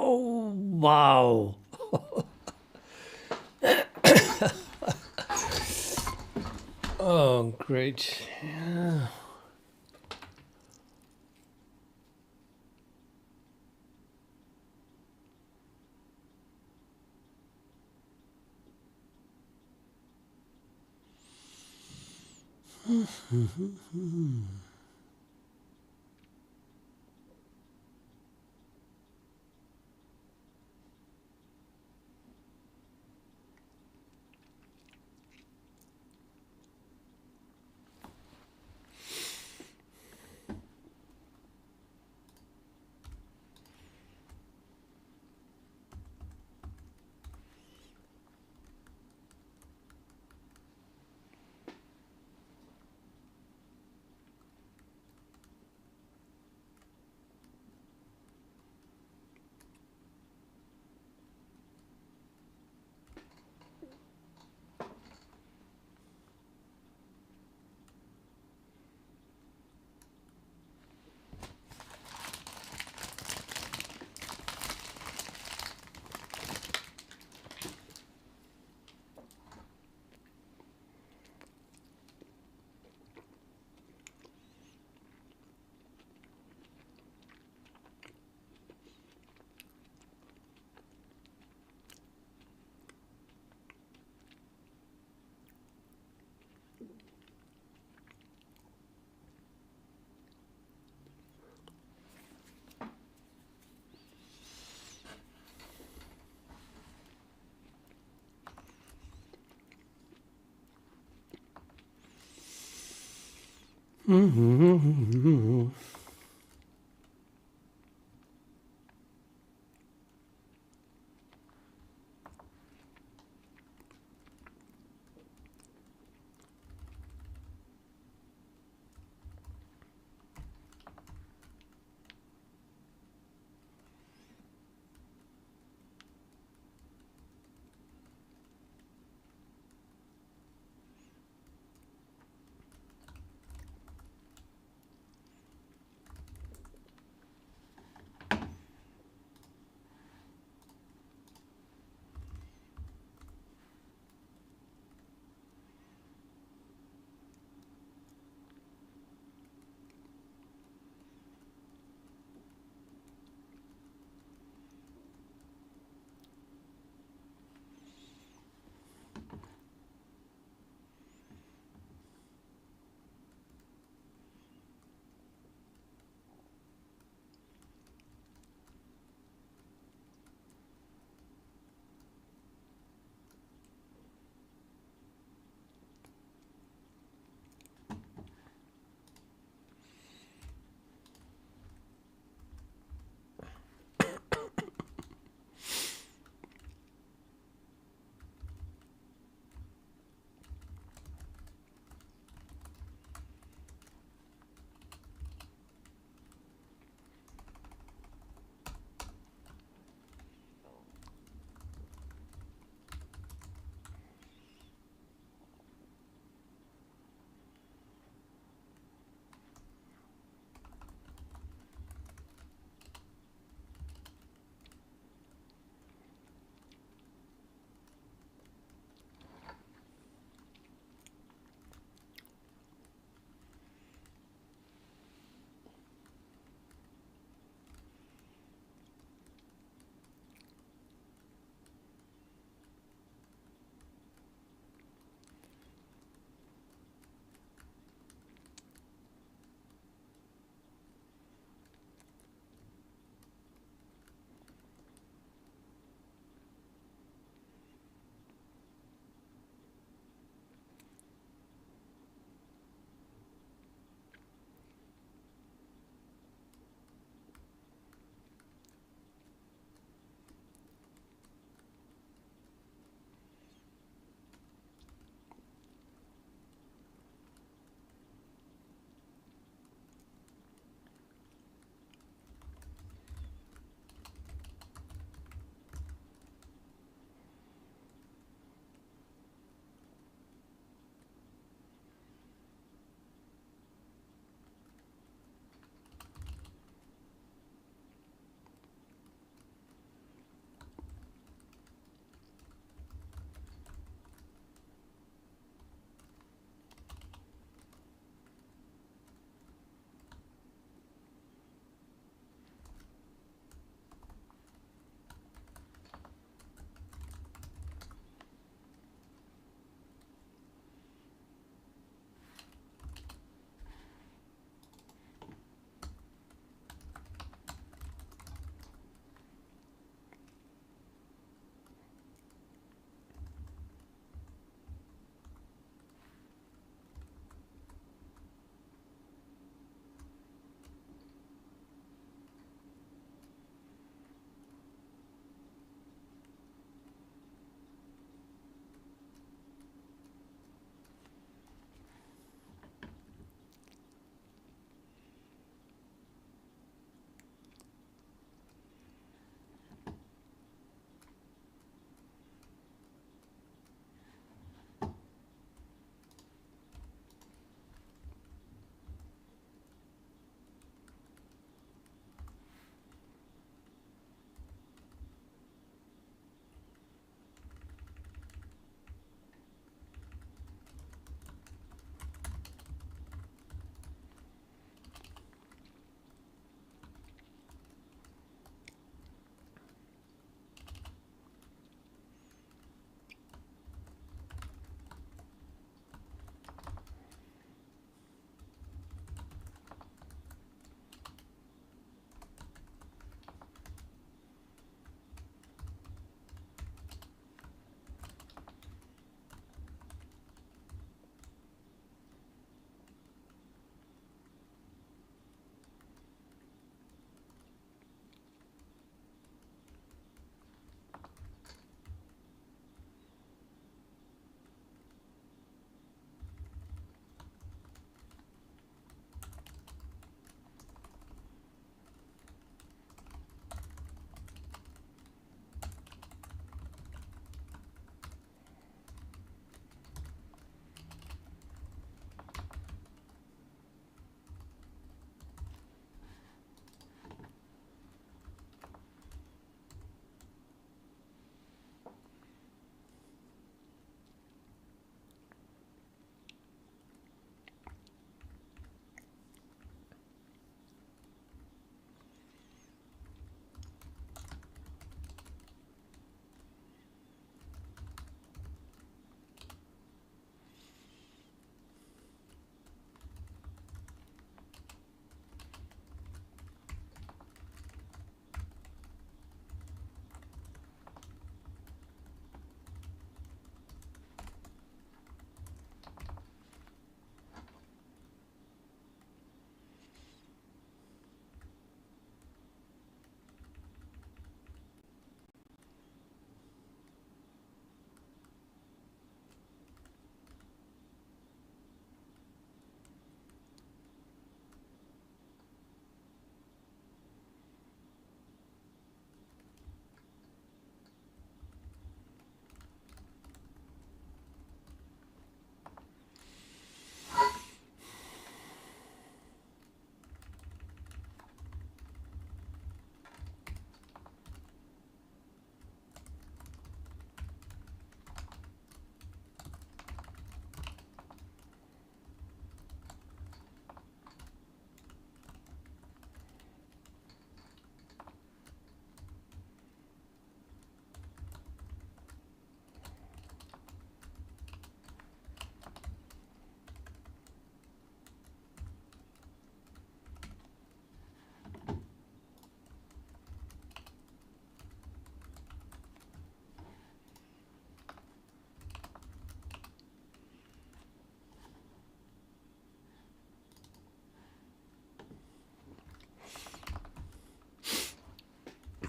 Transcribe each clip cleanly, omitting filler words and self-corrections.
Oh, wow. Oh, great. Yeah.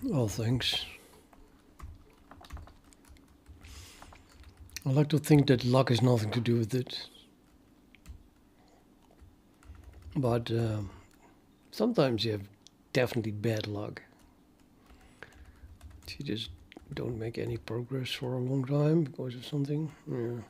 Well, thanks. I like to think that luck has nothing to do with it. But sometimes you have definitely bad luck. You just don't make any progress for a long time because of something. Yeah.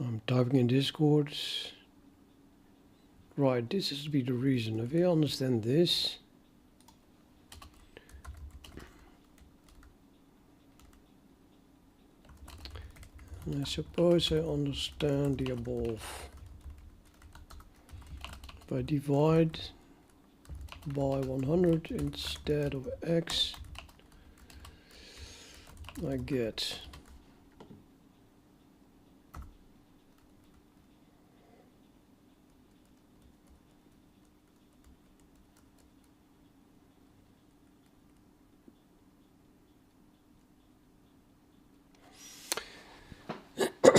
I'm typing in Discord. Right, this has to be the reason. If I understand this, I suppose I understand the above. If I divide by 100 instead of x, I get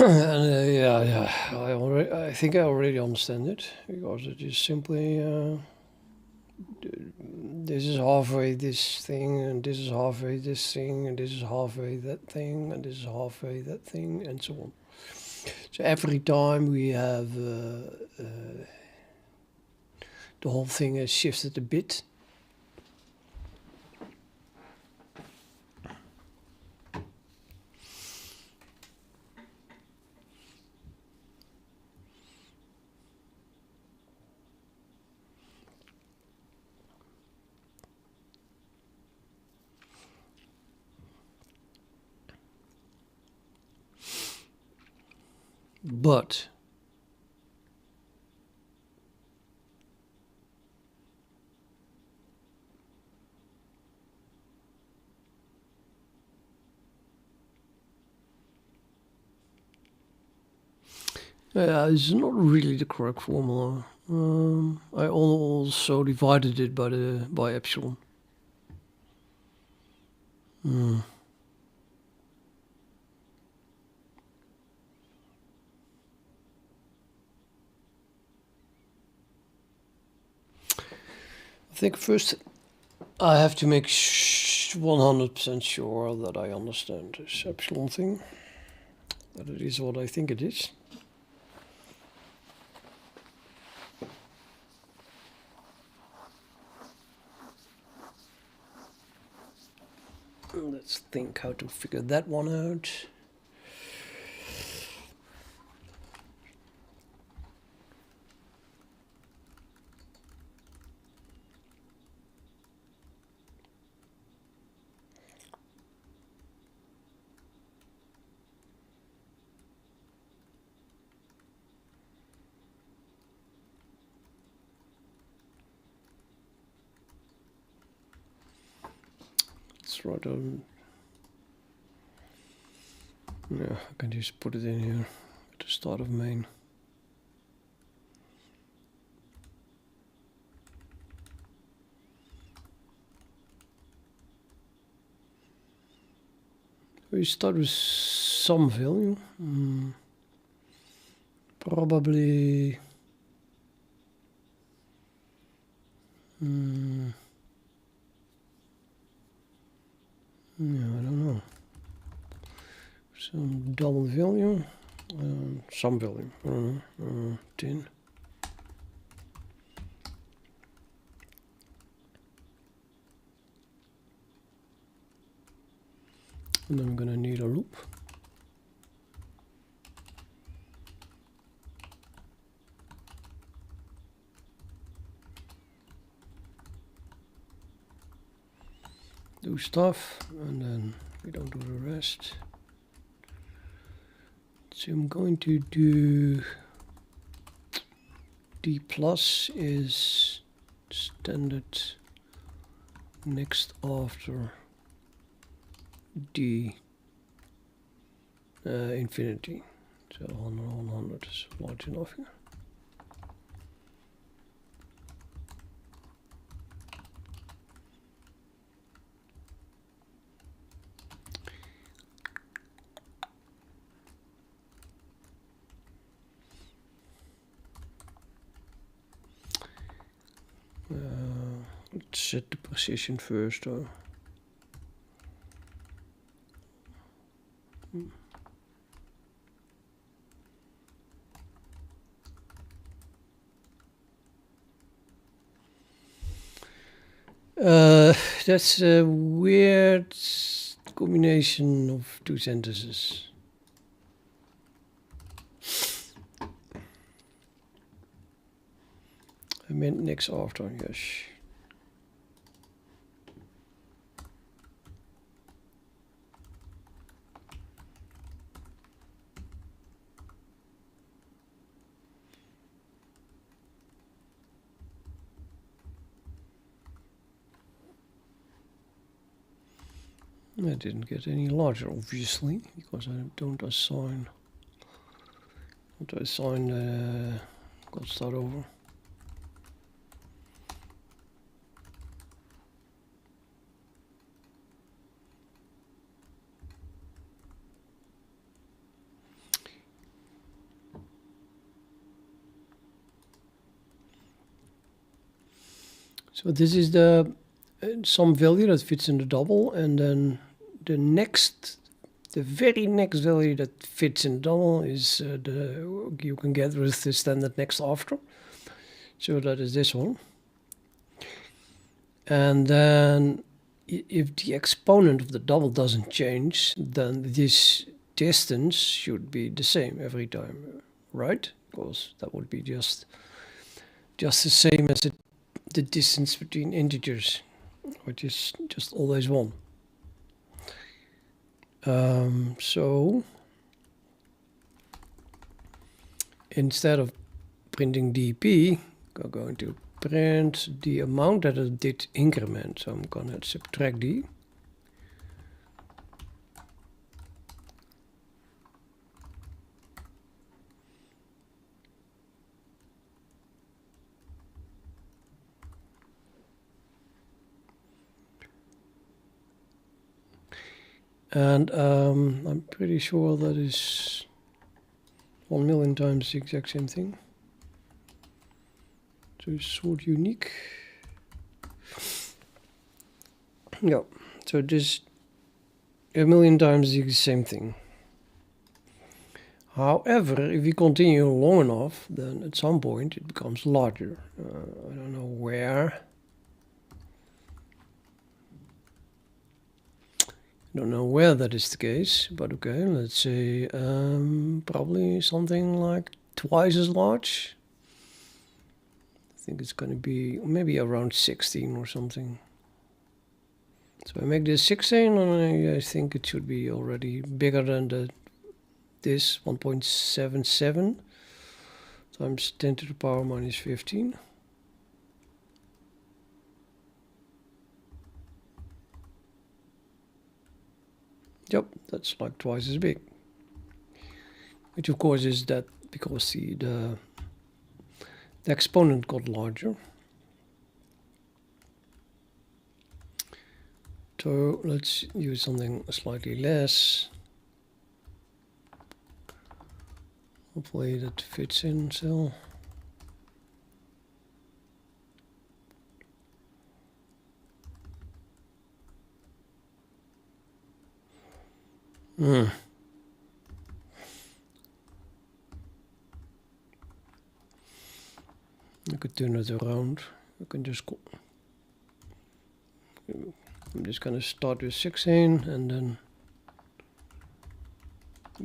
Yeah. I think I already understand it, because it is simply this is halfway this thing, and this is halfway this thing, and this is halfway that thing, and this is halfway that thing, and so on. So every time we have the whole thing has shifted a bit. But it's not really the correct formula. I also divided it by epsilon. I think first I have to make 100% sure that I understand this epsilon thing, that it is what I think it is. Let's think how to figure that one out. Let's write on. Yeah, I can just put it in here at the start of main. We start with some value. Probably. Yeah, I don't know. Some double value. Some value. I don't know. 10. And then I'm gonna need a loop. Do stuff, and then we don't do the rest. So I'm going to do D plus is standard next after D infinity. So 100 is large enough here. Let's set the precision first though. That's a weird combination of two sentences. I meant next after, yes. I didn't get any larger, obviously, because I don't assign. Got start over. So this is the some value that fits in the double, and then the very next value that fits in the double is you can get with the standard next after. So that is this one. And then if the exponent of the double doesn't change, then this distance should be the same every time, right? Because that would be just the same as the distance between integers, which is just always 1. So instead of printing dp, I'm going to print the amount that it did increment. So I'm going to subtract d. And I'm pretty sure that is 1,000,000 times the exact same thing. So it's sort unique. Yeah, so this 1,000,000 times the same thing. However, if we continue long enough, then at some point it becomes larger. I don't know where. I don't know where that is the case, but okay, let's say probably something like twice as large. I think it's going to be maybe around 16 or something. So I make this 16, and I think it should be already bigger than this 1.77 times 10 to the power minus 15. Yep, that's like twice as big. Which of course is that because the exponent got larger. So let's use something slightly less. Hopefully that fits in still. I could turn it around. I can just go. I'm just gonna start with 16 and then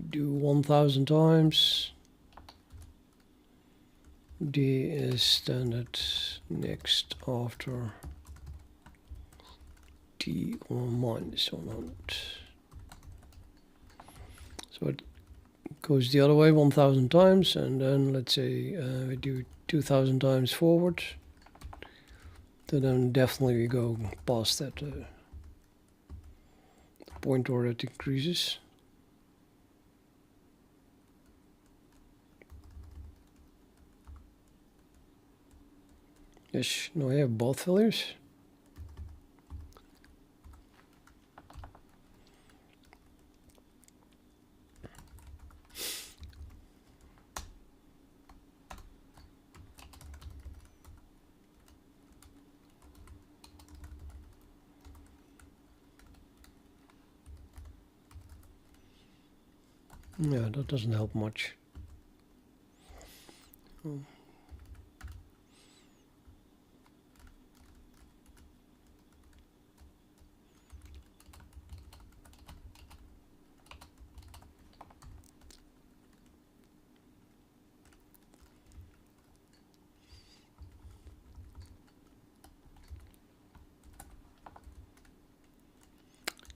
do 1,000 times. D is standard next after D or minus 100. So it goes the other way 1,000 times, and then let's say we do 2,000 times forward. Then definitely we go past that point where it increases. Yes, now I have both values. Yeah, that doesn't help much.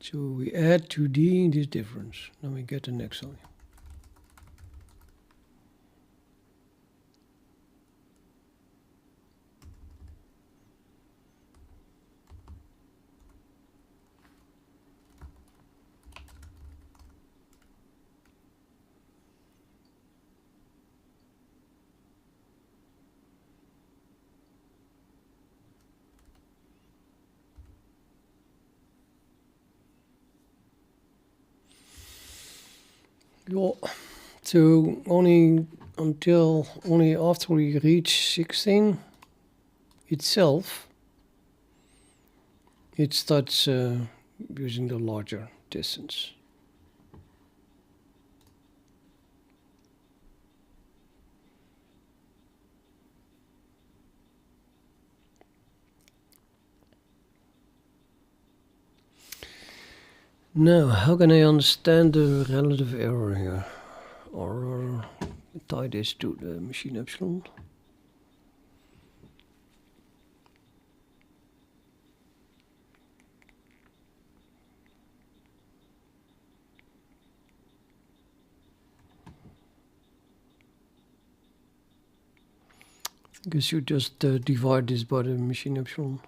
So we add 2D this difference. Then we get the next value. Well, so only after we reach 16 itself, it starts using the larger distance. Now, how can I understand the relative error here? Or tie this to the machine epsilon? I guess you just divide this by the machine epsilon.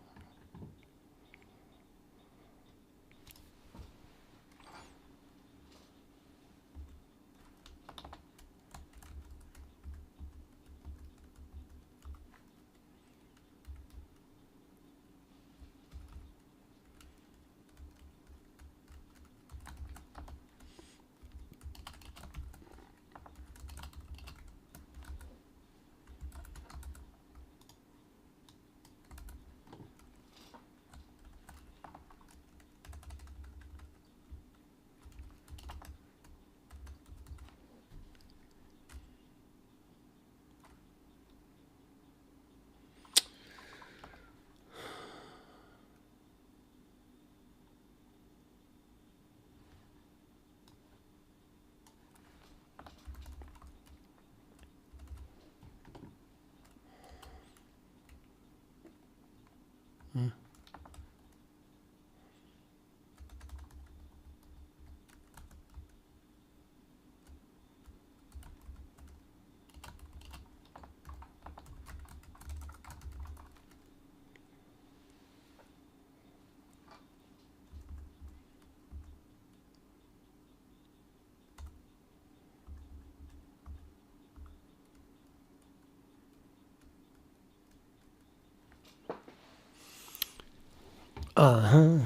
Uh-huh.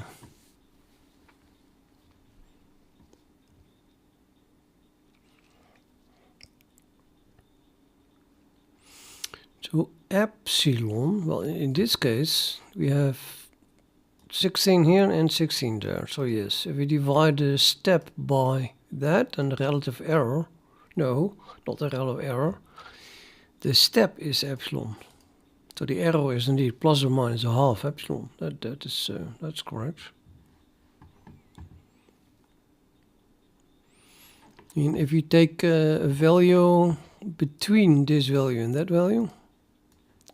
So epsilon, well, in this case, we have 16 here and 16 there. So yes, if we divide the step by that and the relative error, no, not the relative error, the step is epsilon. So the error is indeed plus or minus a half epsilon. That's correct. I mean, if you take a value between this value and that value,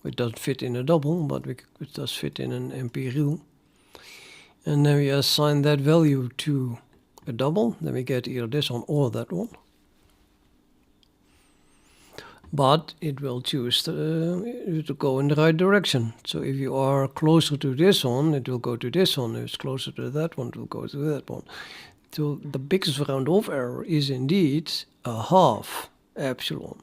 it doesn't fit in a double, but it does fit in an empirically. And then we assign that value to a double, then we get either this one or that one. But it will choose to go in the right direction. So if you are closer to this one, it will go to this one. If it's closer to that one, it will go to that one. So the biggest round off error is indeed a half epsilon.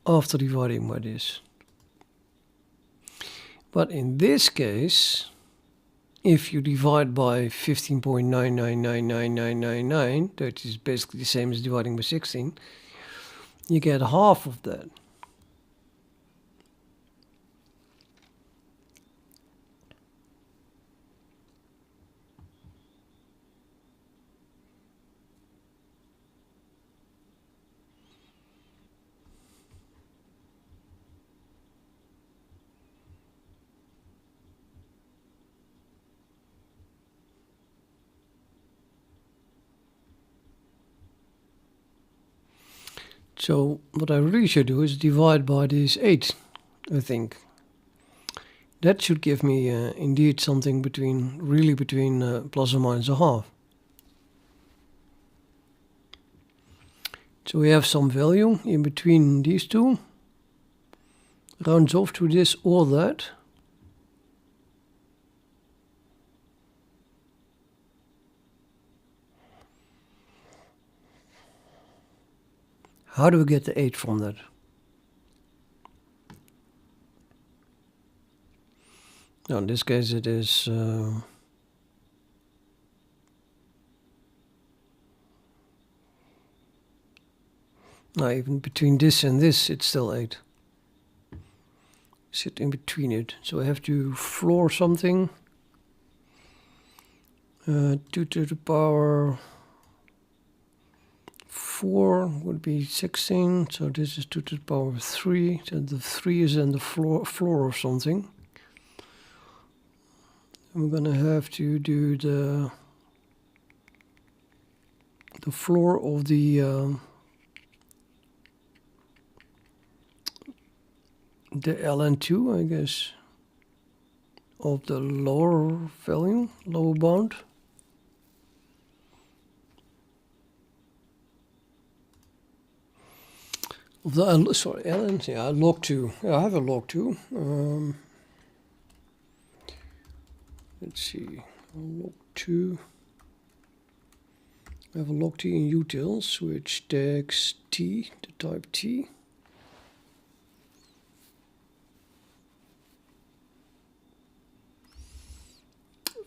After dividing by this. But in this case, if you divide by 15.9999999, that is basically the same as dividing by 16, you get half of that. So what I really should do is divide by this 8, I think. That should give me indeed something between plus or minus a half. So we have some value in between these two. Rounds off to this or that. How do we get the 8 from that? Now in this case it is Now even between this and this, it's still 8. Sit in between it. So I have to floor something. 2 to the power 4 would be 16. So this is 2 to the power 3. So the 3 is in the floor of something. I'm gonna have to do the floor of the ln2, I guess, of the lower value, lower bound. Of the sorry, ln, yeah, log 2. Yeah, I have a log 2. Let's see, log 2. I have a log t in utils, which takes t, the type t.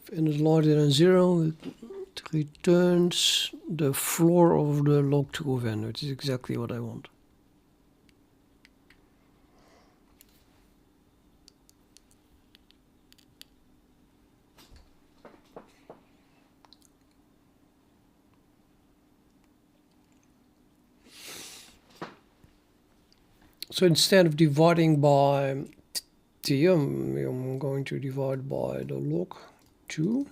If n is larger than 0, it returns the floor of the log 2 of n, which is exactly what I want. So instead of dividing by t, I'm going to divide by the log 2.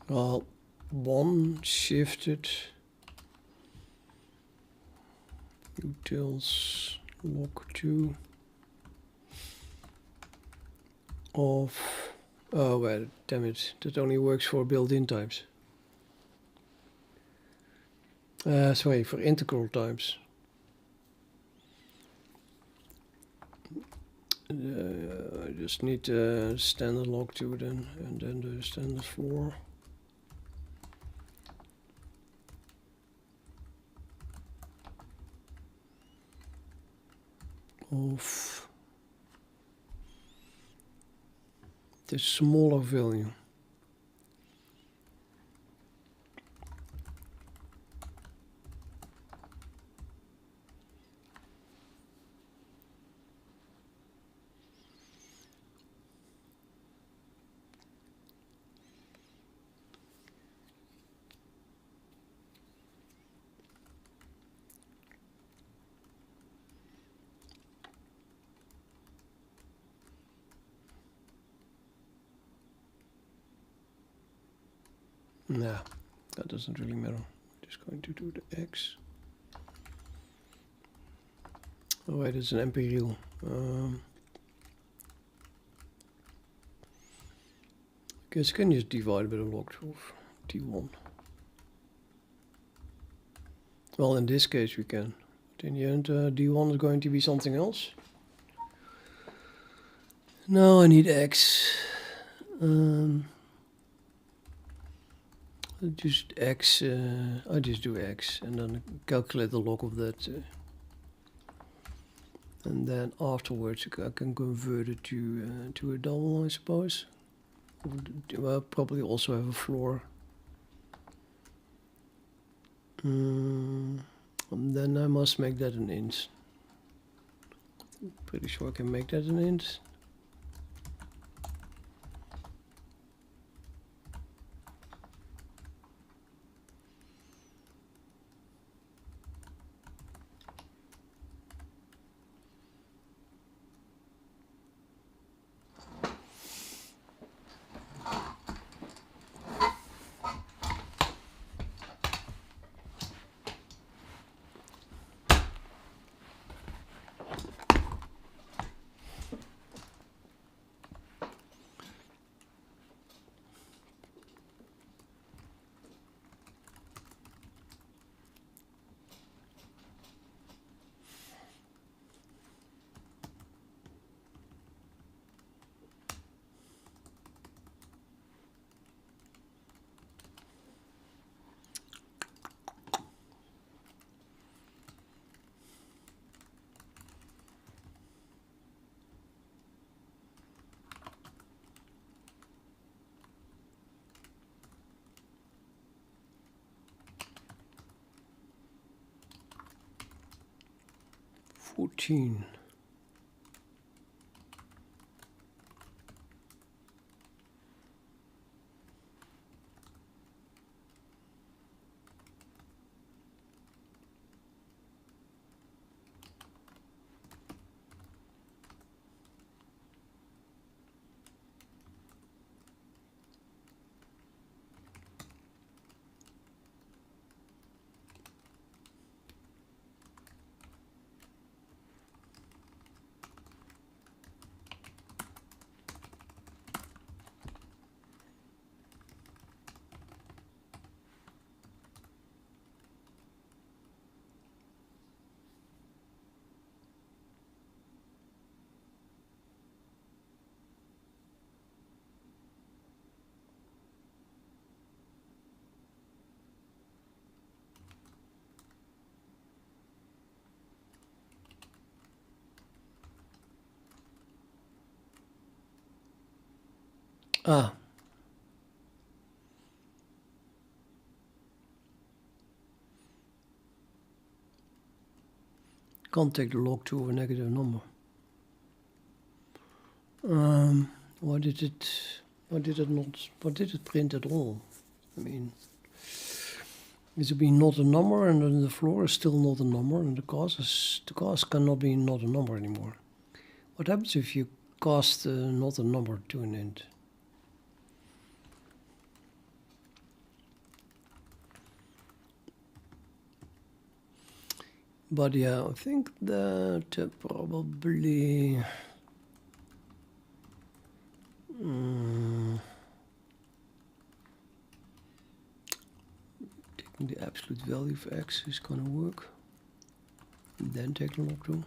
Well, 1 shifted utils log 2 of, oh well, damn it, that only works for built-in types. Sorry, for integral types. I just need standard log 2 then, and then the standard floor. Of the smaller value. Nah, that doesn't really matter. Just going to do the x. Oh wait, it's an empirical. Guess I can just divide by the log of t1. Well, in this case we can. But in the end, d1 is going to be something else. Now I need x. Just x, I just do x and then calculate the log of that. And then afterwards I can convert it to a double, I suppose. Well, probably also have a floor. And then I must make that an int. Pretty sure I can make that an int. 14. Ah. Can't take the log 2 of a negative number. Why did it print at all? I mean, this would be not a number, and then the floor is still not a number, and the cast cannot be not a number anymore. What happens if you cast not a number to an int? But yeah, I think that probably taking the absolute value of x is gonna work. Then take the log 2.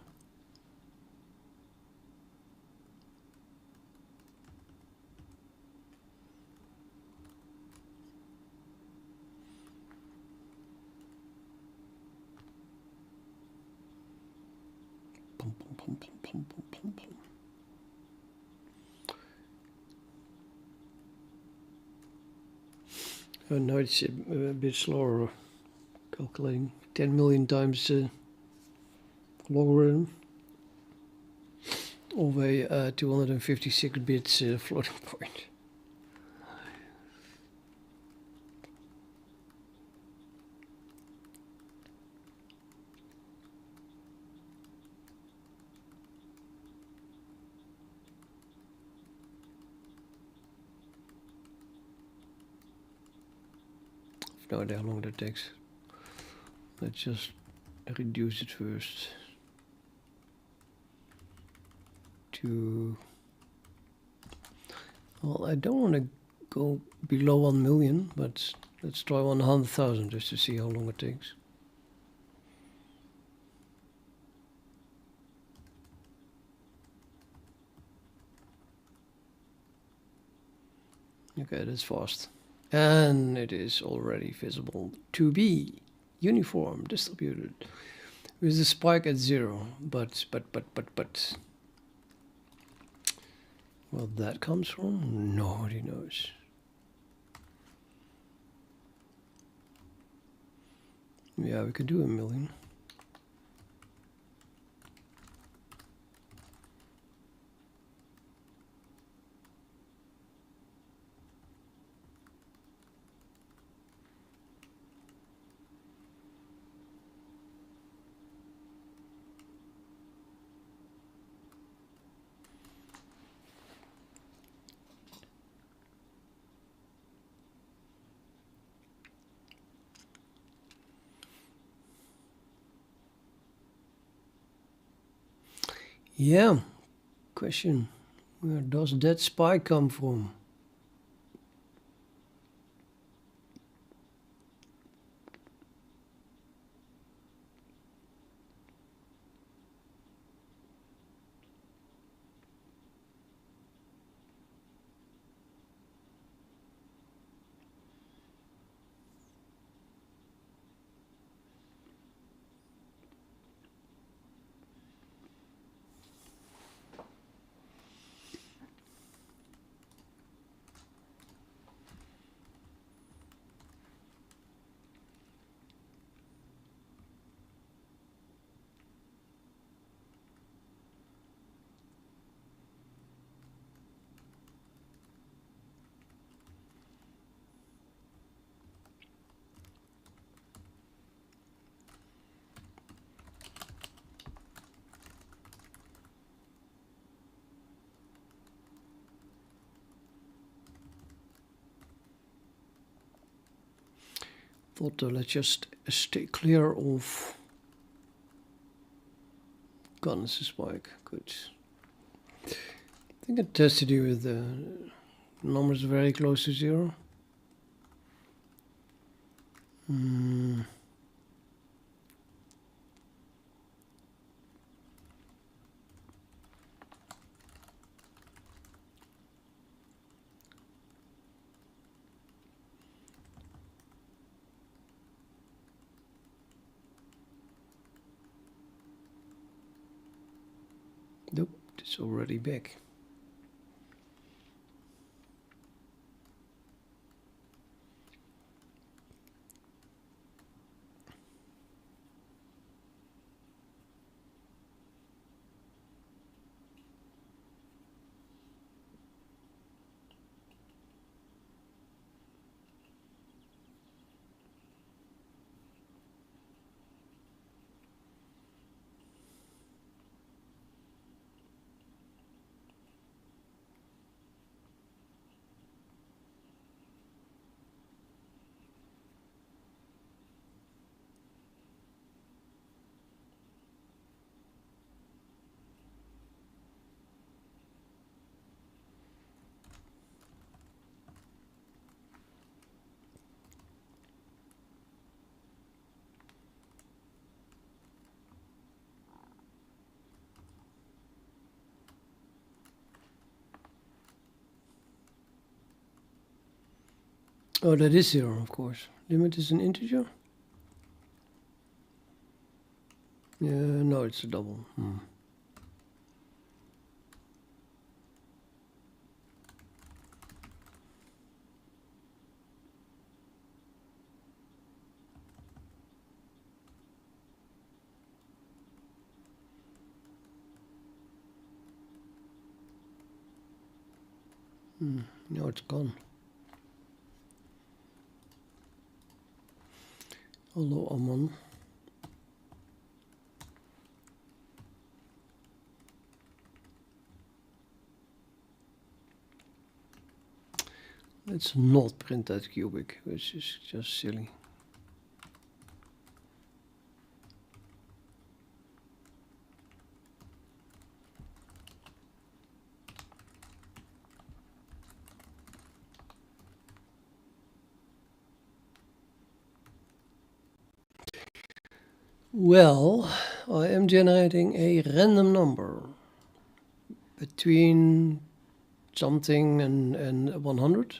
Pum, pum, pum, pum, pum, pum, pum, pum. Now it's a bit slower, calculating 10 million times logarithm of a 256 bits floating point. No idea how long that takes. Let's just reduce it first to, well, I don't want to go below 1 million, but let's try 100,000 just to see how long it takes. Okay, that's fast. And it is already visible to be uniform distributed with the spike at 0, but where that comes from, nobody knows. Yeah, we could do 1 million. Yeah, question, where does that spike come from? thought let's just stay clear of guns spike. Good. I think it has to do with the numbers very close to 0. Nope, it's already back. Oh, that is 0, of course. Limit is an integer? Yeah, no, it's a double. No, it's gone. Hello, Aman. Let's not print that cubic, which is just silly. Well, I am generating a random number between something and 100.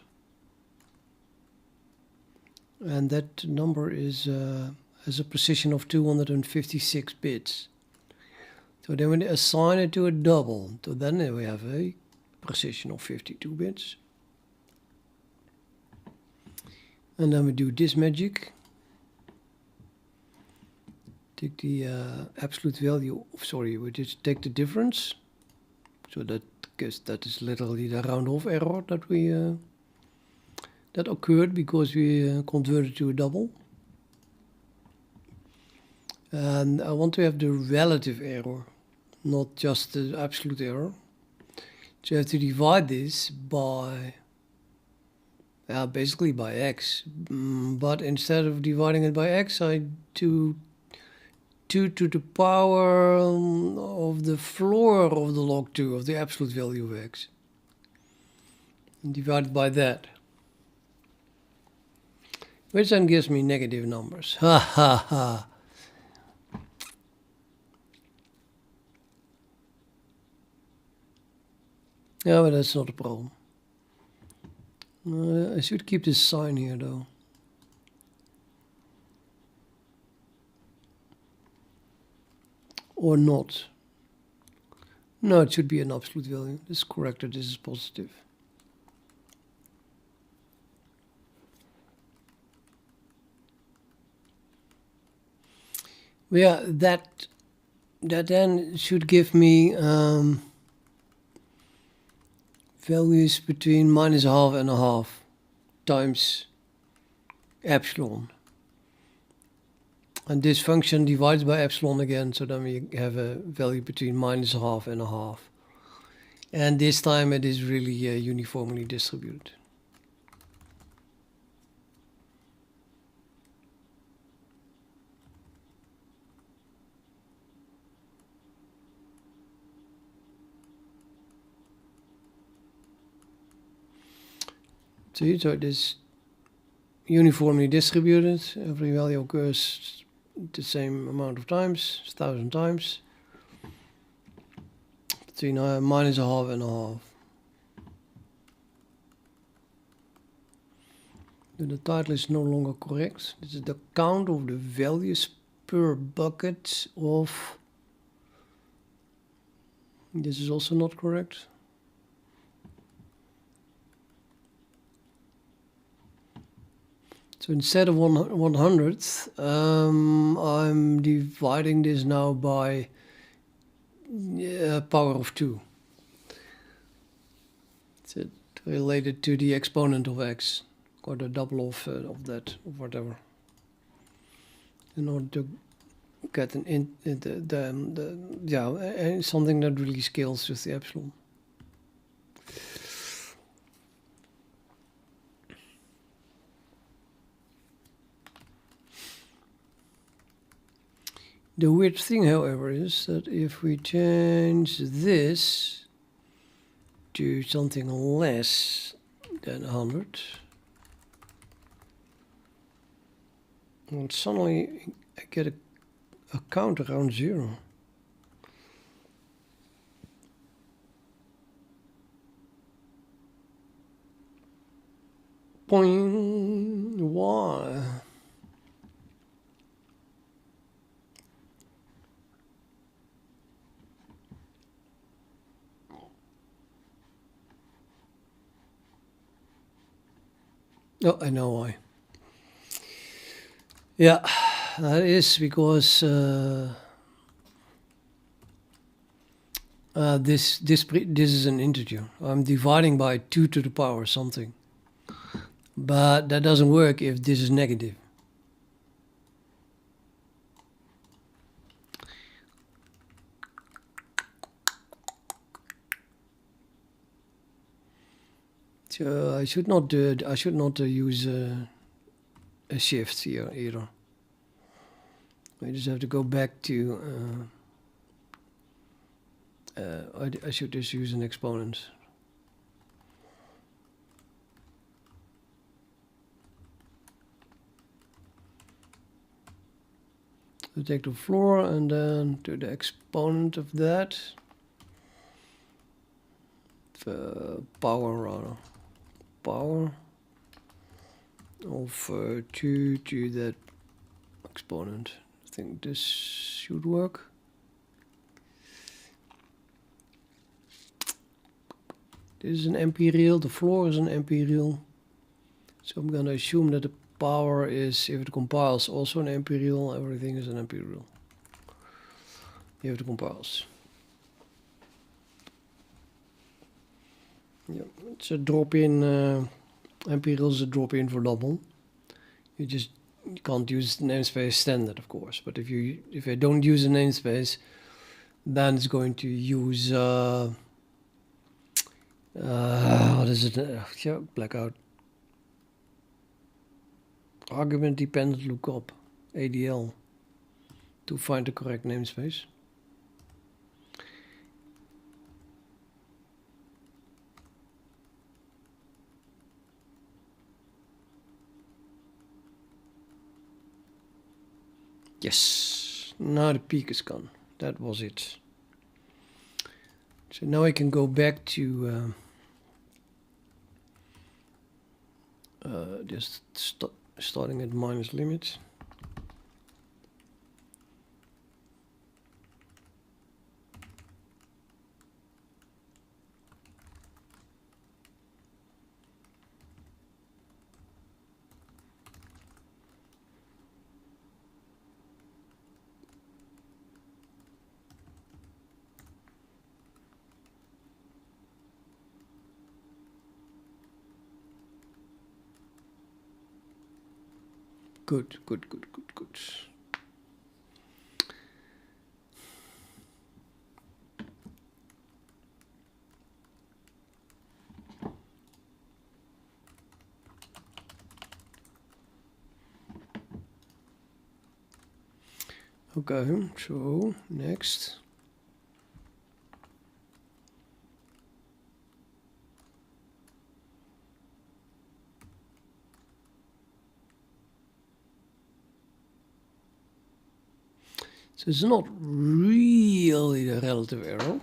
And that number is has a precision of 256 bits. So then we assign it to a double. So then we have a precision of 52 bits. And then we do this magic. Take the absolute value, we just take the difference. So that is literally the round off error that we that occurred because we converted to a double. And I want to have the relative error, not just the absolute error. So you have to divide this by, basically by x. But instead of dividing it by x, I do 2 to the power of the floor of the log 2 of the absolute value of x. And divided by that. Which then gives me negative numbers. Ha ha ha. Yeah, but that's not a problem. I should keep this sign here though. Or not. No, it should be an absolute value. This is correct that this is positive. But yeah, that then should give me values between -1/2 and 1/2 times epsilon. And this function divides by epsilon again, so then we have a value between -1/2 and 1/2. And this time it is really uniformly distributed. See, so it is uniformly distributed. Every value occurs the same amount of times, 1,000 times. Between minus a half and a half. The title is no longer correct. This is the count of the values per bucket of... This is also not correct. So instead of 100, I'm dividing this now by power of 2. It's related to the exponent of x, or the double of that, or whatever. In order to get something that really scales with the epsilon. The weird thing, however, is that if we change this to something less than 100, and suddenly I get a count around 0. Boing. Why? Oh, I know why. Yeah, that is because this is an integer. I'm dividing by 2 to the power something. But that doesn't work if this is negative. So I should not do it. I should not use a shift here either. I just have to go back to. I should just use an exponent. So take the floor and then do the exponent of that. Power rather. Power of 2 to that exponent. I think this should work. This is an empirical, the floor is an empirical. So I'm going to assume that the power is, if it compiles, also an empirical. Everything is an empirical. If it compiles. Yeah, it's a drop-in. Empirical is a drop-in for double. You can't use the namespace standard, of course. But if you don't use a namespace, then it's going to use what is it? Yeah, blackout. Argument dependent lookup, ADL, to find the correct namespace. Yes, now the peak is gone. That was it. So now I can go back to just starting at minus limit. Good. Okay, so next. So it's not really the relative error.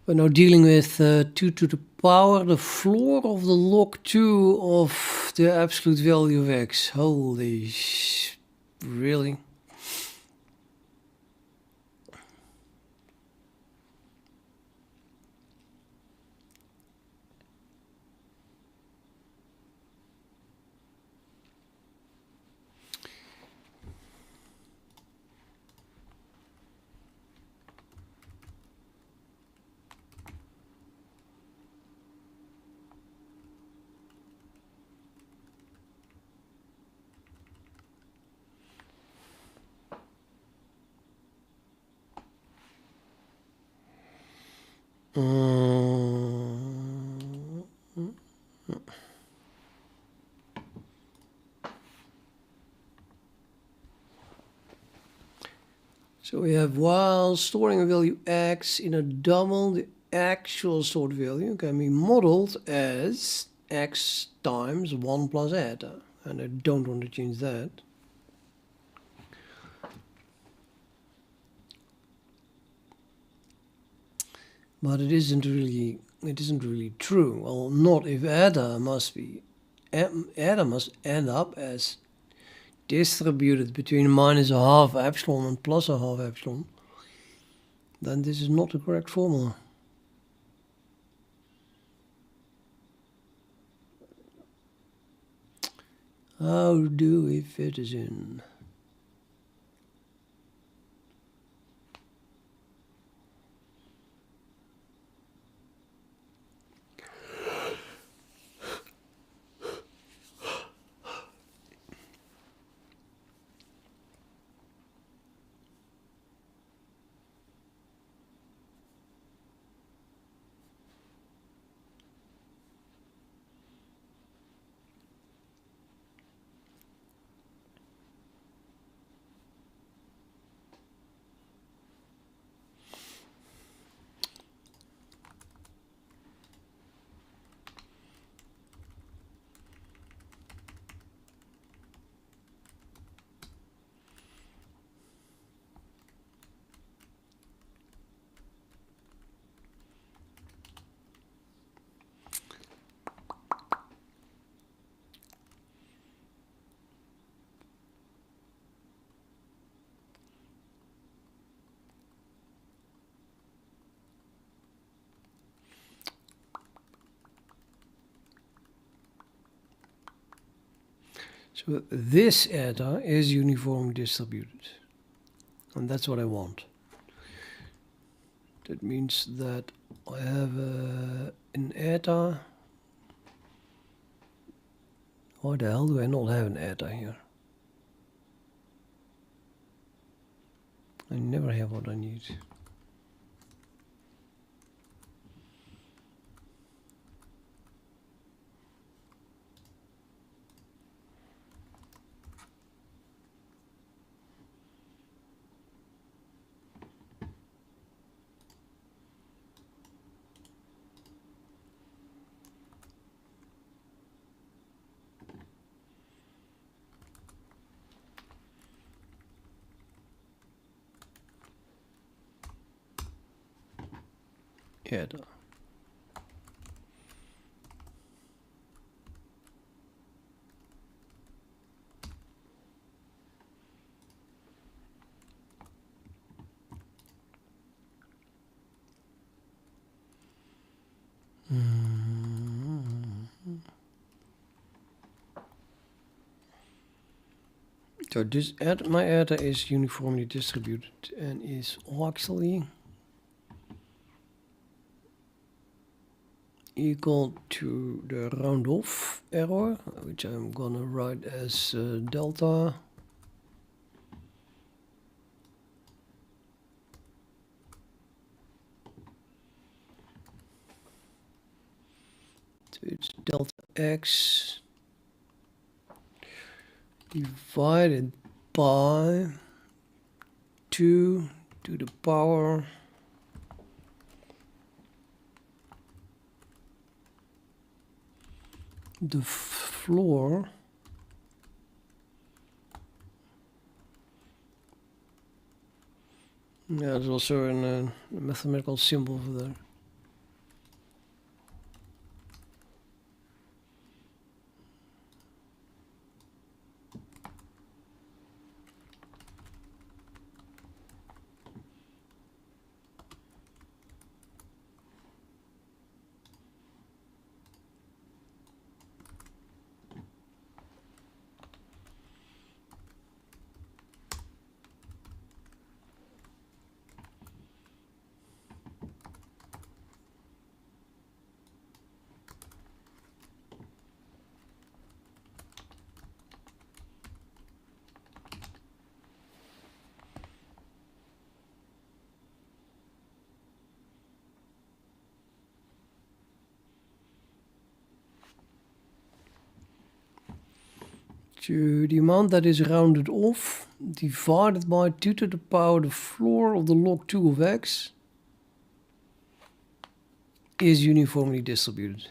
We're now dealing with 2 to the power, the floor of the log 2 of the absolute value of x. Holy really? So we have, while storing a value x in a double, the actual stored value can be modeled as x times 1 plus eta. And I don't want to change that. But it isn't really true. Well, not if eta must end up as distributed between minus a half epsilon and plus a half epsilon. Then this is not the correct formula. How do we fit this in? So this eta is uniformly distributed. And that's what I want. That means that I have an eta. Why the hell do I not have an eta here? I never have what I need. Eta. So this my eta is uniformly distributed and is actually equal to the round off error, which I'm gonna write as delta so it's delta x divided by 2 to the power the floor Yeah, there's also a mathematical symbol for that. To the amount that is rounded off divided by 2 to the power the floor of the log 2 of x is uniformly distributed.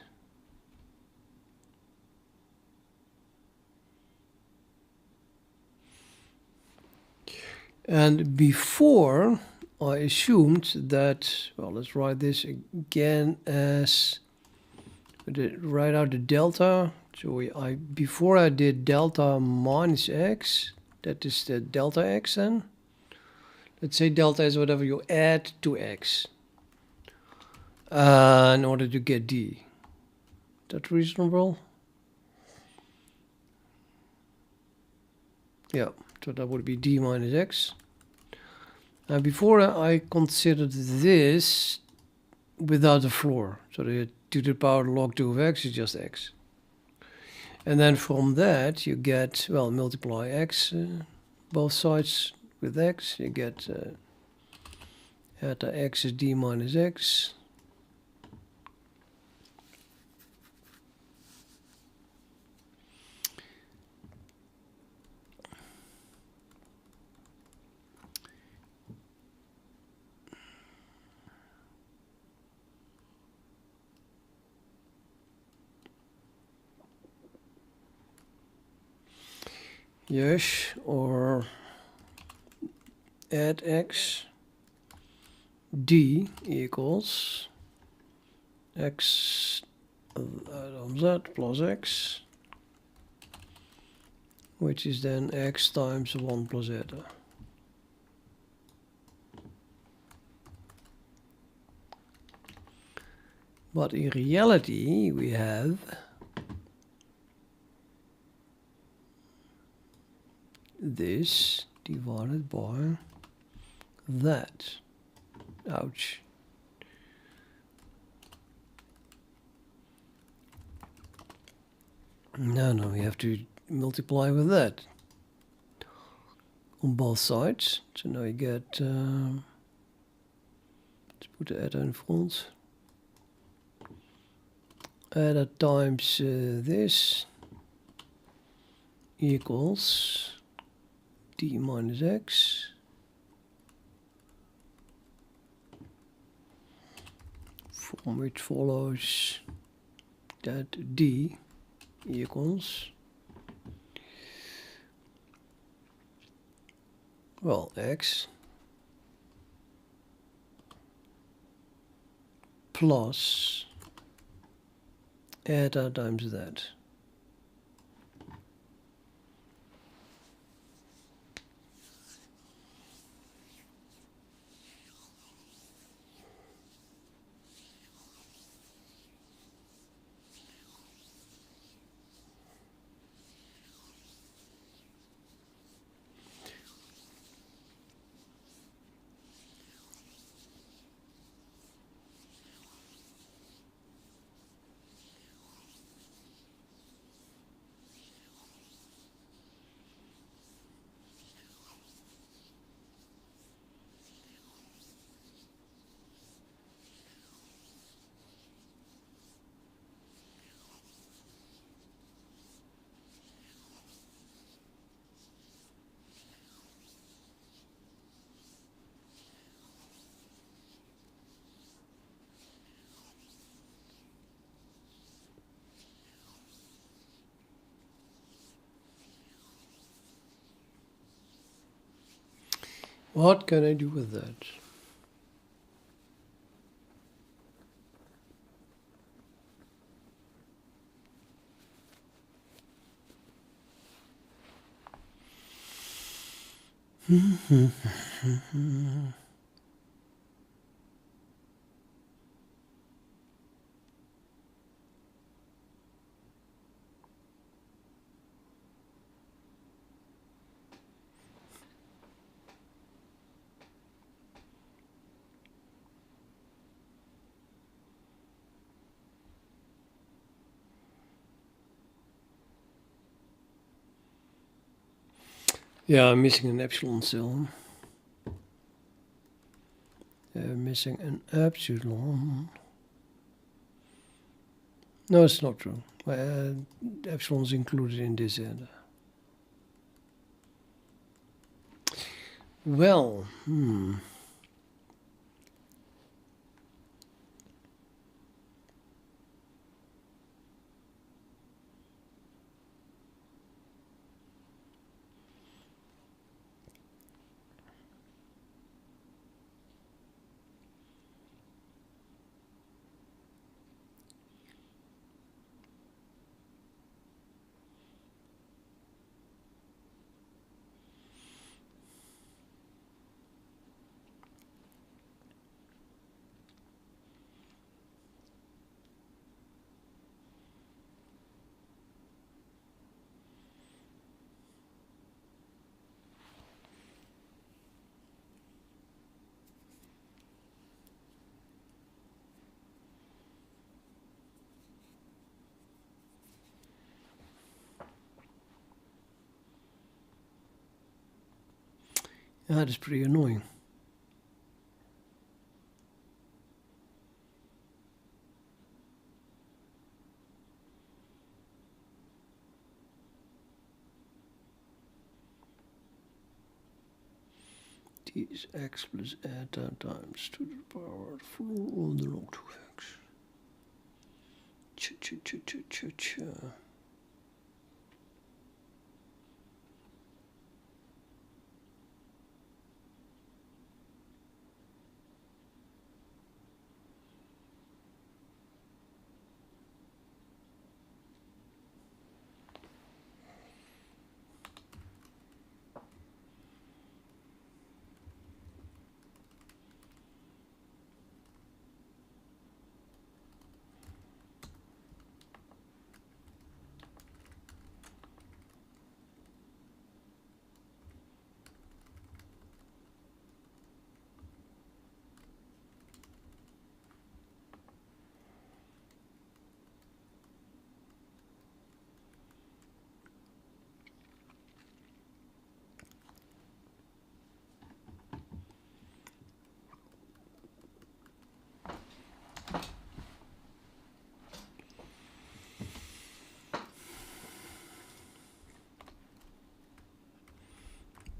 And before I assumed that, well, let's write this again as, write out the delta. So before I did delta minus x, that is the delta x then. Let's say delta is whatever you add to x in order to get d. Is that reasonable? Yeah, so that would be d minus x. And before I considered this without the floor. So the 2 to the power log 2 of x is just x. And then from that you get, well, multiply x, both sides with x. You get eta x is d minus x. Yes, or add x d equals x on z plus x, which is then x times 1 plus eta. But in reality we have this divided by that. Ouch. No, we have to multiply with that on both sides. So now you get, let's put the eta in front. Eta times this equals d minus x from which follows that d equals, well, x plus eta times that. What can I do with that? Yeah, I'm missing an epsilon still. Missing an epsilon. No, it's not true. Epsilon is included in this end. Well, that is pretty annoying. T is x plus eta times 2 to the power 4 of the log 2x. Cha.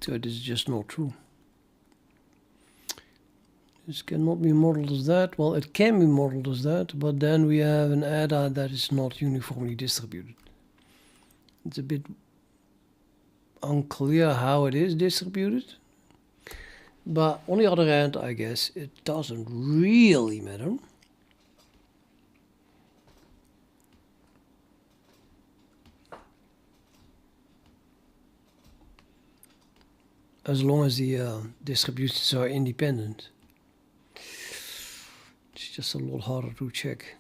So this is just not true. This cannot be modeled as that. Well, it can be modeled as that, but then we have an eta that is not uniformly distributed. It's a bit unclear how it is distributed. But on the other hand, I guess it doesn't really matter. As long as the distributions are independent. It's just a lot harder to check.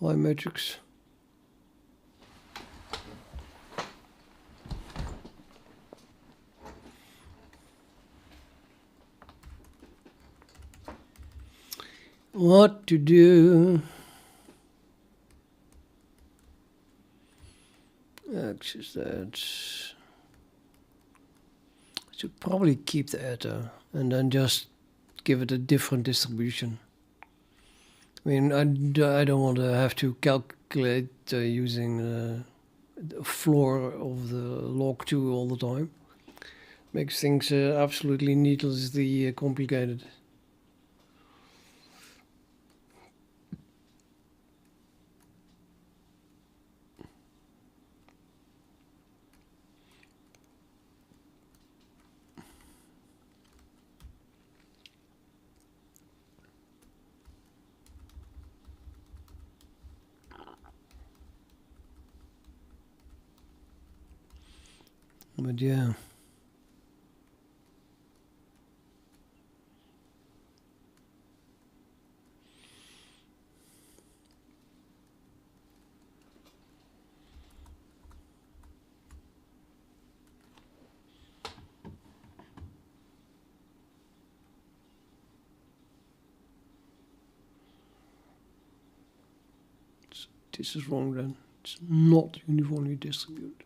Y matrix. What to do? X is that. I should probably keep the eta and then just give it a different distribution. I mean, I don't want to have to calculate using the floor of the log 2 all the time. Makes things absolutely needlessly complicated. But yeah. This is wrong then. It's not uniformly distributed.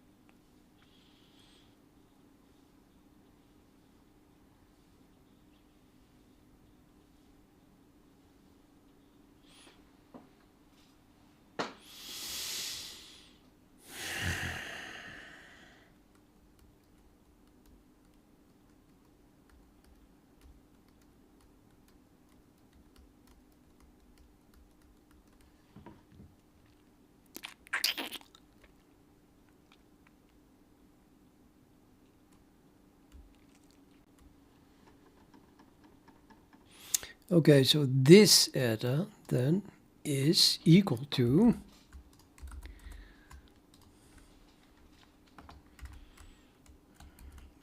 Okay, so this eta then is equal to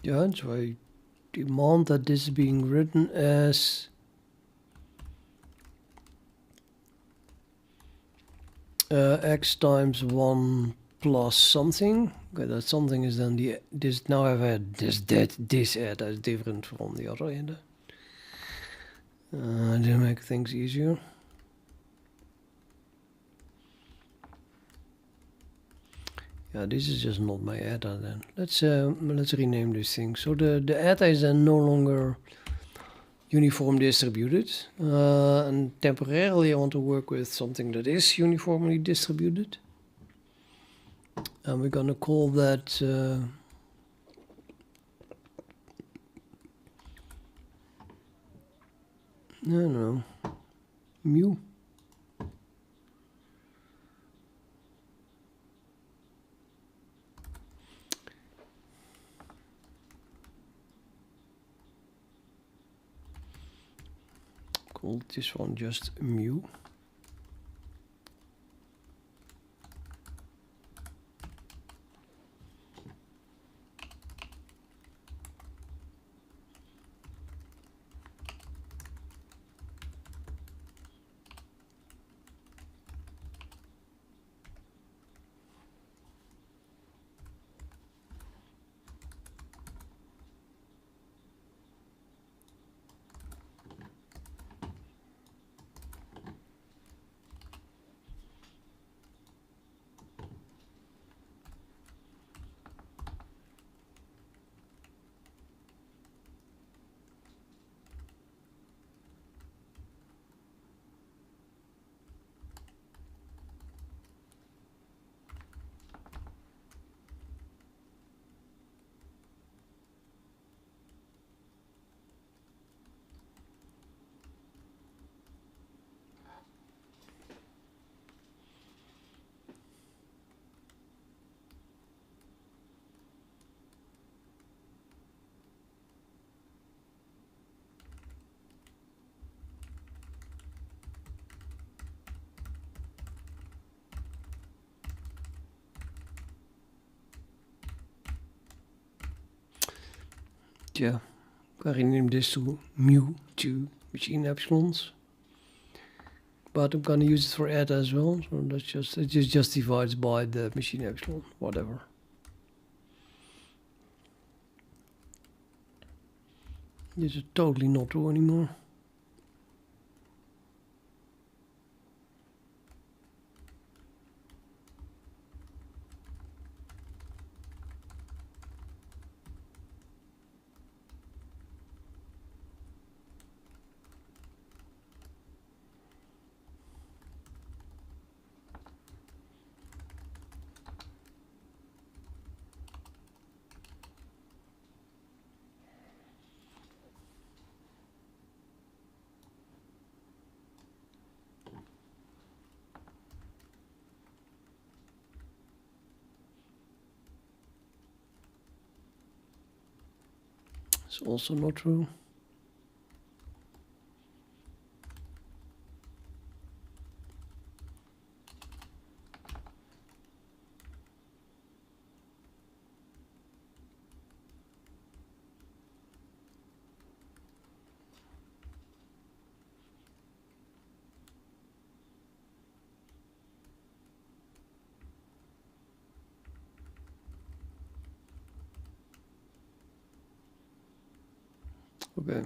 yeah, so I demand that this is being written as x times 1 plus something. Okay, that something is then the this. Now I've had this eta is different from the other eta. To make things easier. Yeah, this is just not my eta then. Let's rename this thing. So the eta is then no longer uniform distributed, and temporarily I want to work with something that is uniformly distributed, and we're gonna call that no mu. Call this one just mu. Yeah, I rename this to mu to machine epsilons. But I'm gonna use it for eta as well, so that's just it just divides by the machine epsilon, whatever. This is totally not true anymore. It's also not true. Okay.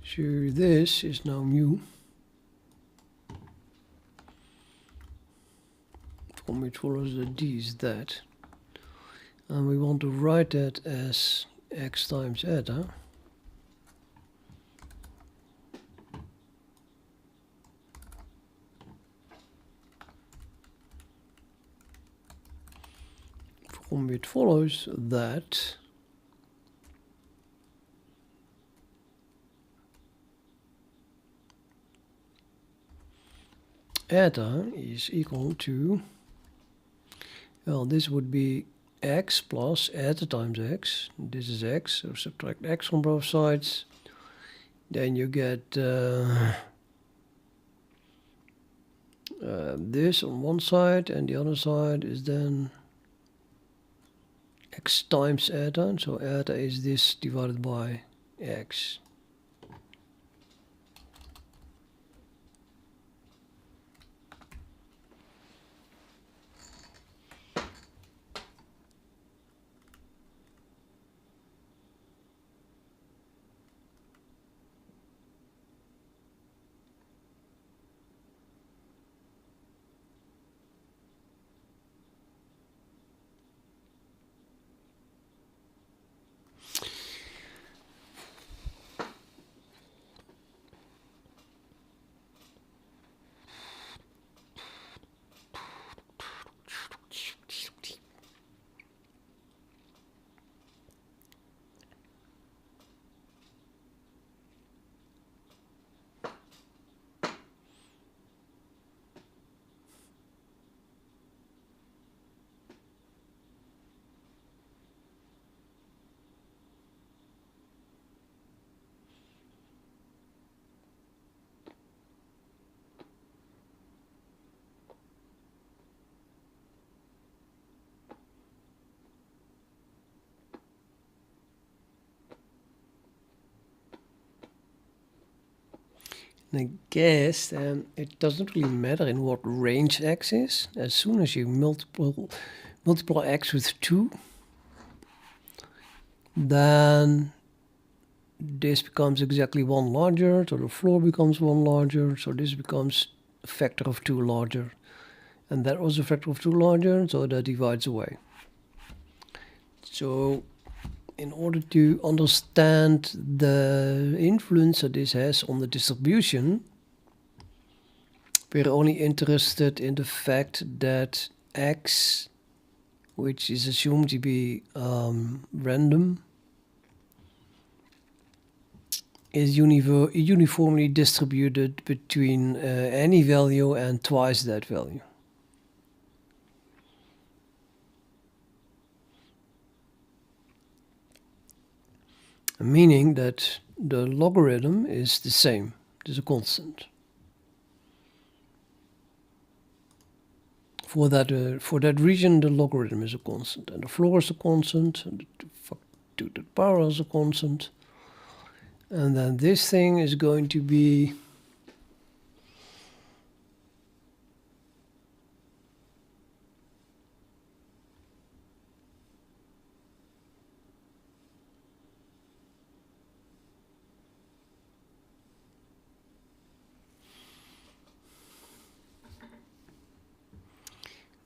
So this is now mu. From which follows that d is that. And we want to write that as x times eta. From which follows that eta is equal to, well, this would be x plus eta times x. This is x, so subtract x from both sides. Then you get this on one side, and the other side is then x times eta. So eta is this divided by x. And I guess it doesn't really matter in what range x is. As soon as you multiply x with 2, then this becomes exactly 1 larger, so the floor becomes 1 larger, so this becomes a factor of 2 larger. And that was a factor of 2 larger, so that divides away. So in order to understand the influence that this has on the distribution, we're only interested in the fact that x, which is assumed to be random, is uniformly distributed between any value and twice that value. Meaning that the logarithm is the same, it is a constant. For that region, the logarithm is a constant, and the floor is a constant, and to the power is a constant. And then this thing is going to be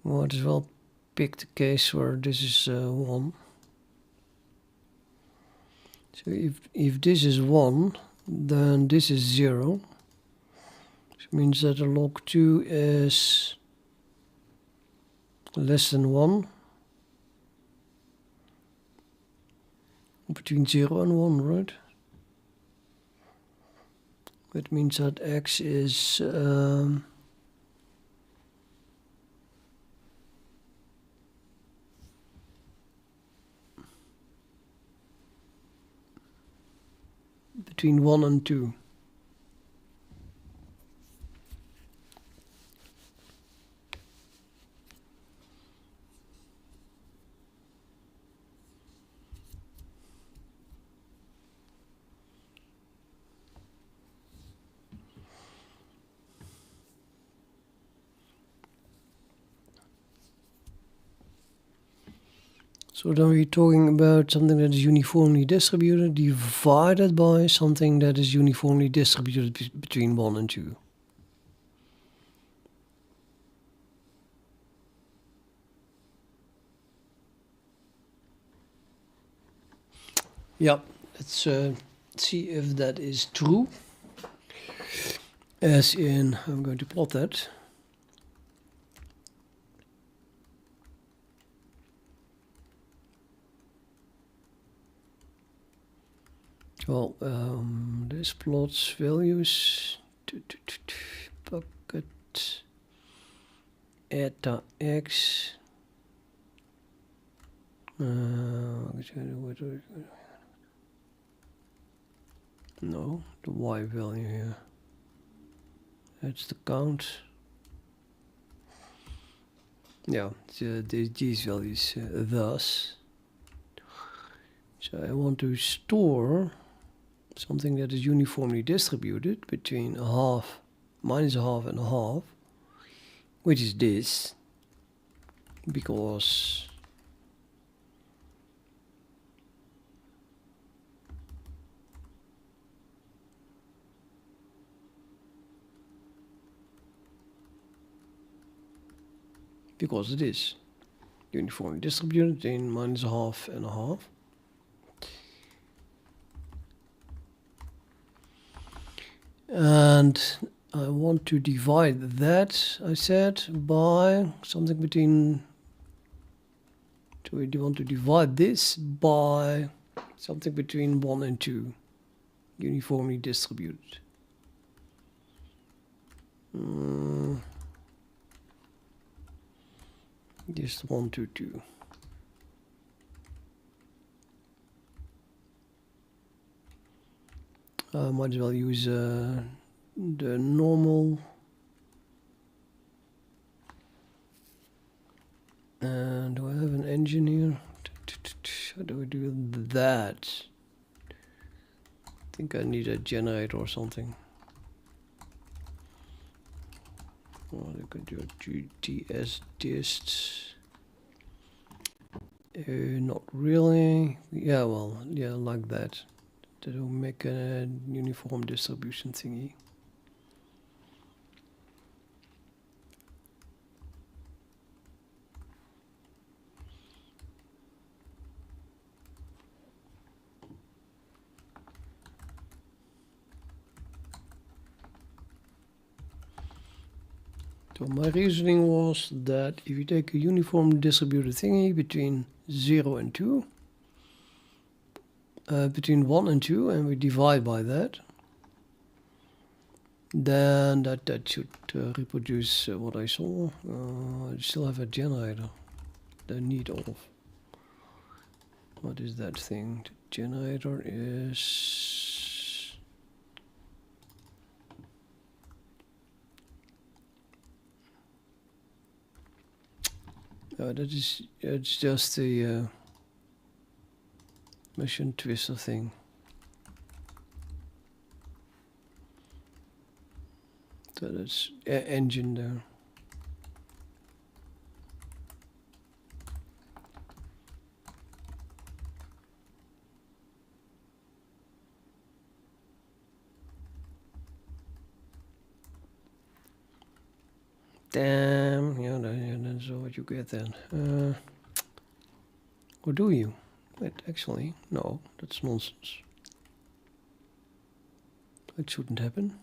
might as well pick the case where this is 1. So if this is 1, then this is 0, which means that the log 2 is less than 1, between 0 and 1, right? It means that x is between 1 and 2. So then we're talking about something that is uniformly distributed divided by something that is uniformly distributed between 1 and 2. Yeah, let's see if that is true. As in, I'm going to plot that. Well, this plots values bucket eta x. No, the y value here. That's the count. Yeah, these values thus. So I want to store something that is uniformly distributed between a half, minus a half and a half, which is this, because it is uniformly distributed in minus a half and a half. And I want to divide that, I said, by something between, so we want to divide this by something between 1 and 2, uniformly distributed. Just 1 to 2. Might as well use the normal. And do I have an engine here? How do I do that? I think I need a generator or something. Well, I could do a GTS dist. Not really. Yeah, well, yeah, like that. To make a uniform distribution thingy. So my reasoning was that if you take a uniform distributed thingy between 0 and 2, between 1 and 2, and we divide by that, then that should reproduce what I saw. I still have a generator. The need of. What is that thing? The generator is. That is. It's just the mission twister thing. So that's engine there. Damn, yeah, that's what you get then. Or do you? Wait, actually, no, that's nonsense. It shouldn't happen.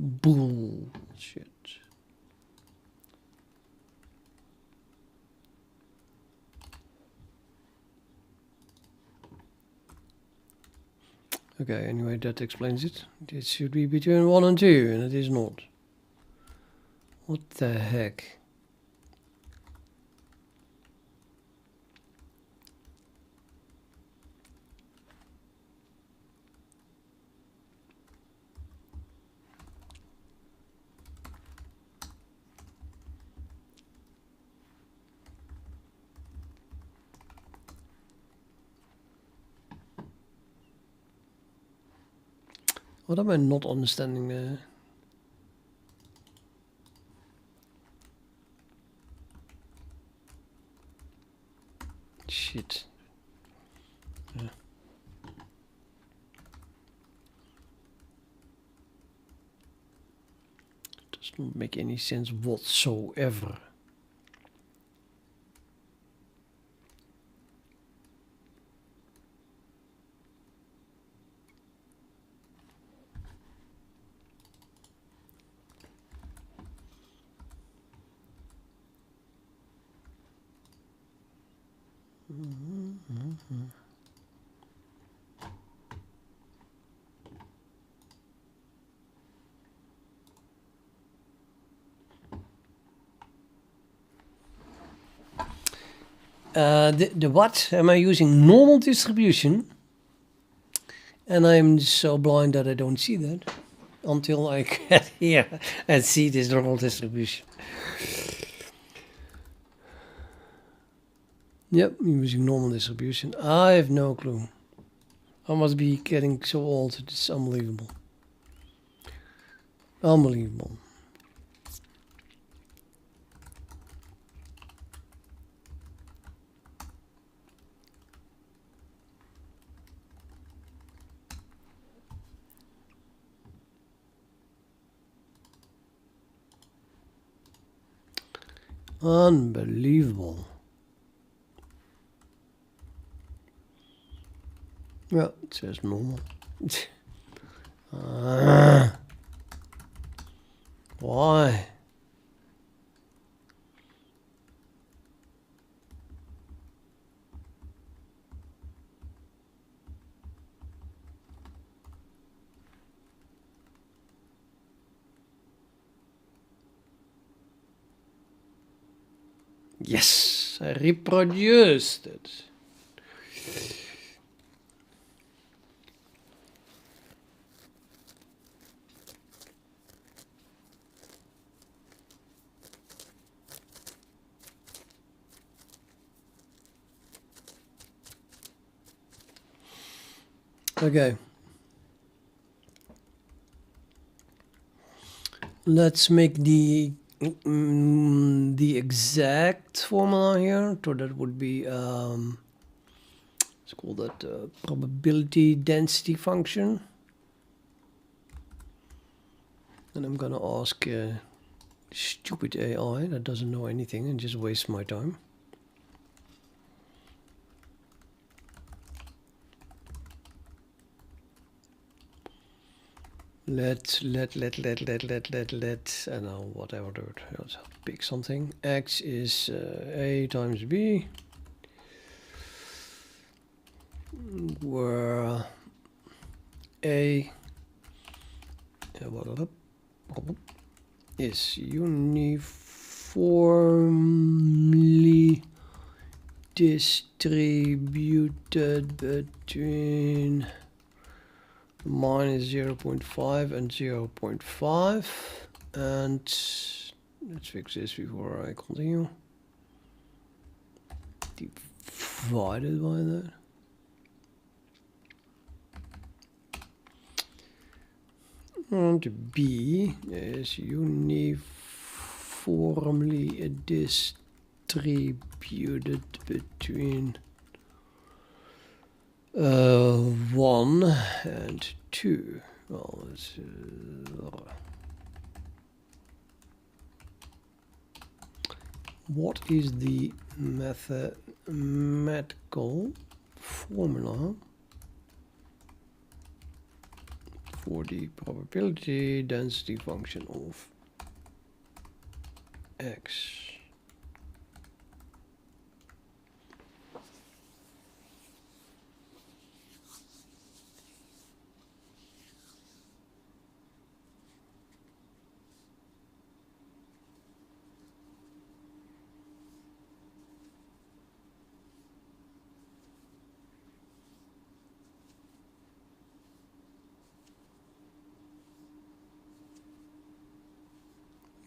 Bullshit. Okay, anyway, that explains it. It should be between 1 and 2, and it is not. What the heck? What am I not understanding there? Shit. Yeah. Does not make any sense whatsoever. The what? Am I using normal distribution? And I'm so blind that I don't see that until I get here and see this normal distribution. Yep, I'm using normal distribution. I have no clue. I must be getting so old. It's unbelievable. Unbelievable. Unbelievable. Yeah, it says normal. Why? Yes, I reproduced it. Okay. Let's make the exact formula here. So that would be let's call that probability density function. And I'm gonna ask stupid AI that doesn't know anything and just waste my time. Let, I don't know, whatever, dude. Let's pick something. X is A times B, where A is uniformly distributed between minus 0.5 and 0.5, and let's fix this before I continue. Divided by that. And B is uniformly distributed between 1 and 2. Well, it's what is the mathematical formula for the probability density function of X?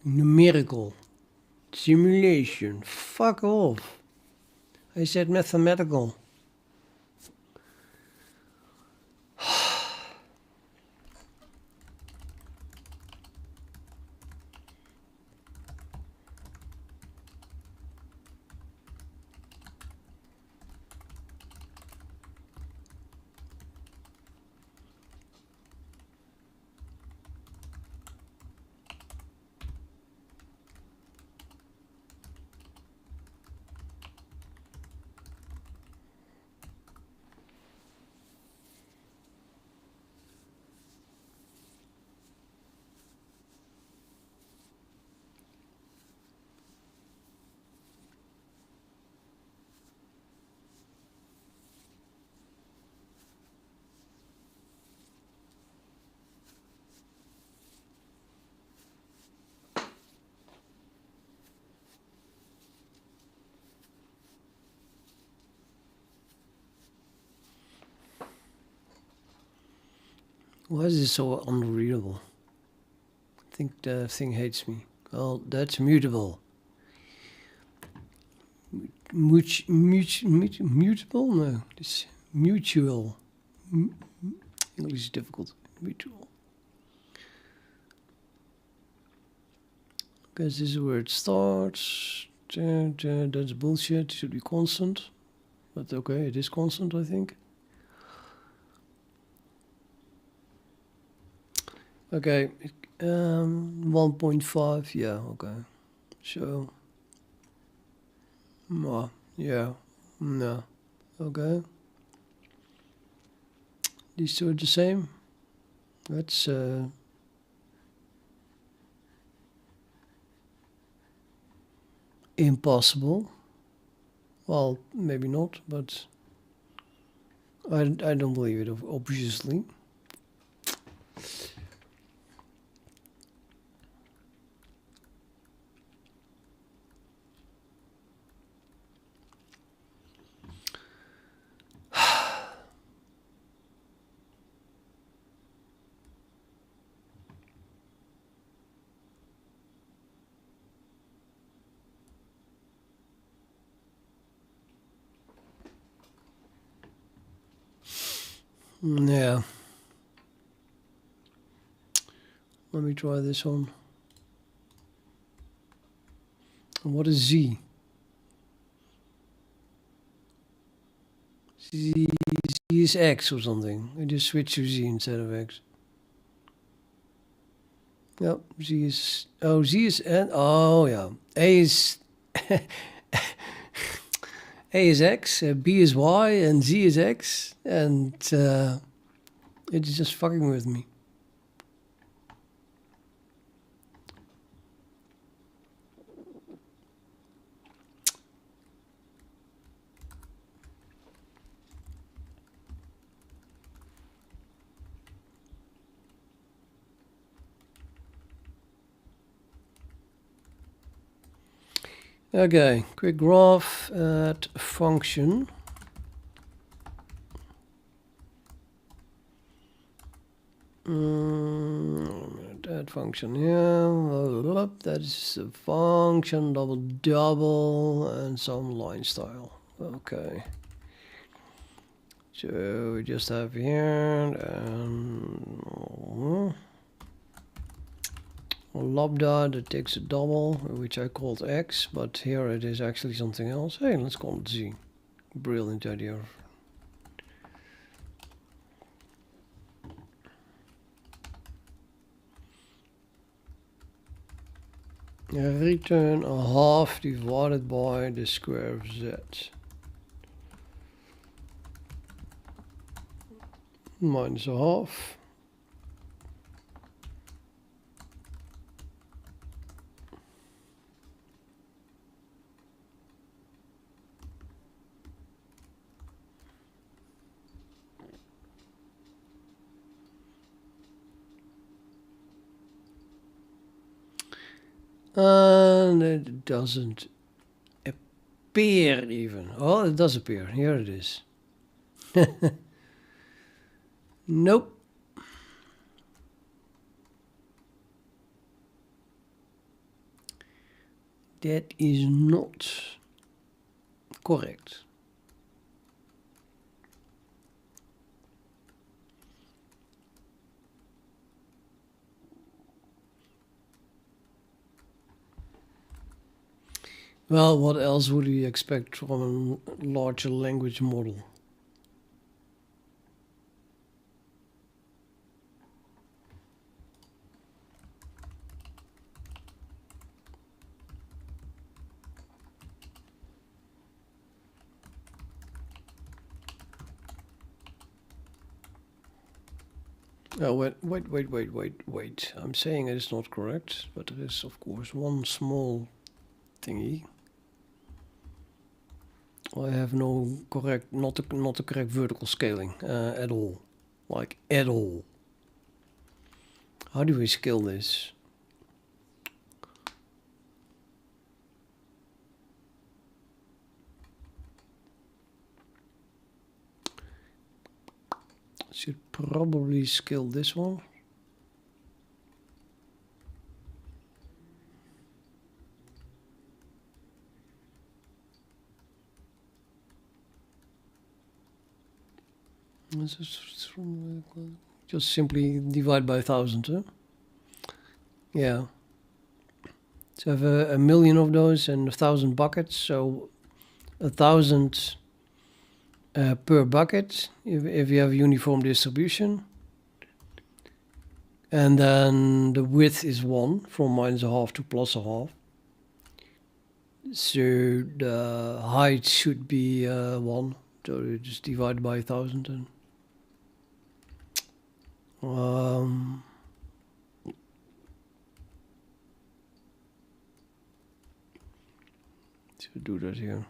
Numerical simulation. Fuck off. I said mathematical. Why is this so unreadable? I think the thing hates me. Well, that's mutable. Mutable? No, it's mutual. English is difficult. Mutual. Guess this is where it starts. That's bullshit. It should be constant. But okay, it is constant, I think. Okay, 1.5, yeah, okay. So, yeah, no, okay. These two are the same. That's impossible. Well, maybe not, but I don't believe it, obviously. Yeah. Let me try this one. What is Z? Z is X or something. I just switch to Z instead of X. Yep, Z is... Oh, Z is N. Oh, yeah. A is... A is X, B is Y, and Z is X. And it's just fucking with me. Okay, quick graph at function. That function, yeah. That is a function, double, and some line style. Okay. So we just have here lambda that takes a double, which I called X, but here it is actually something else. Hey, let's call it Z. Brilliant idea. Return a half divided by the square of Z. Minus a half. And it doesn't appear even. Oh, it does appear. Here it is. Nope. That is not correct. Well, what else would you expect from a larger language model? Oh, wait. I'm saying it is not correct, but there is, of course, one small thingy. I have no correct, not the correct vertical scaling at all. Like, at all. How do we scale this? Should probably scale this one. Just simply divide by 1,000, huh? Yeah. So I have a million of those and 1,000 buckets, so 1,000 per bucket if you have a uniform distribution. And then the width is 1 from minus a half to plus a half. So the height should be 1. So you just divide by 1,000 and so do that here.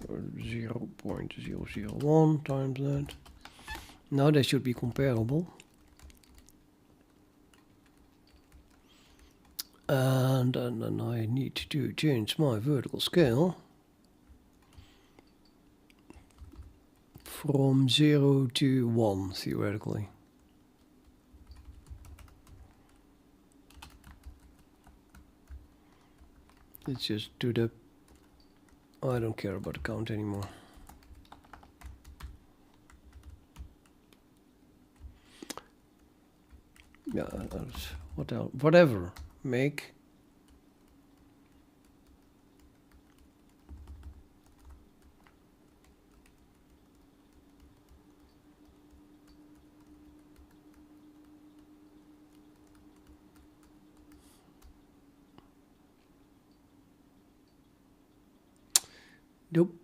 So 0.001 times that. Now they should be comparable. And then I need to change my vertical scale from 0 to 1, theoretically. Let's just do the... I don't care about the count anymore. Yeah, what else? Whatever. Make. Nope.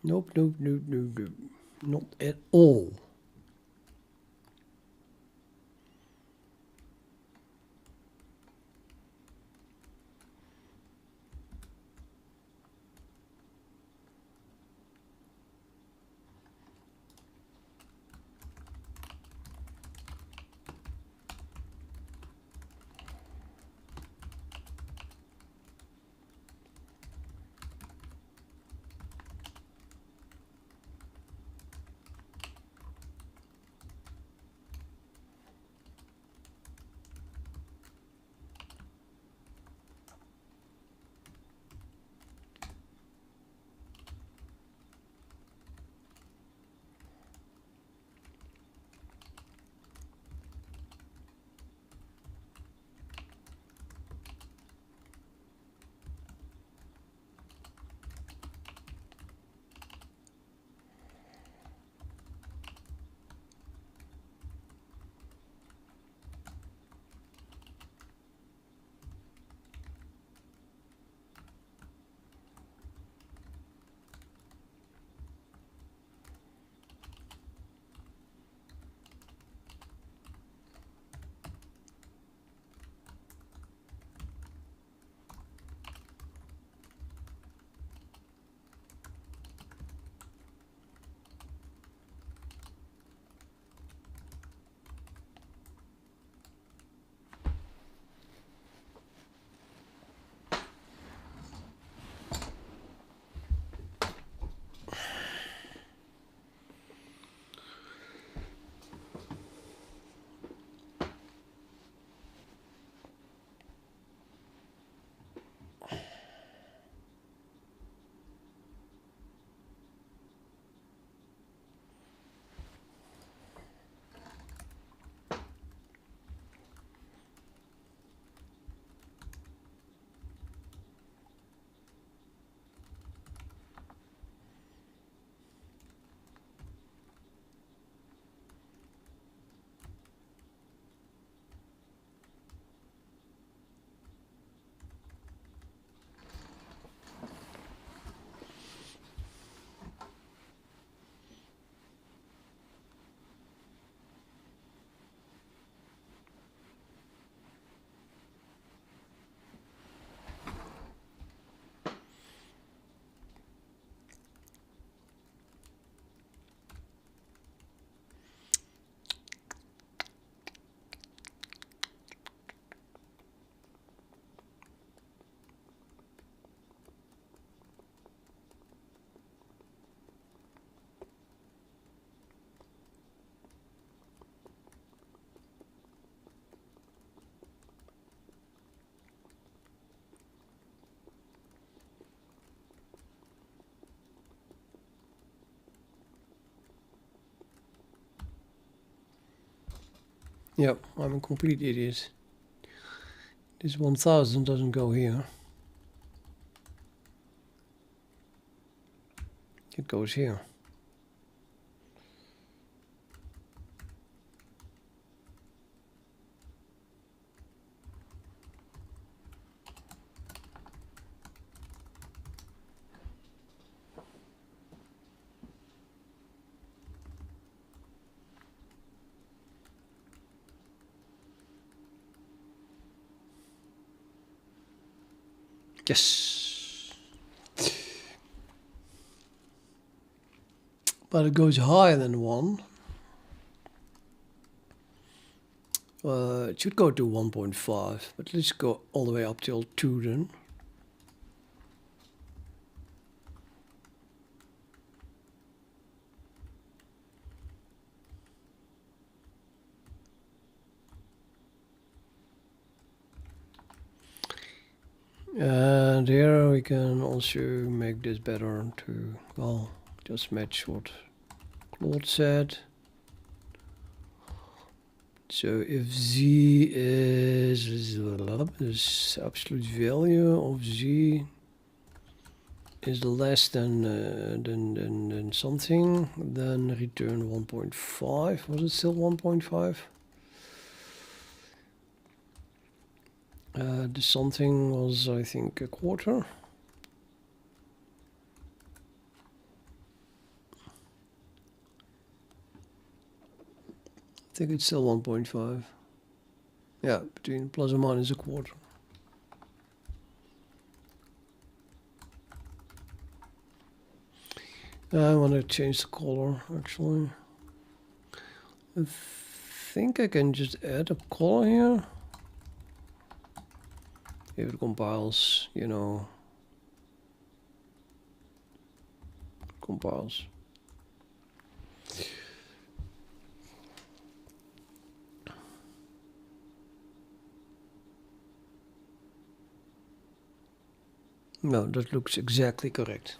Nope, nope, nope, nope, nope. Not at all. Yep, I'm a complete idiot. This 1000 doesn't go here. It goes here. Yes. But it goes higher than 1. It should go to 1.5, but let's go all the way up till 2 then. And here we can also make this better to, well, just match what Claude said. So if z is this absolute value of z is less than something, then return 1.5. Was it still 1.5? The something was, I think, a quarter. I think it's still 1.5. Yeah, between plus or minus a quarter. I want to change the color, actually. I think I can just add a color here. If it compiles, you know, compiles. No, that looks exactly correct.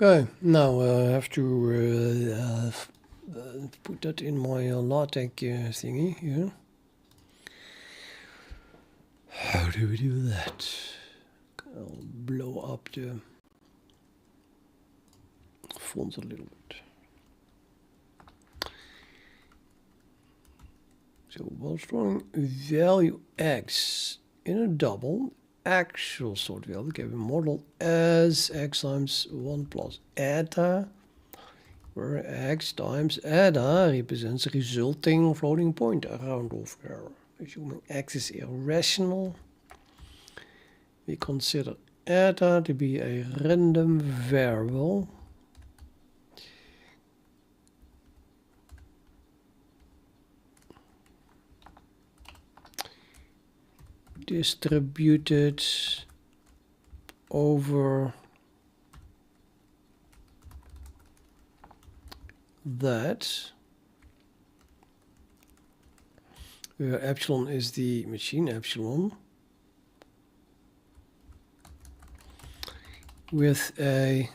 Okay, now I have to put that in my LaTeX thingy here. How do we do that? I'll blow up the font a little bit. So while storing value x in a double, actual sort value can be modeled as x times 1 plus eta, where x times eta represents a resulting floating point around off error. Assuming x is irrational, we consider eta to be a random variable distributed over that, where epsilon is the machine epsilon, with a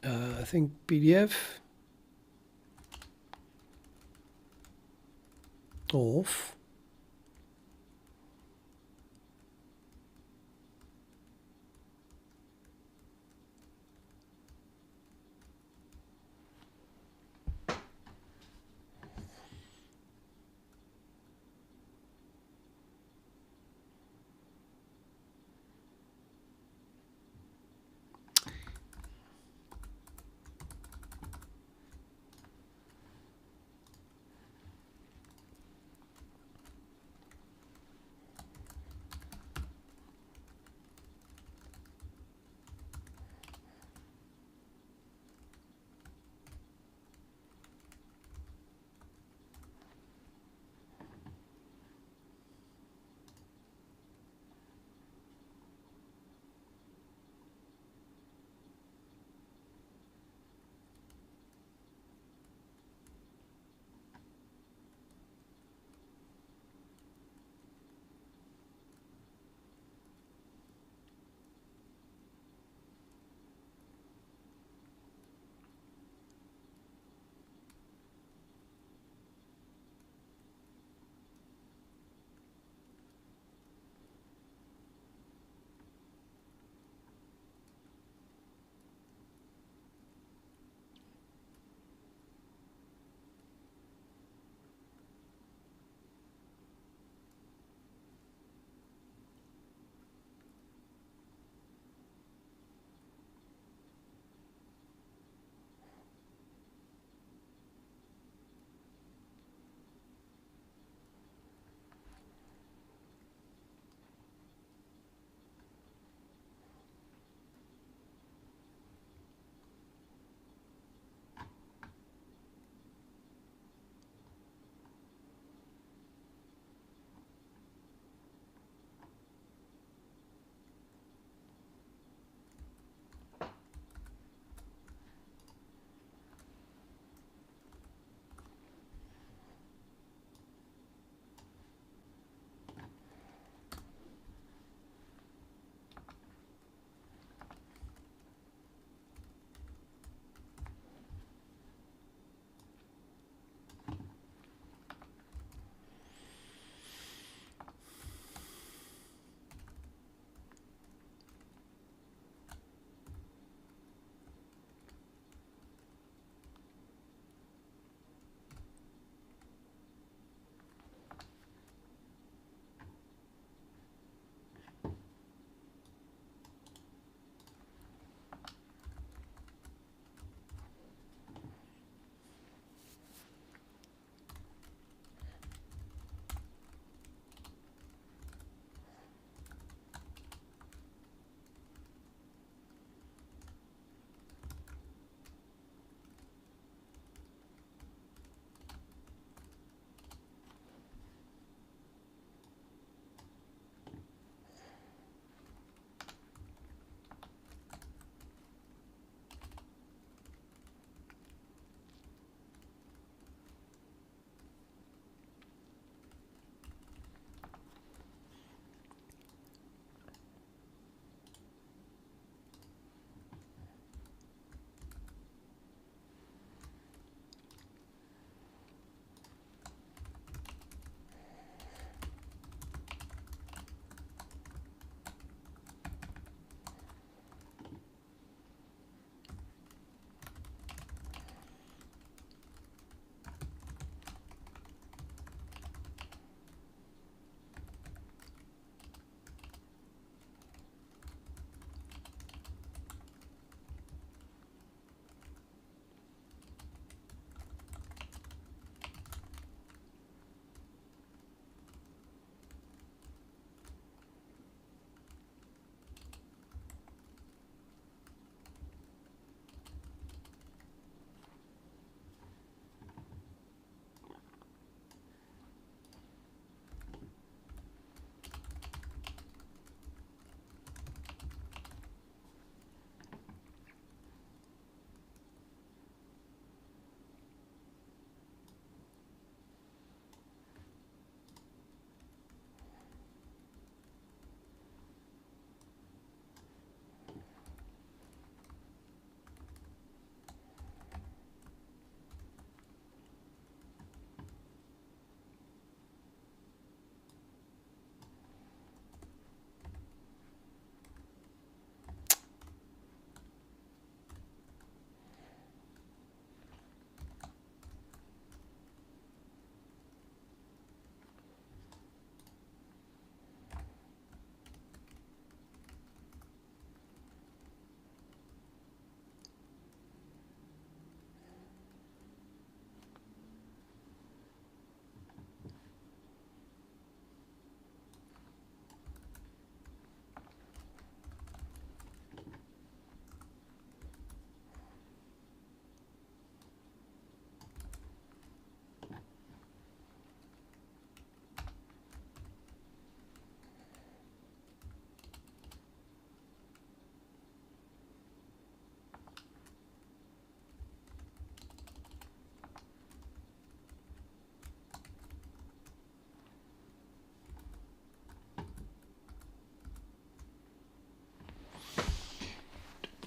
I think PDF of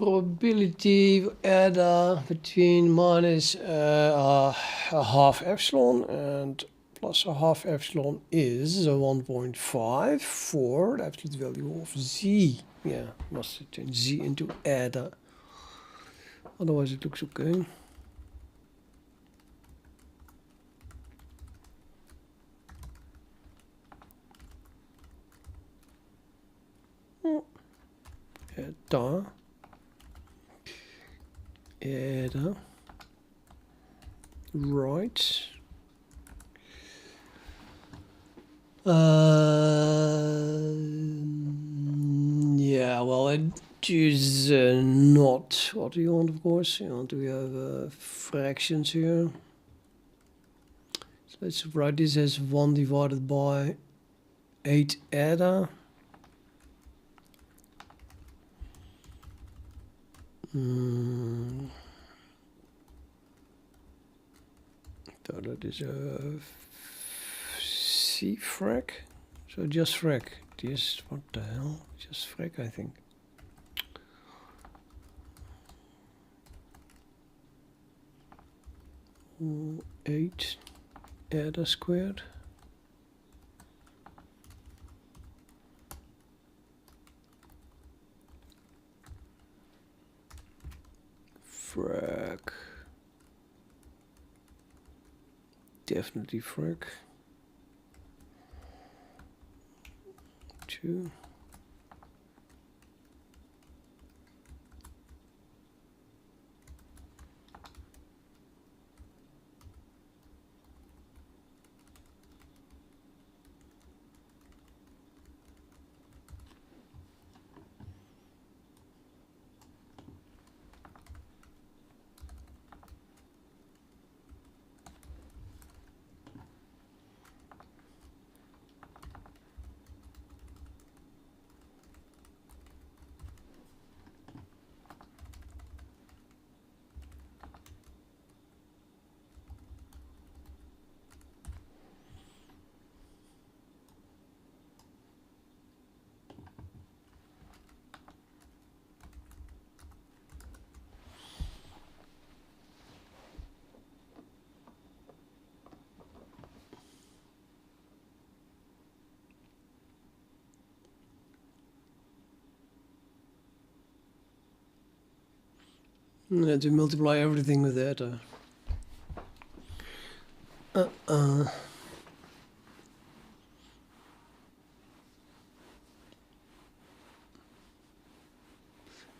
probability eta between minus a half epsilon and plus a half epsilon is 1.5 for the absolute value of z. Yeah, must change z into eta. Otherwise it looks okay. Eta. Eta. Right. Yeah, well, it is not what we want, of course. You want to have fractions here. So let's write this as 1 divided by 8 eta. So that is a C frac. So just frac. This, what the hell? Just frac, I think. Mm, 8 eta squared. Frac. Definitely frac. 2. And to multiply everything with eta.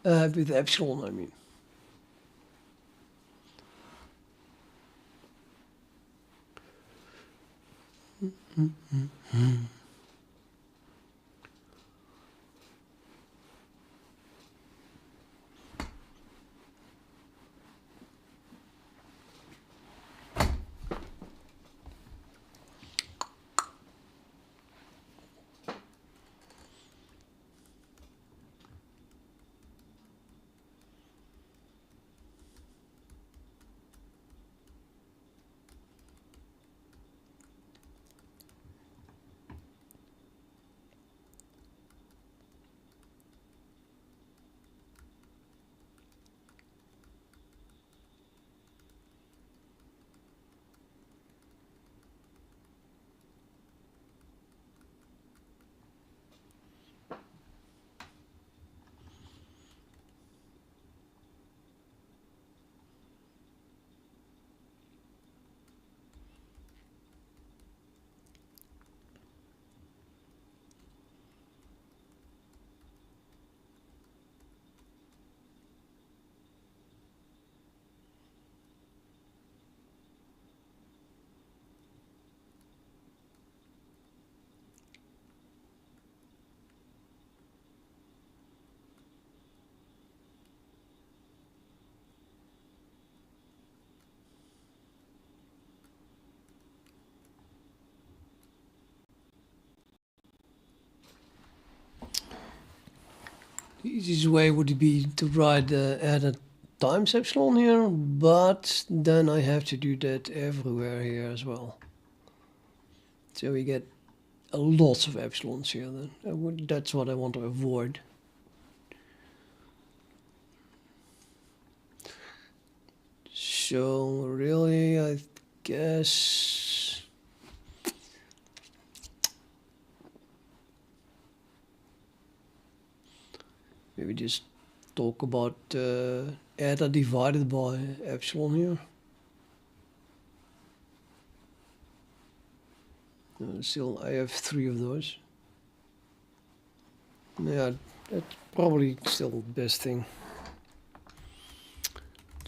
With epsilon, I mean. The easiest way would be to write eta times epsilon here, but then I have to do that everywhere here as well. So we get a lot of epsilons here then. That's what I want to avoid. So really, I guess maybe just talk about eta divided by epsilon here. Still, I have 3 of those. Yeah, that's probably still the best thing.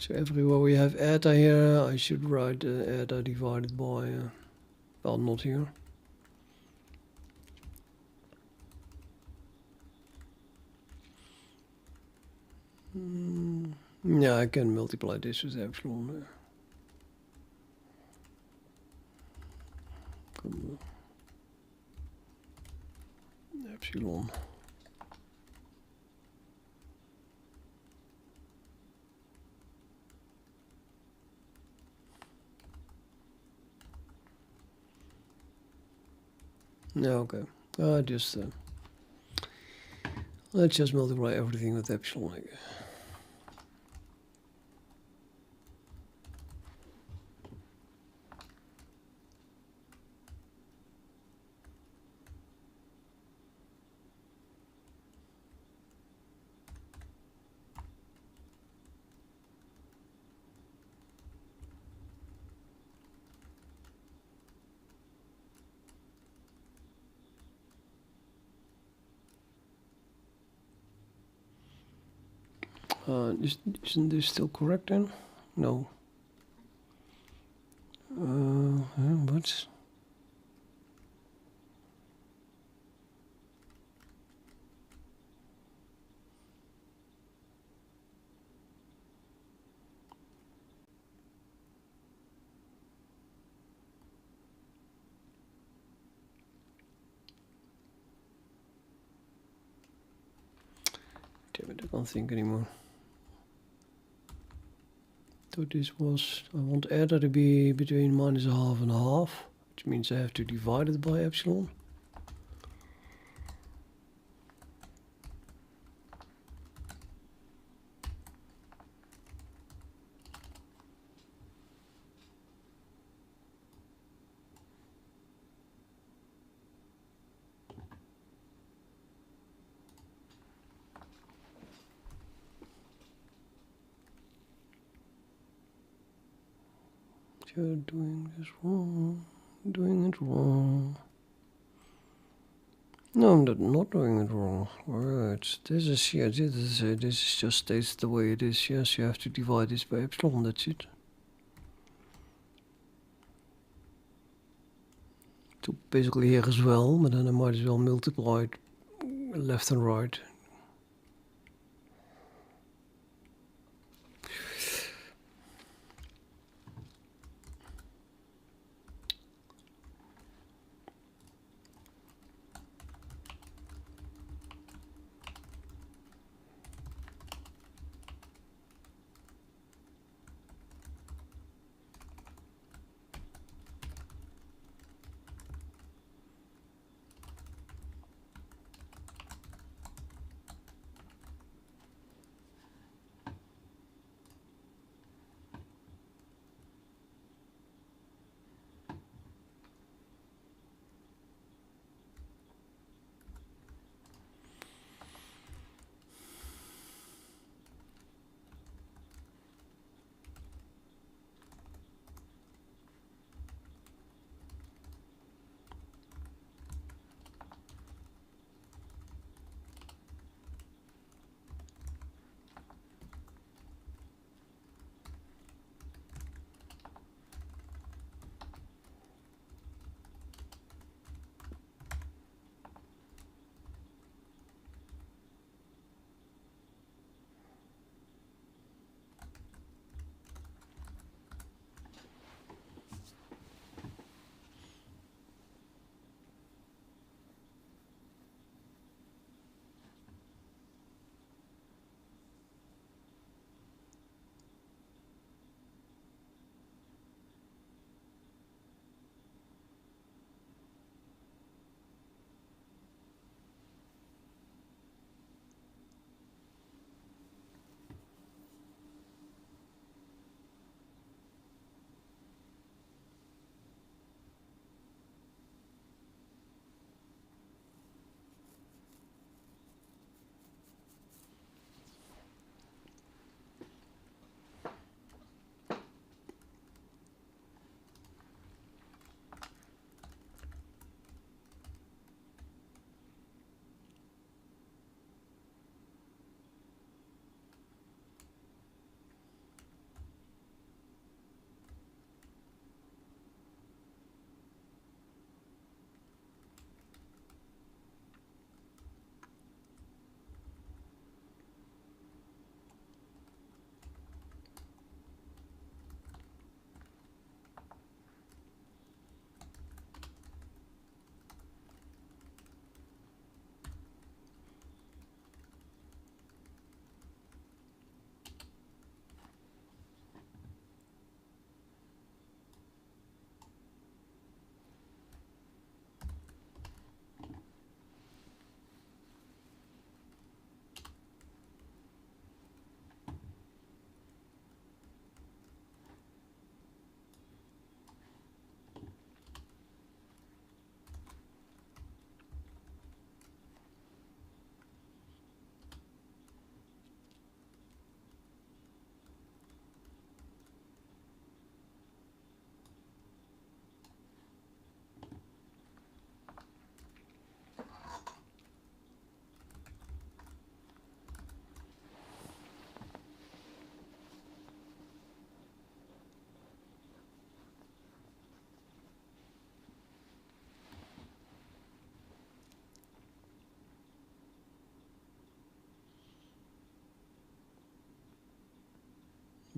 So everywhere we have eta here, I should write eta divided by, well, not here. Yeah, I can multiply this with epsilon. Epsilon. Yeah, okay. Let's just multiply everything with epsilon, I guess. Isn't this still correct then? No. What? Damn it, I can't think anymore. So this was, I want eta to be between -1/2 and 1/2, which means I have to divide it by epsilon. You're doing this wrong, doing it wrong. No, I'm not doing it wrong. Alright, this is, yeah, this is just states the way it is. Yes, you have to divide this by epsilon, that's it. So basically here as well, but then I might as well multiply it left and right.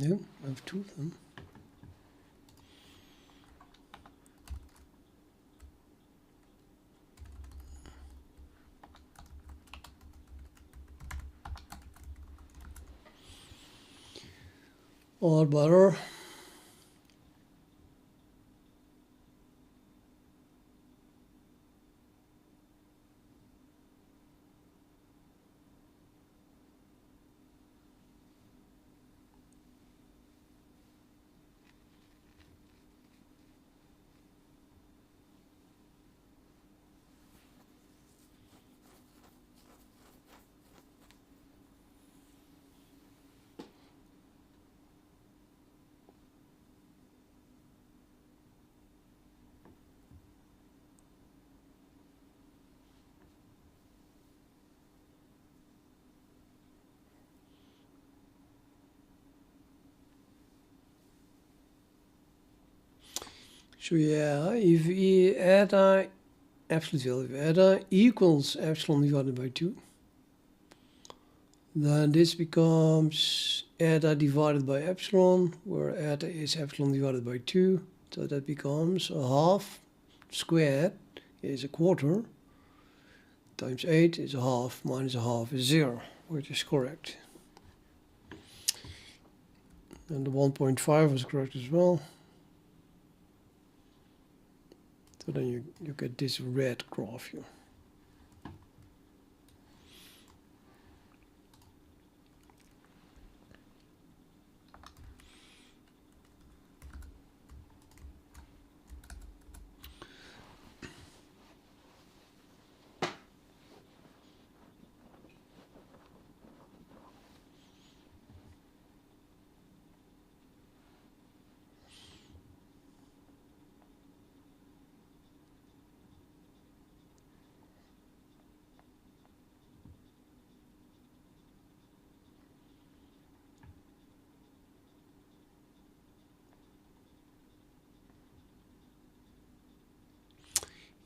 No, I have two of them. Or better. So yeah, if eta absolute value of eta equals epsilon divided by 2, then this becomes eta divided by epsilon, where eta is epsilon divided by 2. So that becomes a half squared is a quarter, times 8 is a half, minus a half is 0, which is correct. And the 1.5 was correct as well. So then you get this red graph here.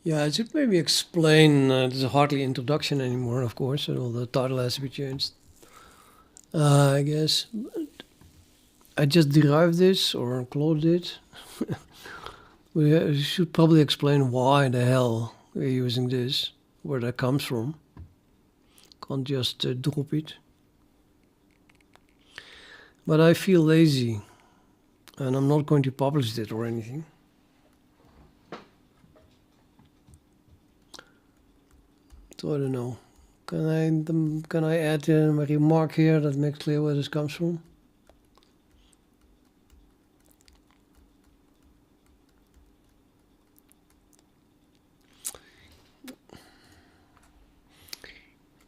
Yeah, I should maybe explain, this is hardly introduction anymore, of course, so the title has to be changed. I guess. I just derived this, or closed it. We should probably explain why the hell we're using this, where that comes from. Can't just drop it. But I feel lazy, and I'm not going to publish it or anything. So I don't know. Can I add a remark here that makes clear where this comes from?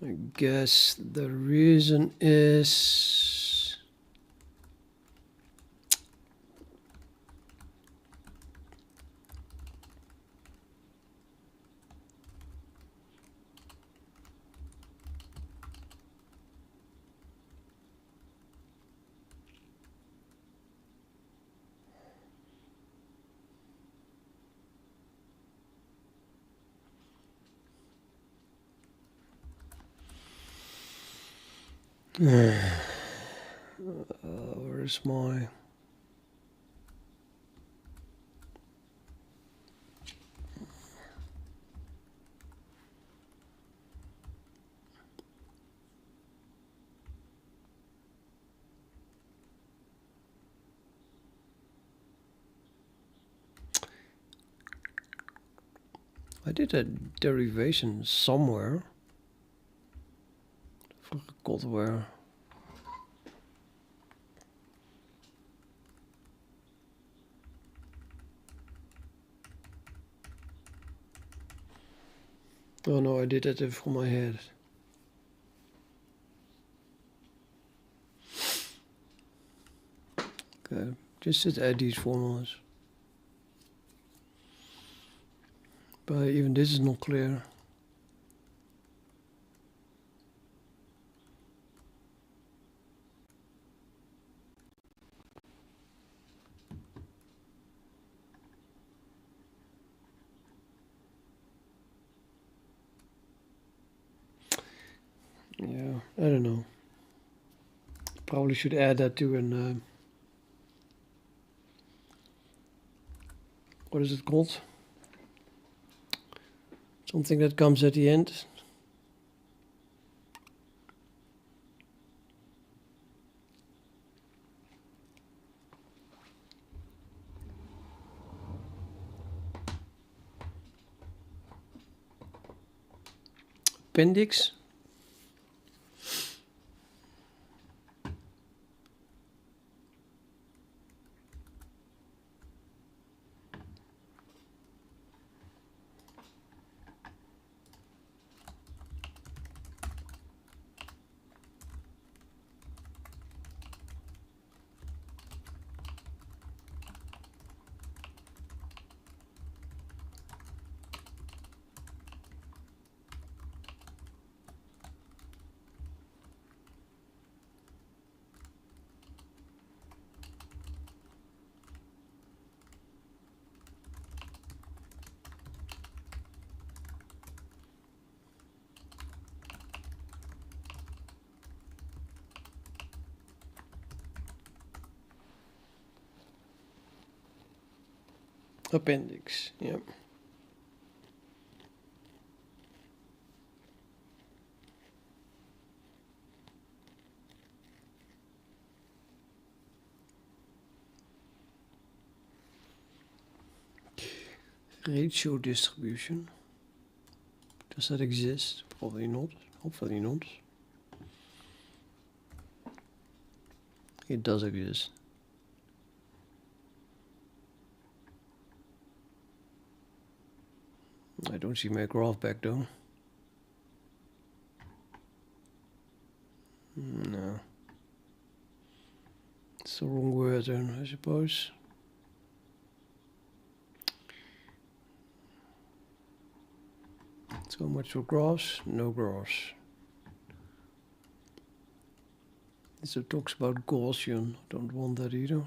I guess the reason is where's my... I did a derivation somewhere. I forgot where. Oh no, I did that from my head. Okay, just add these formulas. But even this is not clear. Yeah, I don't know. Probably should add that to an what is it called? Something that comes at the end. Appendix. Appendix, yeah. Ratio distribution. Does that exist? Probably not. Hopefully not. It does exist. I don't see my graph back though. No. It's the wrong word then, I suppose. So much for graphs, no graphs. This talks about Gaussian, don't want that either.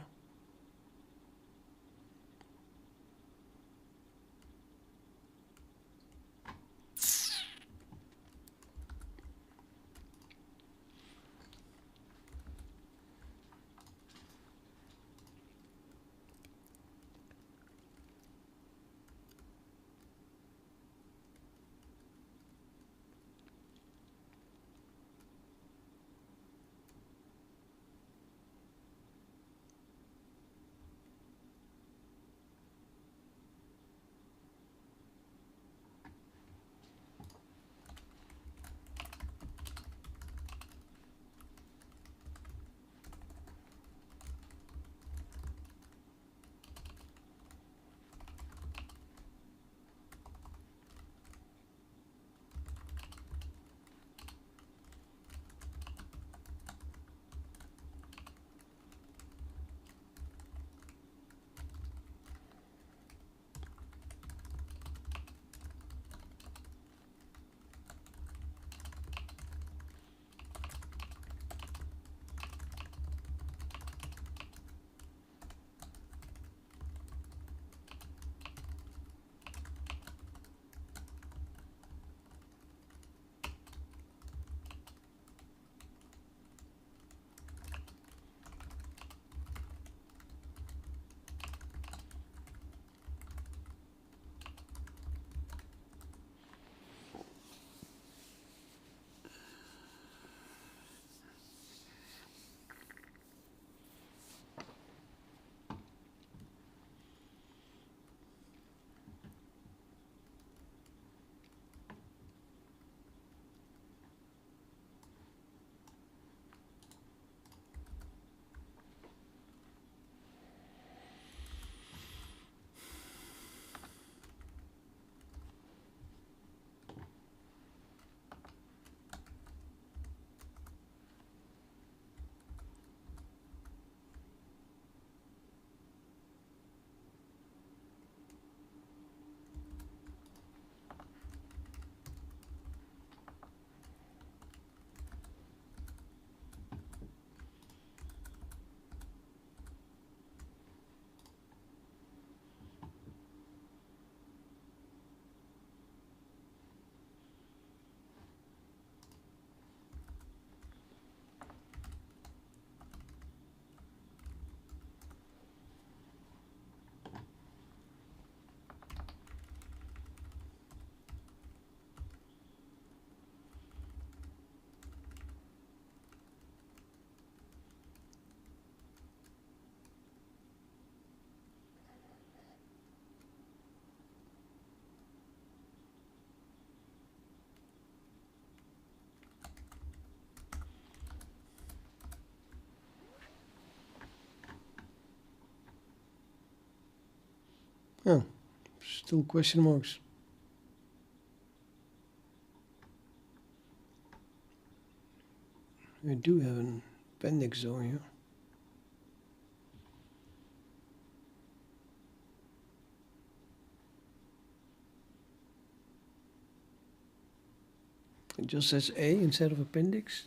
Still question marks. I do have an appendix though here. It just says A instead of appendix.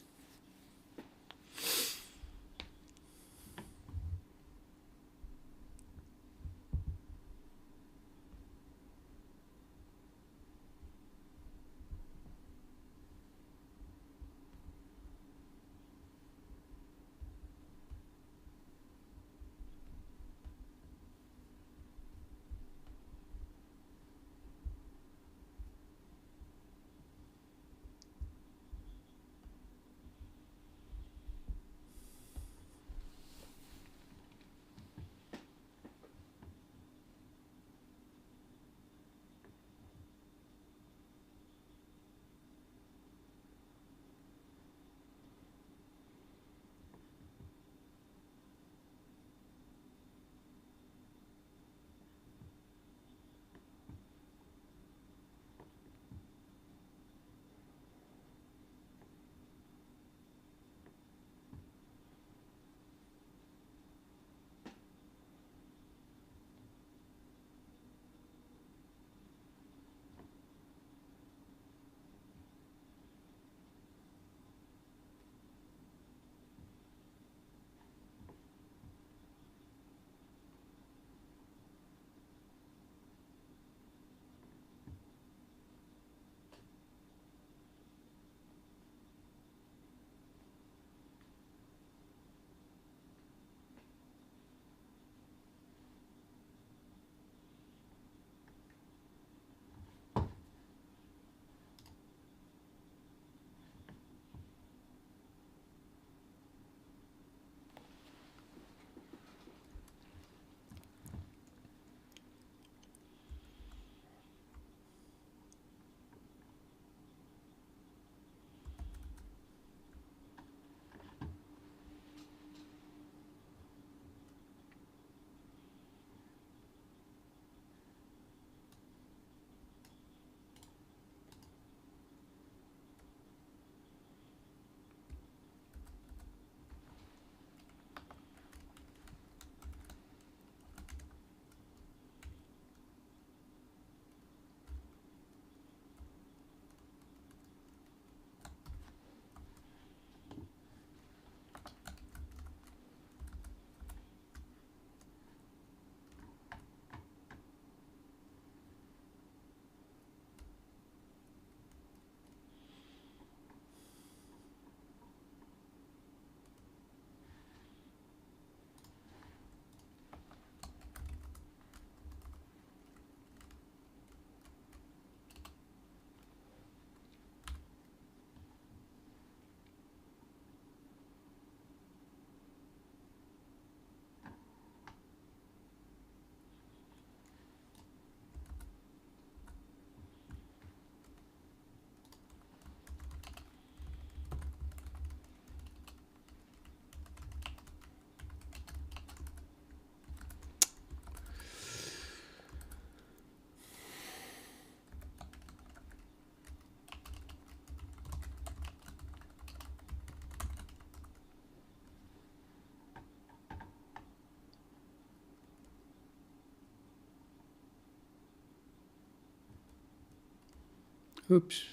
Oops.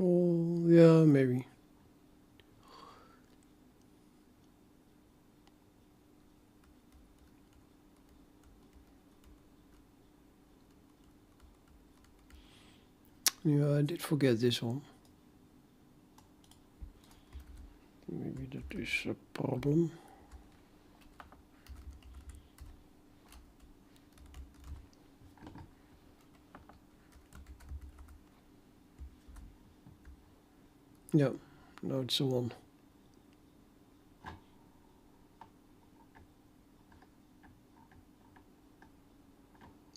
Oh, yeah, maybe. Yeah, I did forget this one. Maybe that is a problem. Yeah, no, it's the one.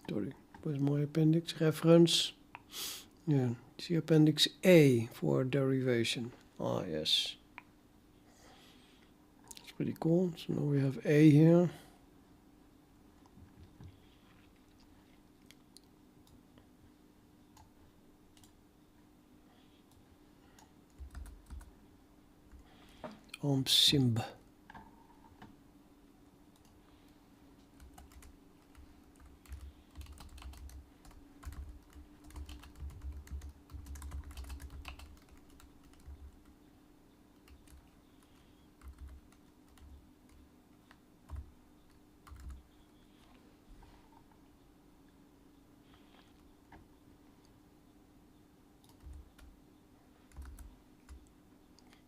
Sorry, where's my appendix? Reference. Yeah, it's the appendix A for derivation. Ah, yes. It's pretty cool. So now we have A here. Simb.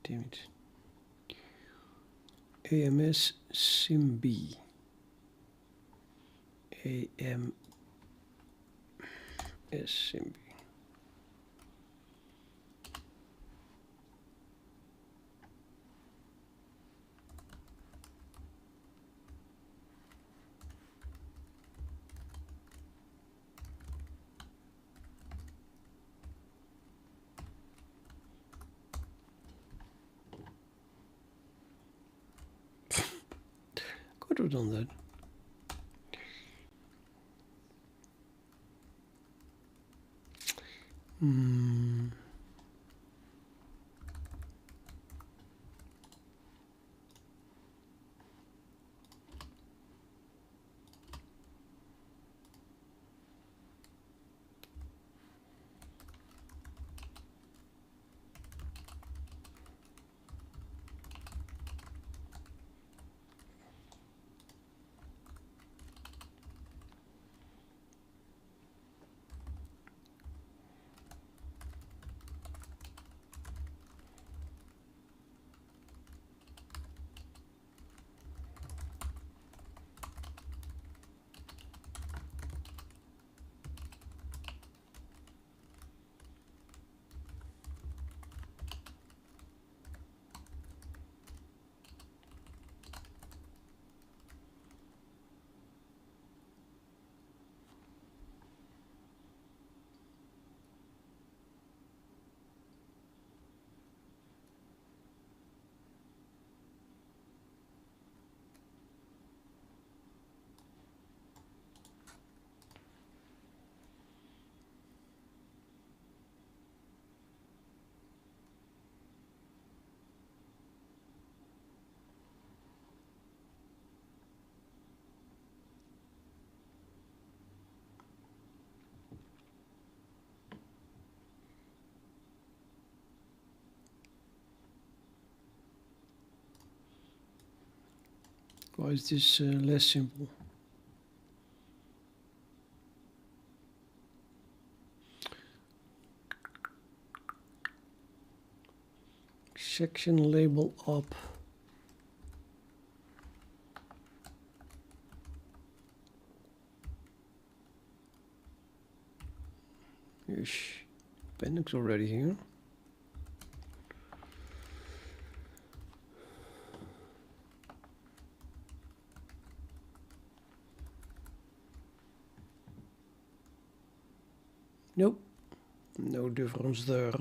Damn it. AMS Simb. AMS Simb. Could have done that. Why is this less simple? Section label up. Yes, appendix already here. Nope, no difference there.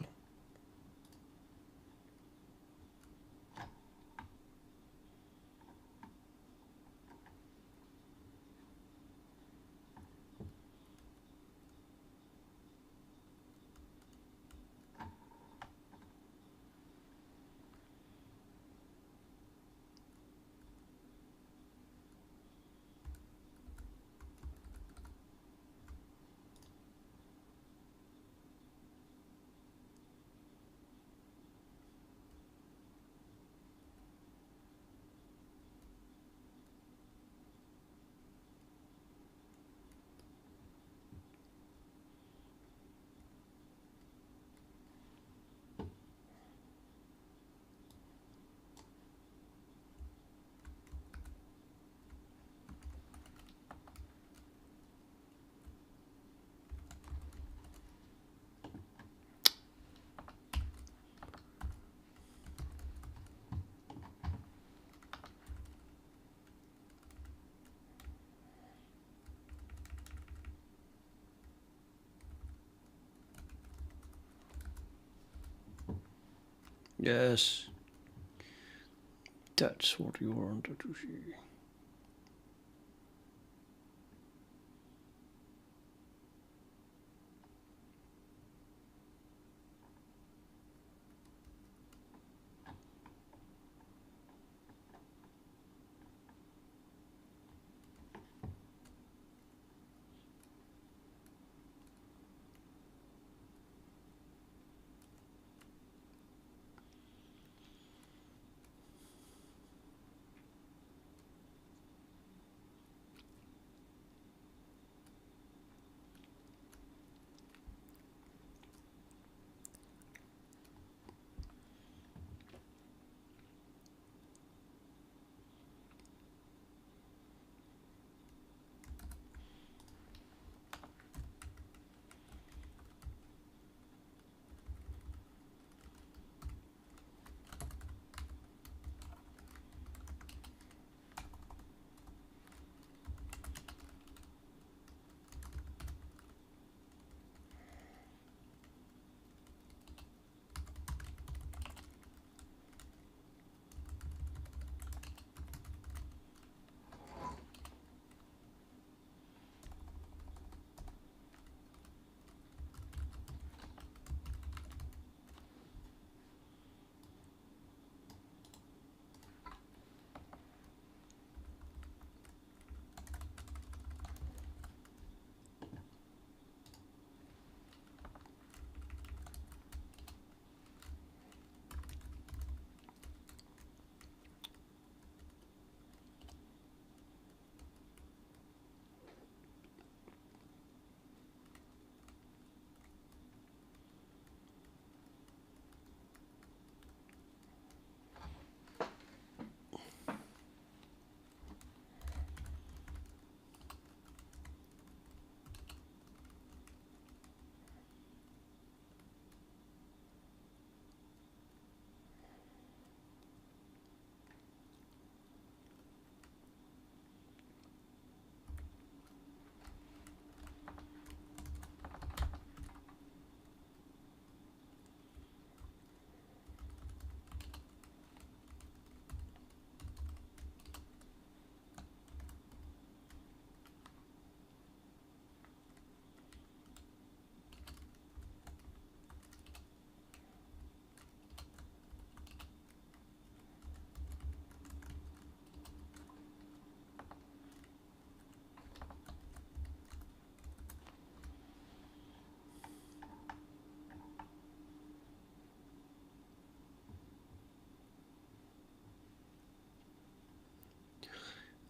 Yes, that's what you wanted to see.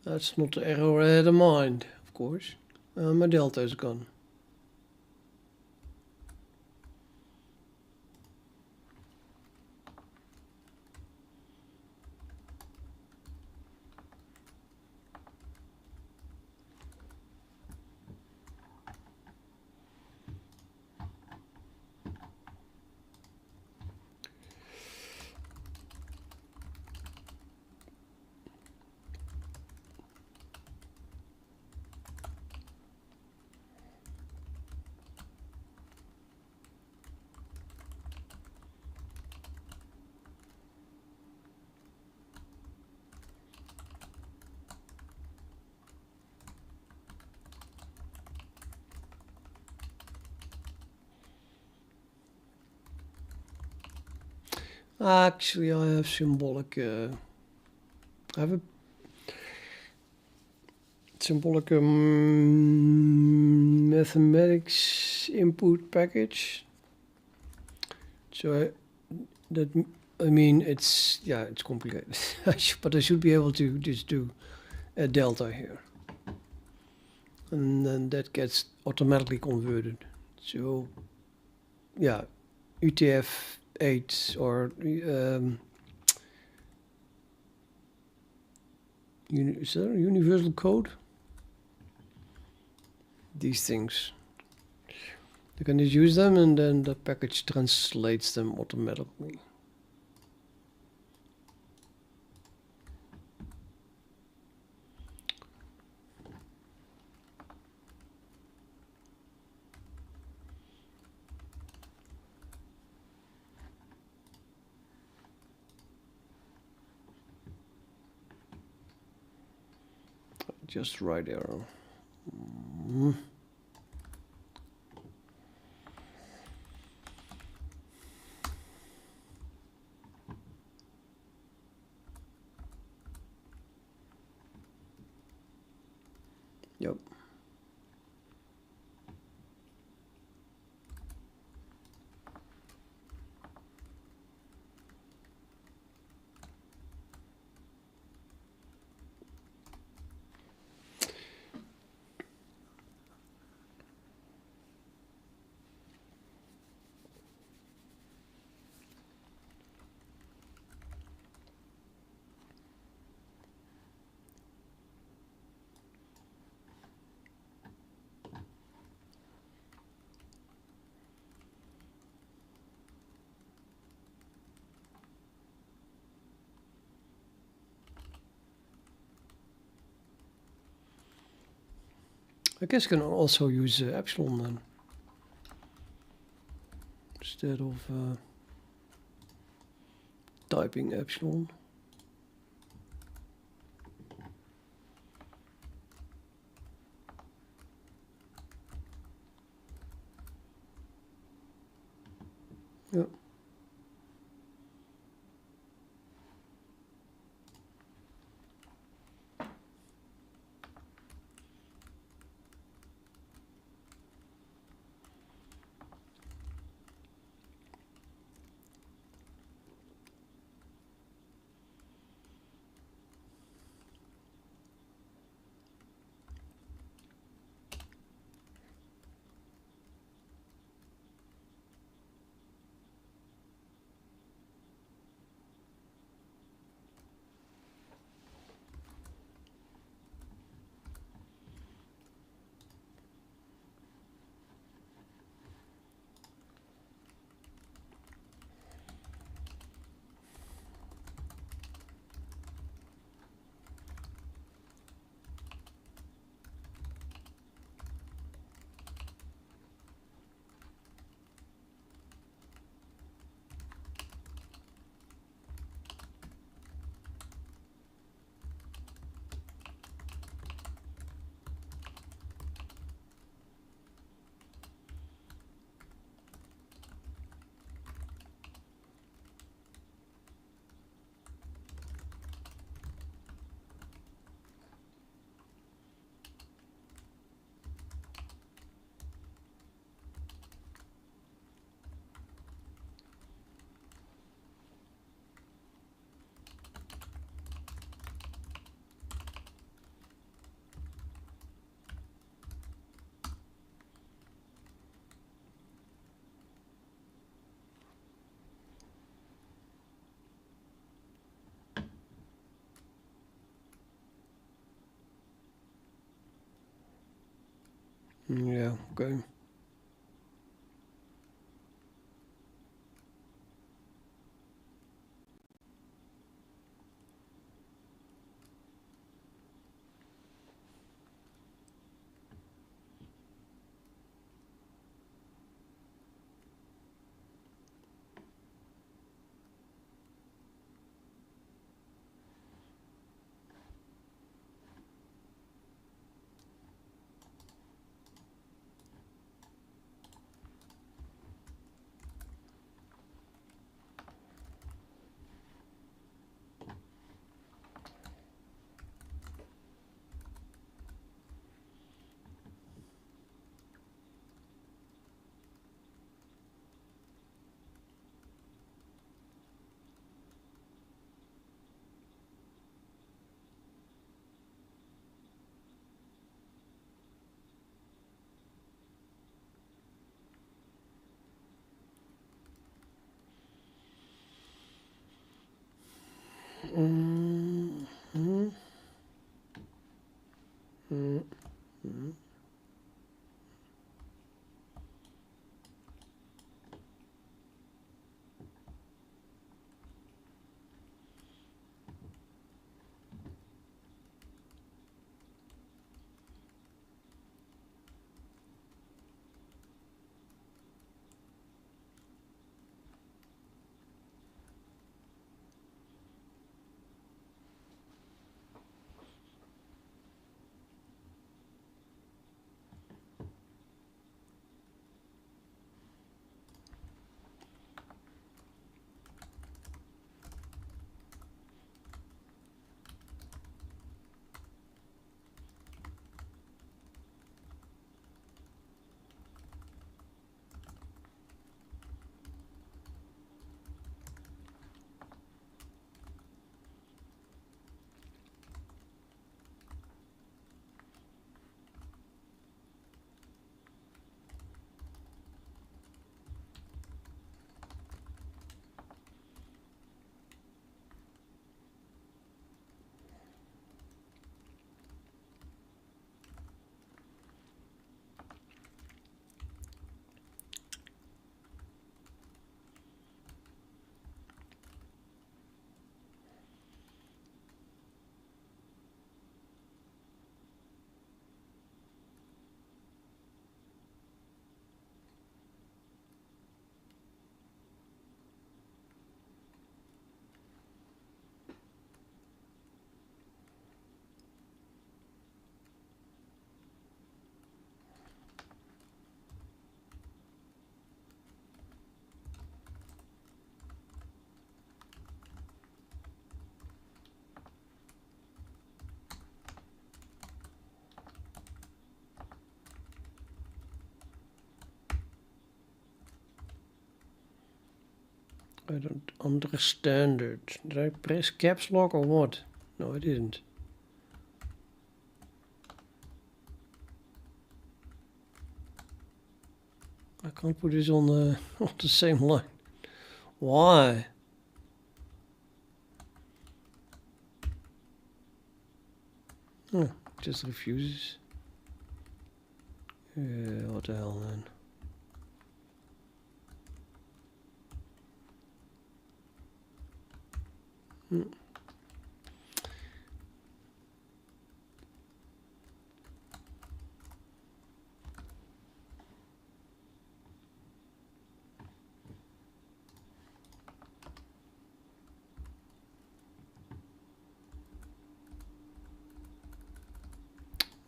That's not the error I had in mind, of course. My delta is gone. Actually, I have symbolic. I have a symbolic mathematics input package. So I mean, it's complicated, but I should be able to just do a delta here, and then that gets automatically converted. So yeah, UTF-8 or is there a universal code? These things. You can just use them and then the package translates them automatically. Just right arrow. Yep. I guess you can also use epsilon then, instead of typing epsilon. Yeah. Yeah, okay. Mm, mm, mm, mm. I don't understand it. Did I press caps lock or what? No, I didn't. I can't put this on the on the same line. Why? Oh, just refuses. Yeah, what the hell, man? Hmm.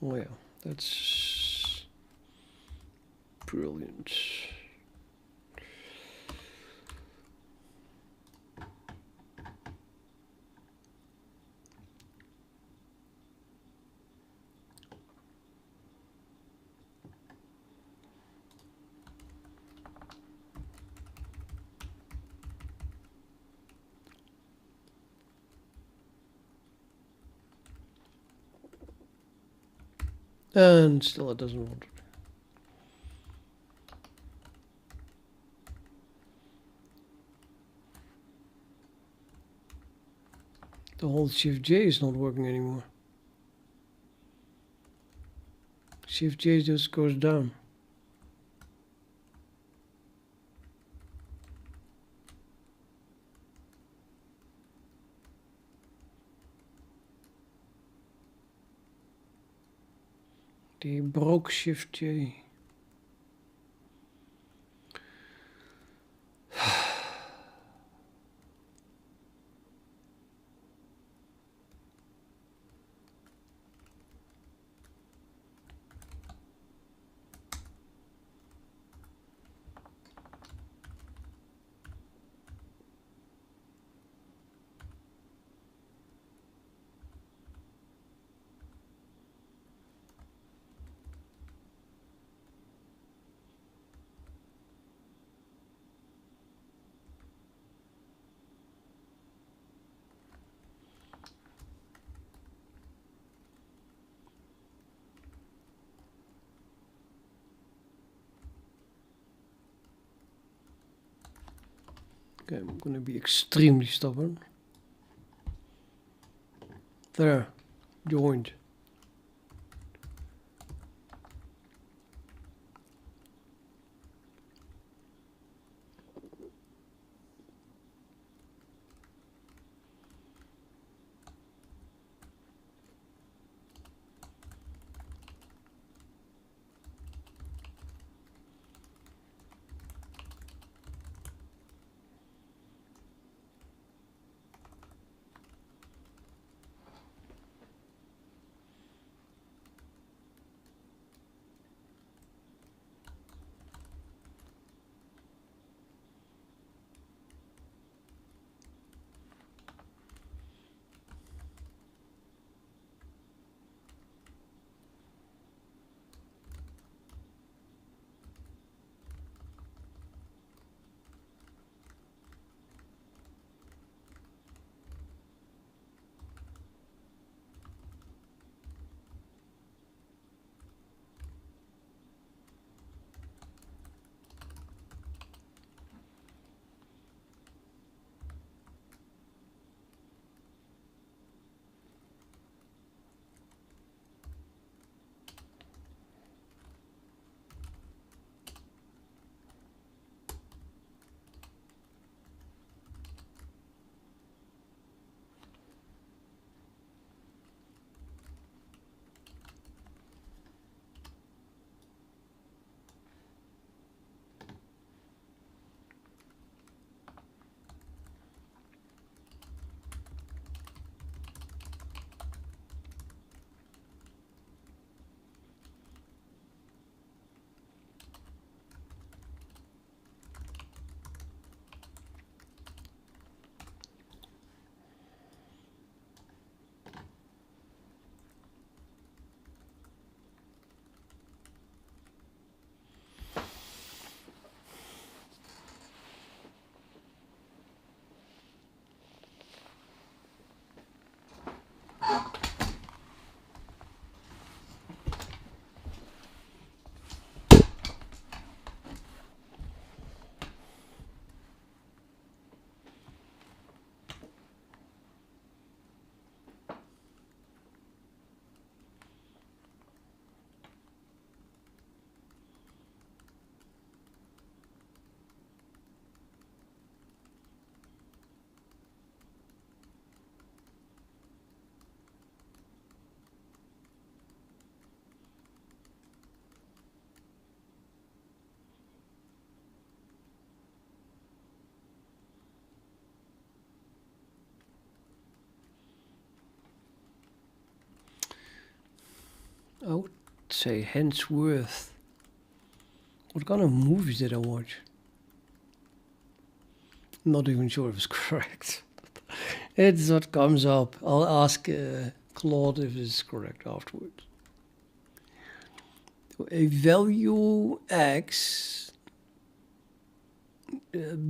Well, that's brilliant. And still it doesn't want it. The whole Shift J is not working anymore. Shift J just goes down. Die broke Shift J. Okay, I'm gonna be extremely stubborn. There, joined. I would say Hensworth. What kind of movies did I watch? Not even sure if it's correct. It's what comes up. I'll ask Claude if it's correct afterwards. A value x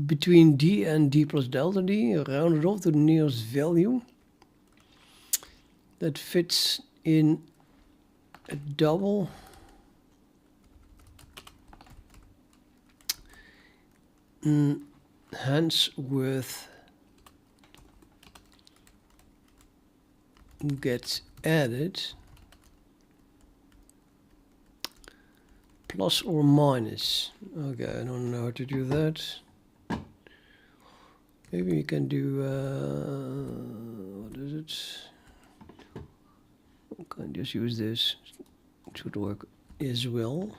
between d and d plus delta d, rounded off to the nearest value that fits in a double Hensworth gets added plus or minus. Okay, I don't know how to do that. Maybe we can do, what is it? I can just use this. It should work as well.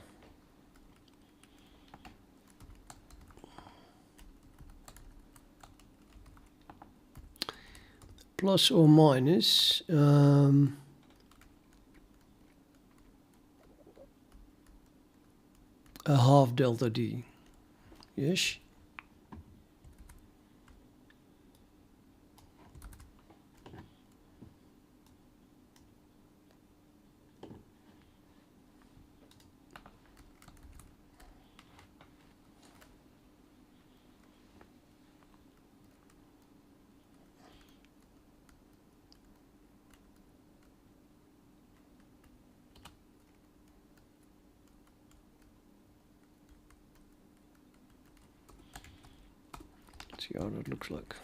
Plus or minus. A half delta D. Yes. See how that looks like.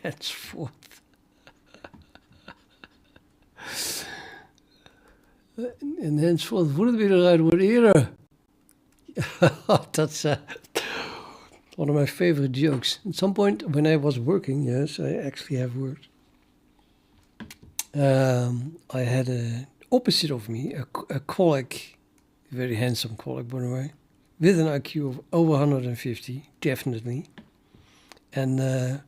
Henceforth. And henceforth wouldn't be the right word either. That's one of my favorite jokes. At some point when I was working, yes, I actually have worked. I had a opposite of me, a colleague, a very handsome colleague by the way, with an IQ of over 150, definitely. And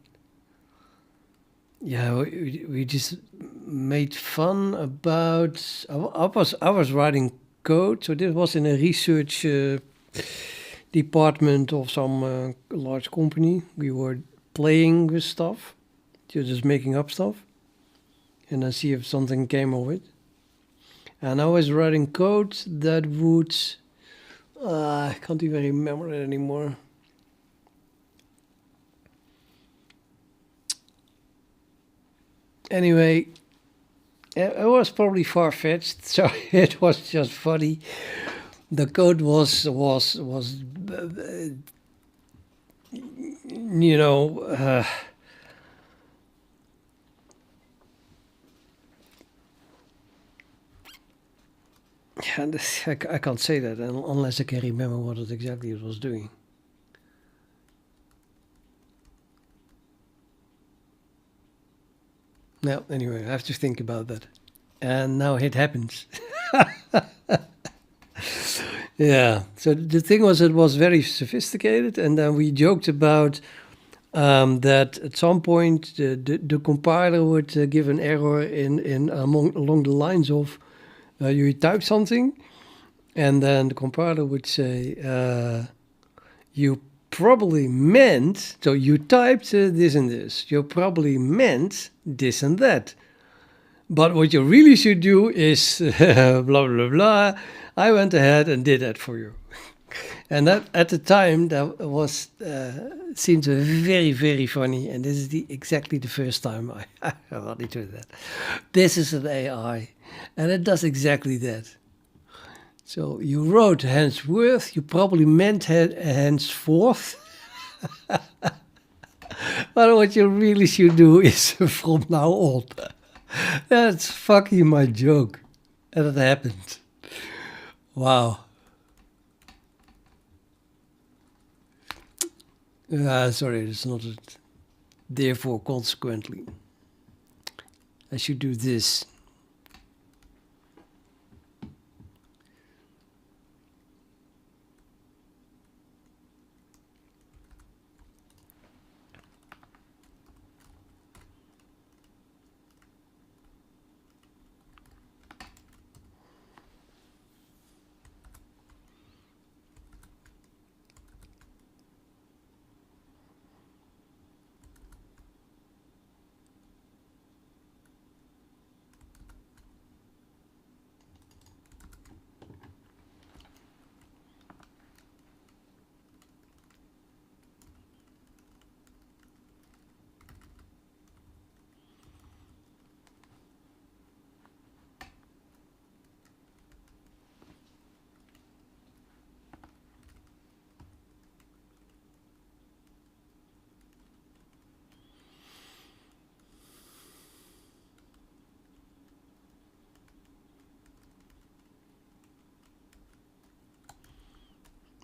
yeah, we just made fun about. I was writing code, so this was in a research department of some large company. We were playing with stuff, just making up stuff, and then see if something came of it. And I was writing code that would. I can't even remember it anymore. Anyway, it was probably far-fetched, so it was just funny. The code was you know, yeah, I can't say that unless I can remember what it exactly it was doing. Now, anyway, I have to think about that. And now it happens. Yeah, so the thing was, it was very sophisticated, and then we joked about that at some point the compiler would give an error along the lines of you type something, and then the compiler would say you probably meant, so you typed this and this, you probably meant this and that. But what you really should do is blah, blah, blah. I went ahead and did that for you. And that at the time, that was seemed very, very funny. And this is exactly the first time I really did that. This is an AI, and it does exactly that. So you wrote henceforth, you probably meant henceforth. But what you really should do is from now on. That's fucking my joke. And it happened. Wow. Sorry, it's not it. Therefore, consequently, I should do this.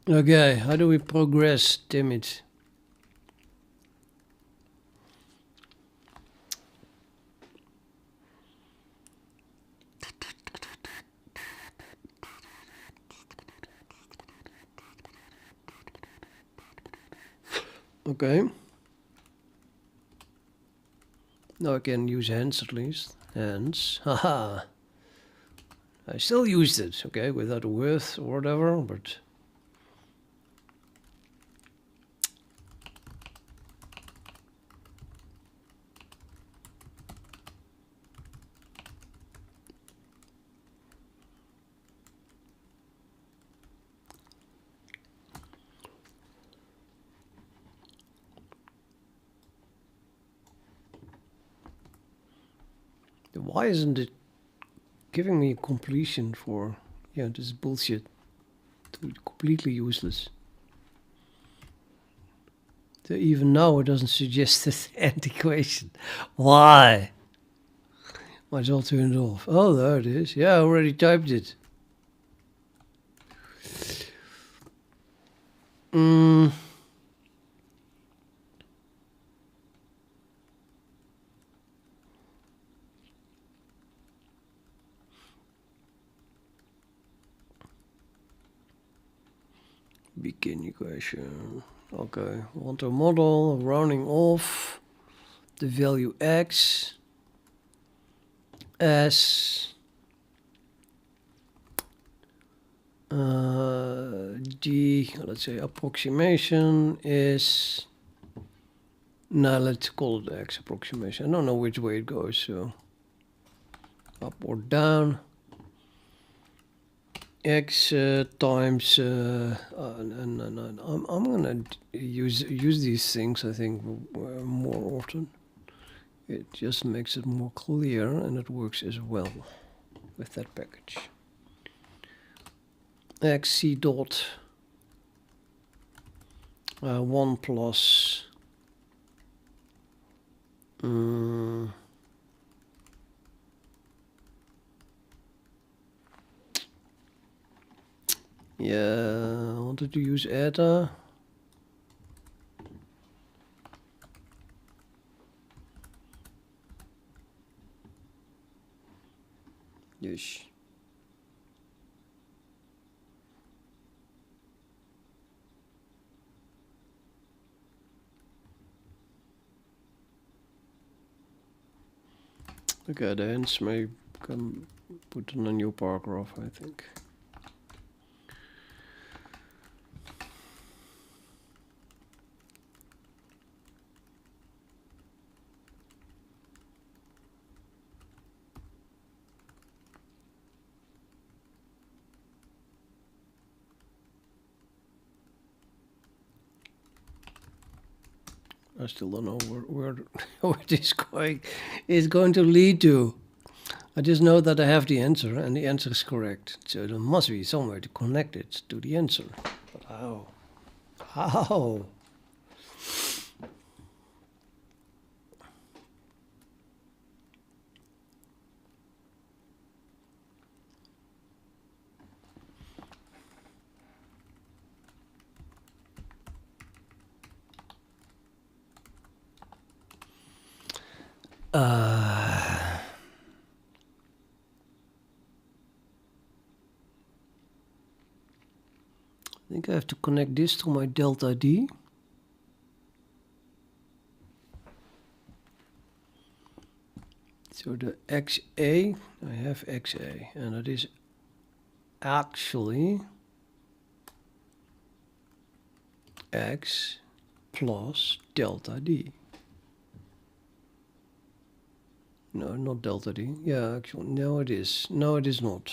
Okay, how do we progress, damn it? Okay. Now I can use hands at least. Hands. Haha. I still used it, okay, without a width or whatever, but... Why isn't it giving me a completion for... Yeah, this is bullshit. Completely useless. So even now it doesn't suggest the end equation. Why? Might as well turn it off. Oh, there it is. Yeah, I already typed it. Begin equation. Okay, want a model rounding off the value x as the, let's say, approximation is, now let's call it x approximation. I don't know which way it goes, so up or down. X times, I'm gonna use these things, I think, more often. It just makes it more clear, and it works as well with that package. X c dot 1 plus yeah, I wanted to use eta. Yes. Okay, the hens may come put on a new paragraph, I think. I still don't know where this is going to lead to. I just know that I have the answer, and the answer is correct. So there must be somewhere to connect it to the answer. But how? How? I think I have to connect this to my delta D. So the XA, I have XA, and it is actually X plus delta D. No, not delta D. Yeah, actually, no, it is. No, it is not.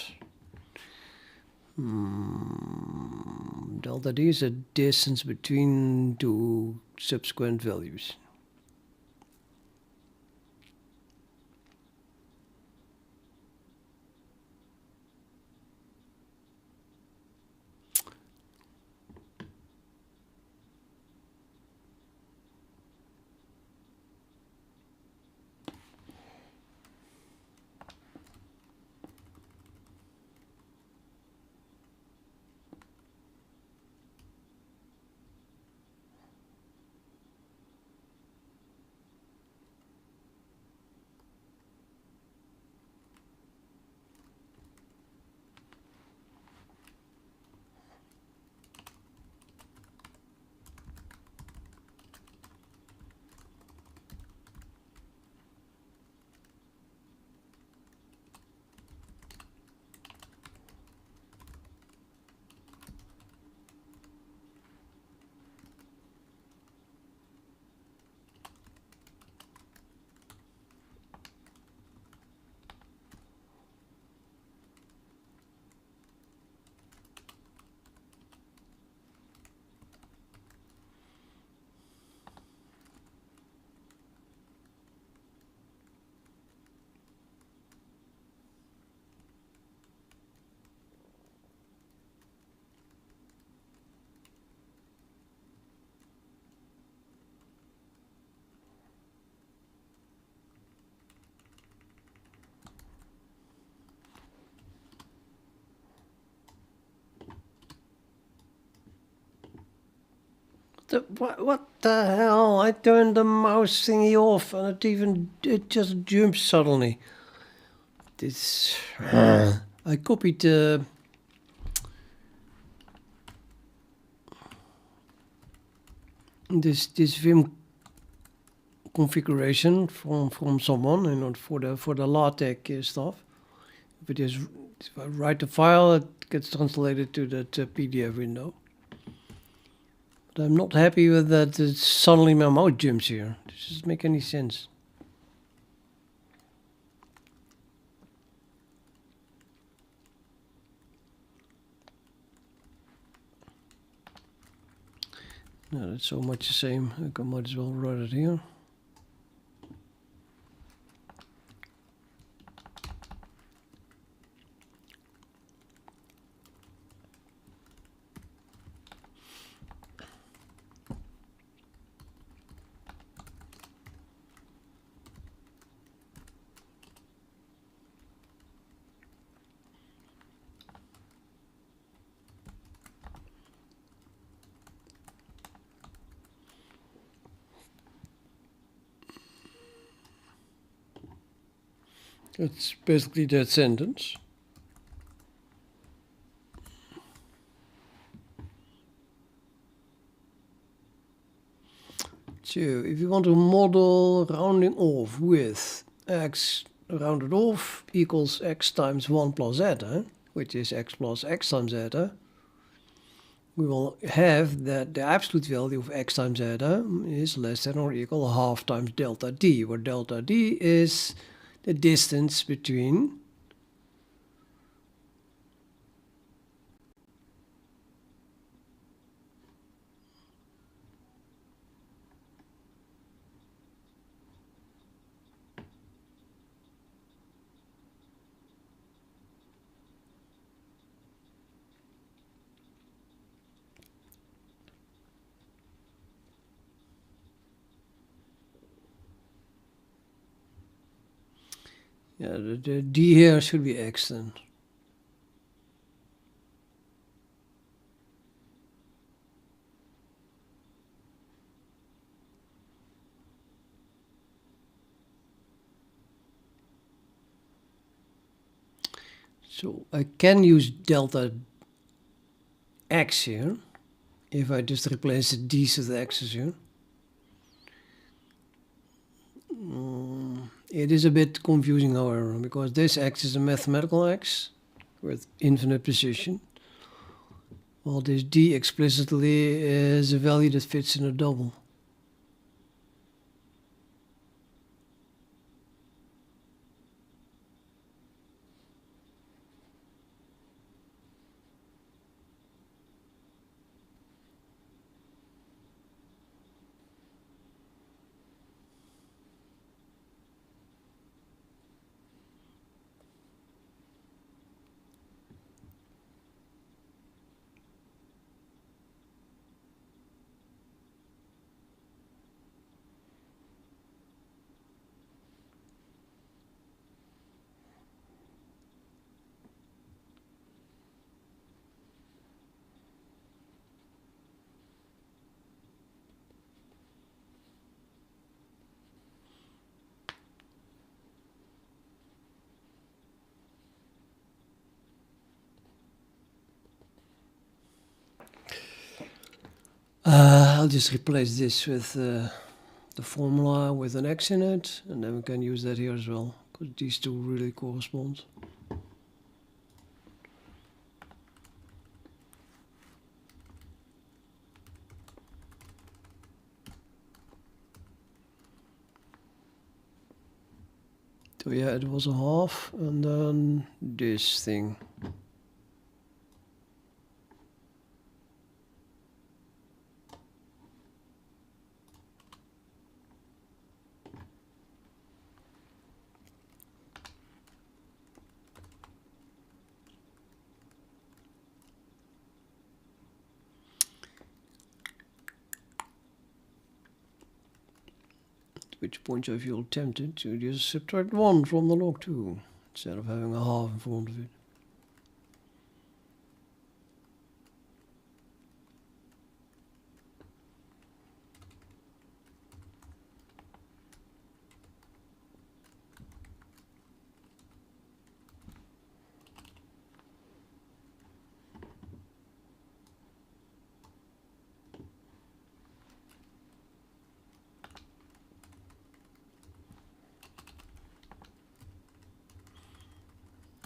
Delta D is a distance between two subsequent values. What the hell? I turned the mouse thingy off and it just jumps suddenly. This I copied this Vim configuration from someone, you know, for the LaTeX stuff. If I write the file, it gets translated to that PDF window. But I'm not happy with that. Suddenly my mouse jumps here. This doesn't make any sense. No, that's so much the same. I might as well write it here. It's basically that sentence. So if you want to model rounding off with x rounded off equals x times 1 plus zeta, which is x plus x times zeta, we will have that the absolute value of x times zeta is less than or equal half times delta d, where delta d is the distance between the d here should be x then. So I can use delta x here if I just replace the d's with the x's here. It is a bit confusing, however, because this x is a mathematical x with infinite precision, while this d explicitly is a value that fits in a double. I'll just replace this with the formula with an x in it, and then we can use that here as well, because these two really correspond. So yeah, it was a half, and then this thing. At which point I feel tempted to just subtract 1 from the log 2, instead of having a half in front of it.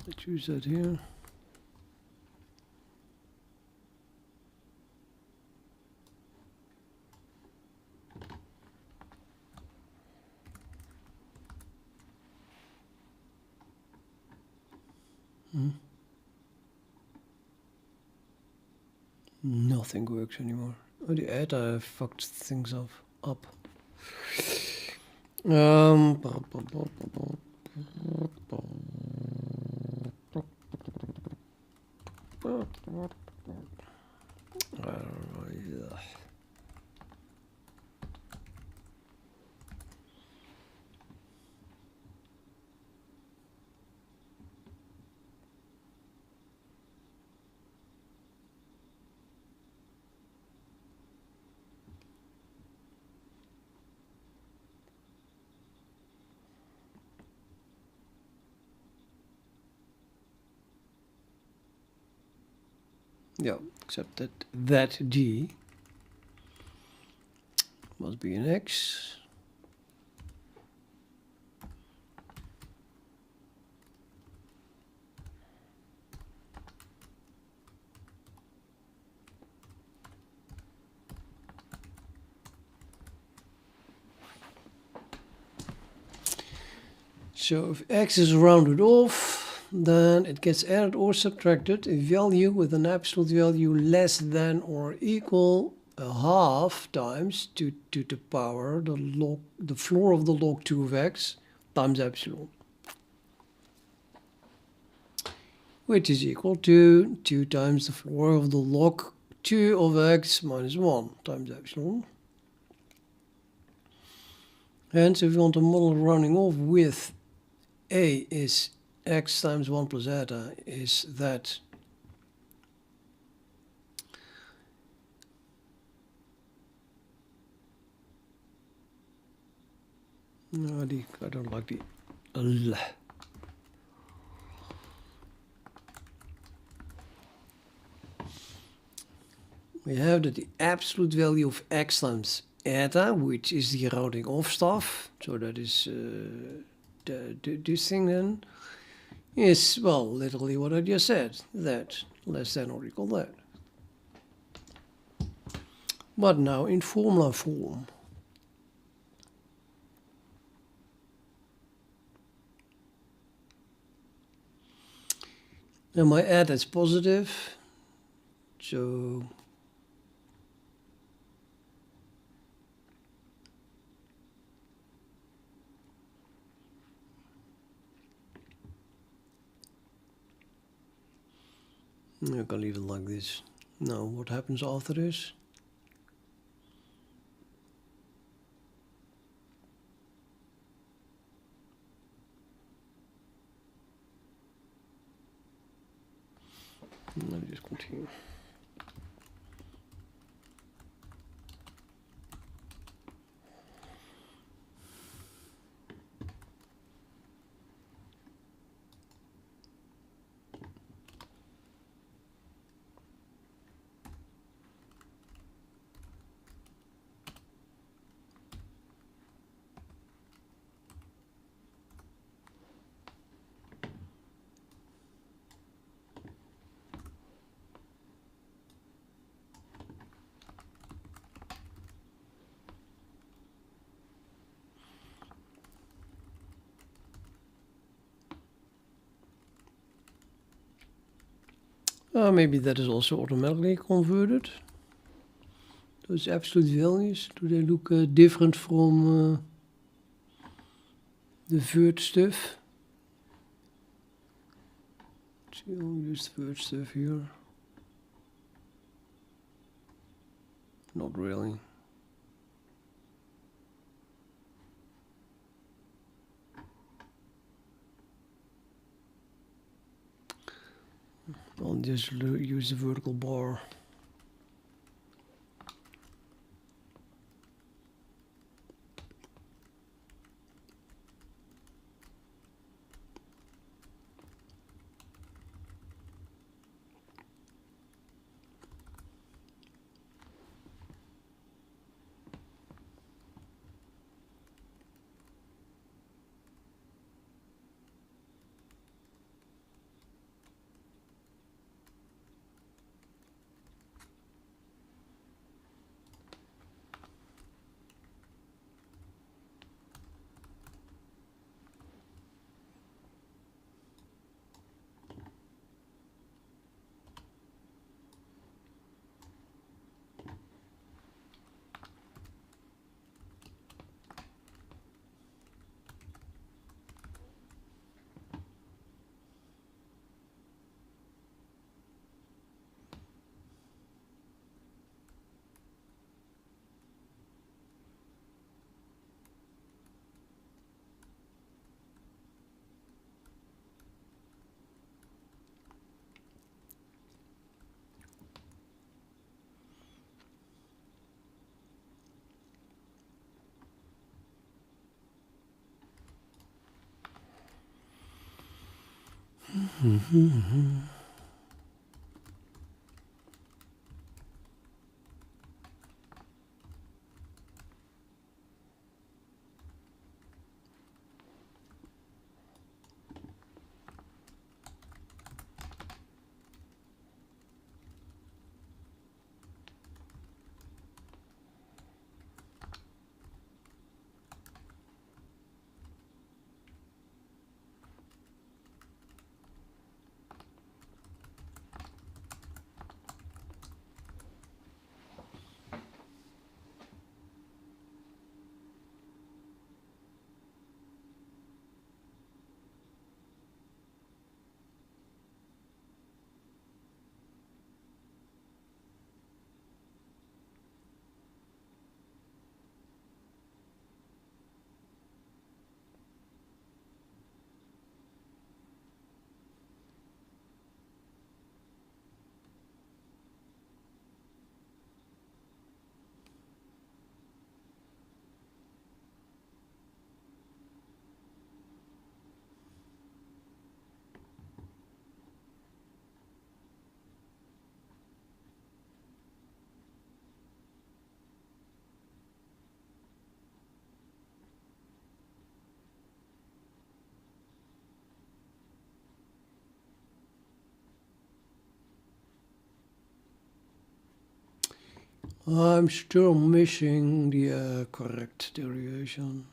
Let's use that here. Nothing works anymore. Oh, the eta fucked things up. I don't know. Yeah. Yeah, except that D must be an X. So if X is rounded off, then it gets added or subtracted a value with an absolute value less than or equal a half times 2 to the power the floor of the log 2 of X times epsilon, which is equal to 2 times the floor of the log 2 of X minus 1 times epsilon. Hence, if we want to model rounding off with A is X times 1 plus eta, is that no, I don't like the L. We have that the absolute value of X times eta, which is the rounding off stuff, so that is this thing then, is, well, literally what I just said, that less than or equal that. But now in formula form. And my eta is positive, so I can leave it like this. Now, what happens after this? Let me just continue. Maybe that is also automatically converted. Those absolute values, do they look different from the vert stuff? So I'll use the vert stuff here. Not really. I'll just use the vertical bar. I'm still missing the correct derivation.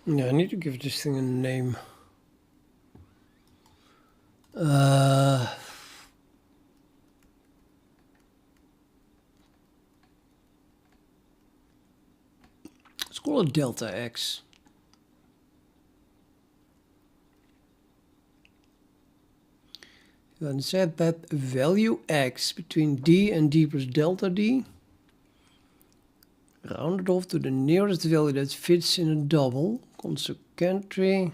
Yeah, I need to give this thing a name. Let's call it delta x. And set that value x between d and d plus delta d, rounded off to the nearest value that fits in a double. Consequently,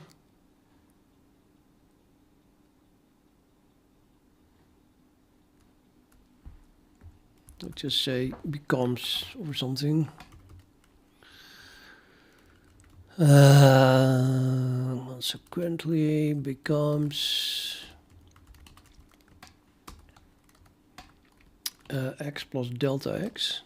let's just say becomes or something. Consequently becomes x plus delta x.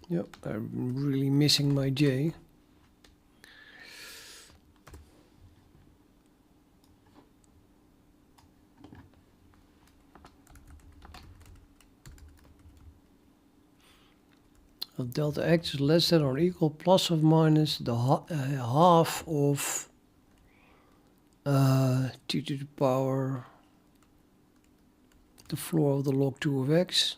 Yep, I'm really missing my j. Of delta x is less than or equal plus or minus the half of t to the power the floor of the log 2 of x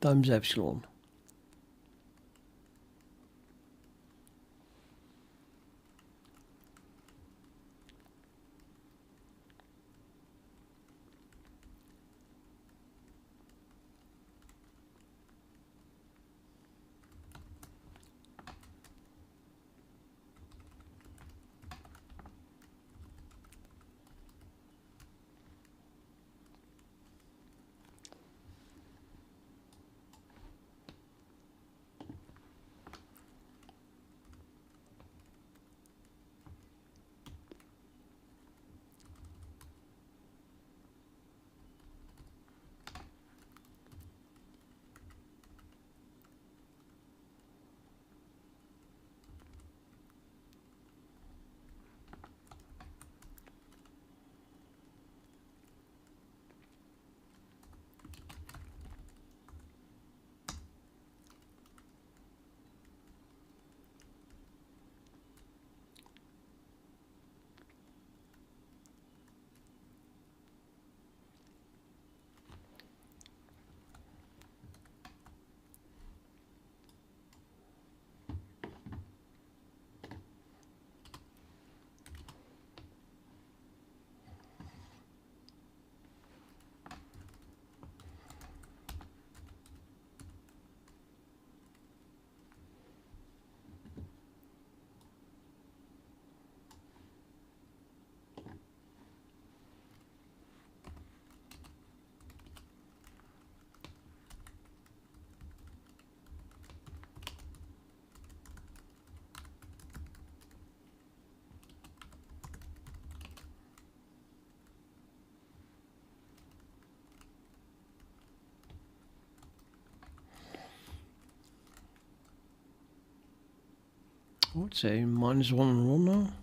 times epsilon. I would say minus 1 and 1 now.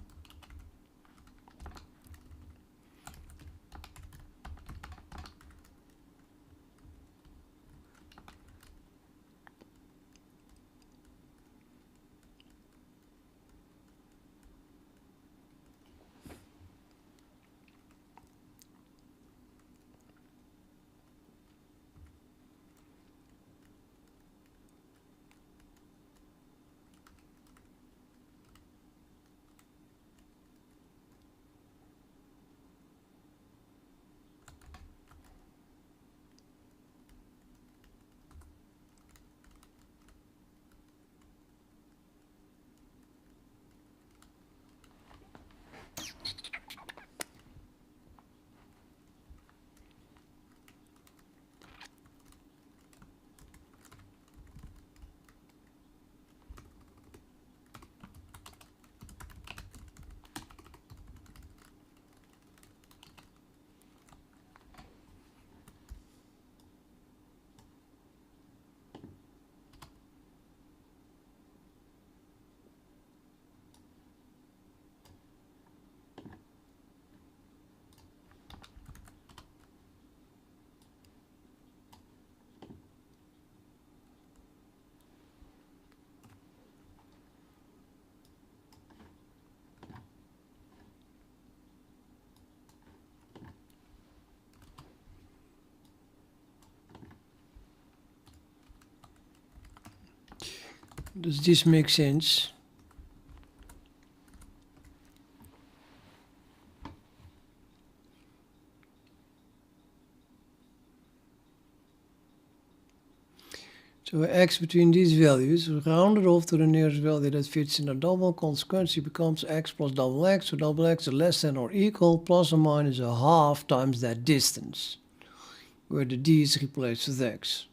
Does this make sense? So x between these values, rounded off to the nearest value that fits in a double, consequently becomes x plus double x, so double x is less than or equal plus or minus a half times that distance, where the d is replaced with x.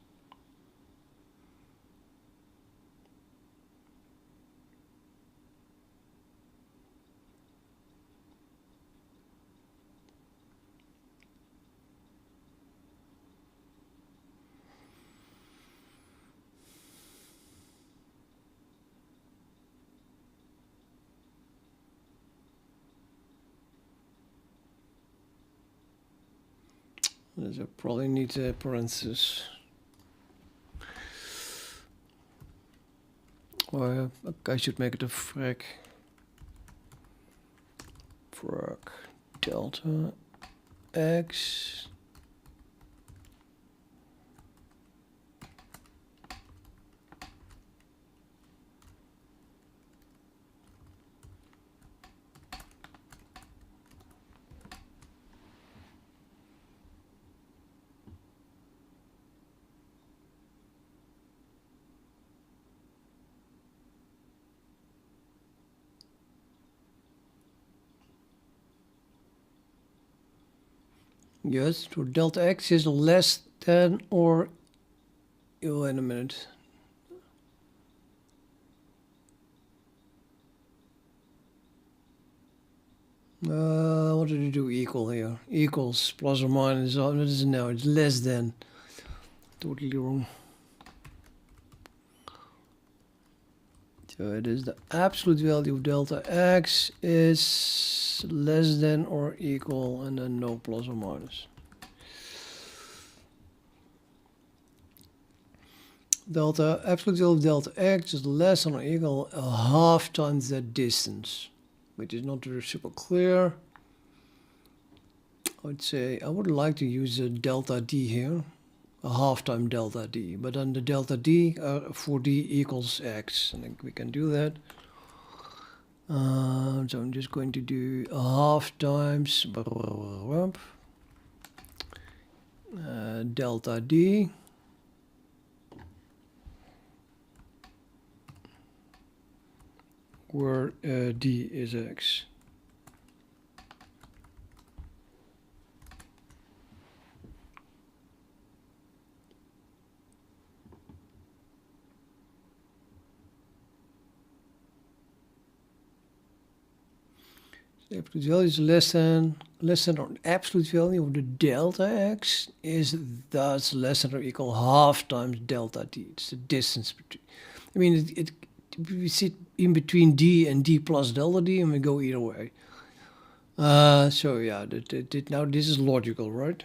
I probably need a parenthesis. Or I should make it a frac delta x. Yes, so delta x is less than or, oh, wait a minute. What did you do equal here? Equals plus or minus, what is it now? It's less than. Totally wrong. So it is the absolute value of delta x is less than or equal, and then no plus or minus. Delta, absolute value of delta x is less than or equal a half times that distance, which is not super clear. I would say I would like to use a delta d here, a half time delta d, but then the delta d for d equals x. I think we can do that. So I'm just going to do a half times delta d where d is x. The absolute value is less than or absolute value of the delta x is thus less than or equal half times delta d. It's the distance between. I mean, we sit in between d and d plus delta d, and we go either way. So yeah, now this is logical, right?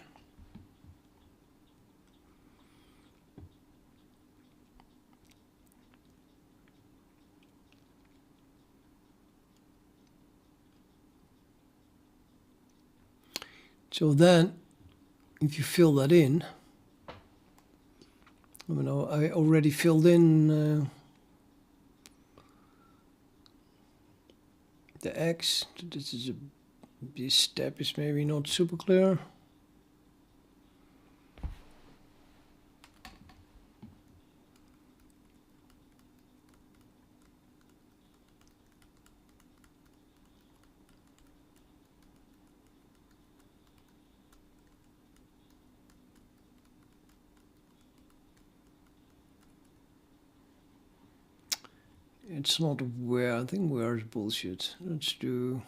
So then, if you fill that in, I mean, I already filled in the x. This step is maybe not super clear. It's not where. I think where is bullshit. Let's do.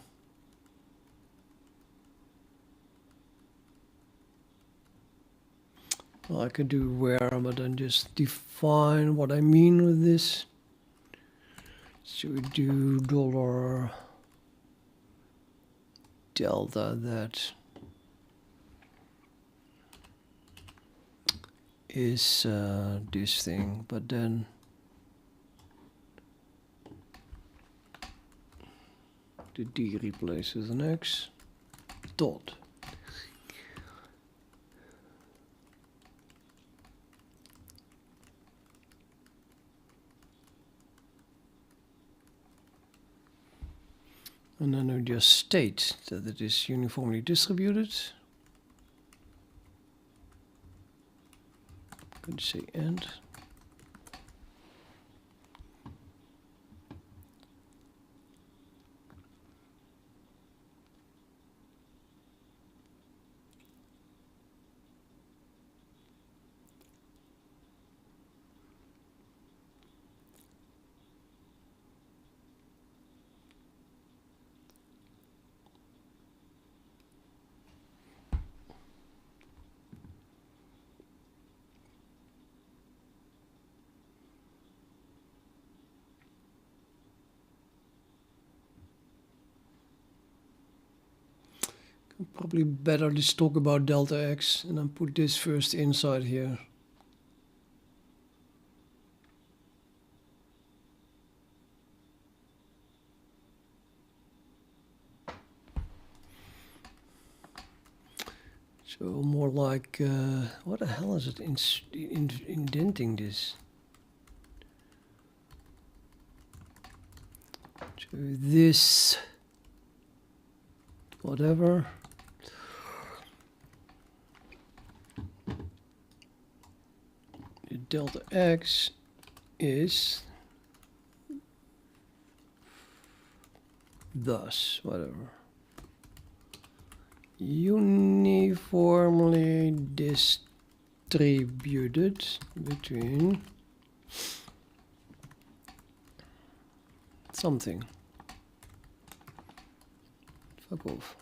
Well, I could do where, but then just define what I mean with this. So we do dollar delta that is this thing, but then the d replaces an x dot. And then we just state that it is uniformly distributed. I'm going to say end. Probably better just talk about delta x and then put this first inside here. So more like, what the hell is it indenting this? So this, whatever. The delta x is thus, whatever. Uniformly distributed between something. Fuck off.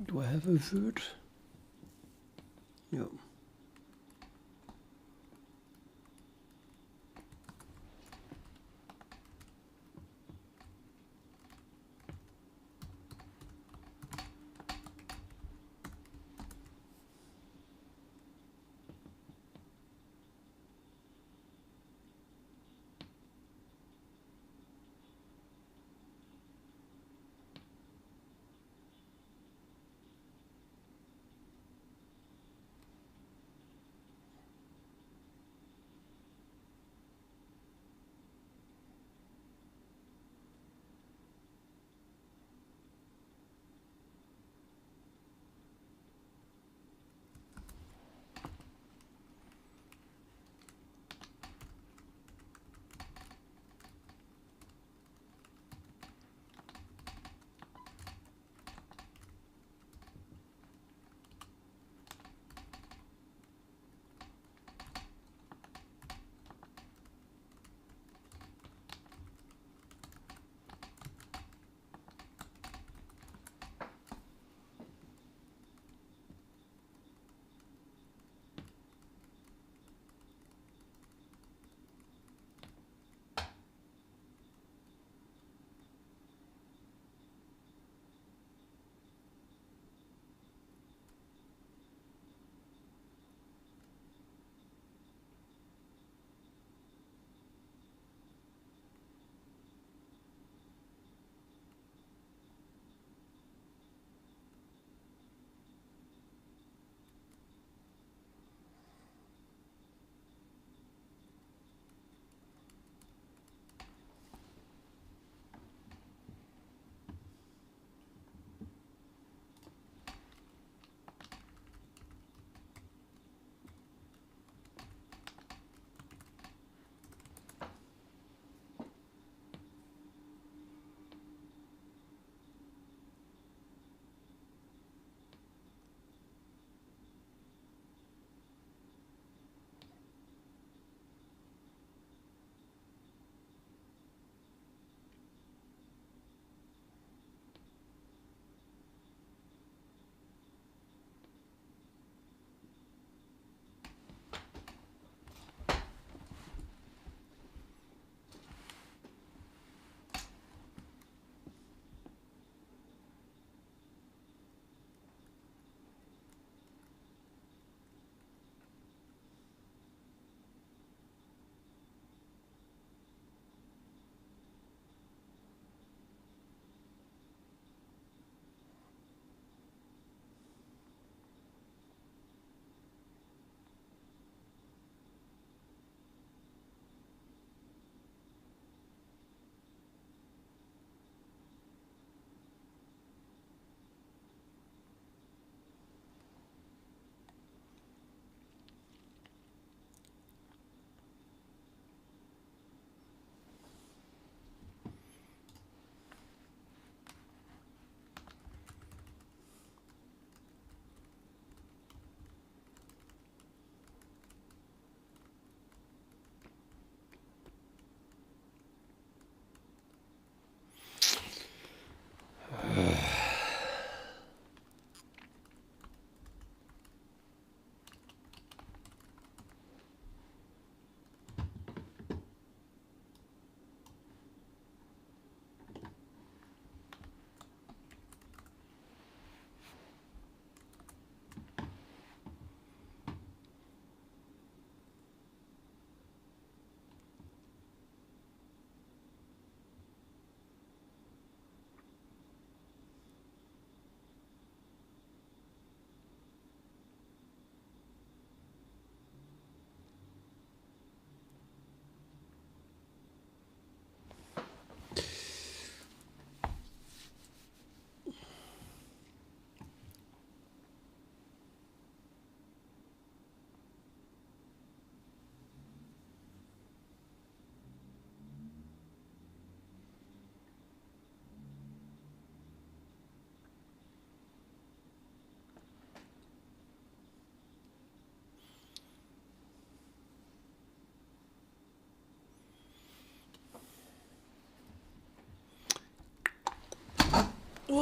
Do I have a word? No.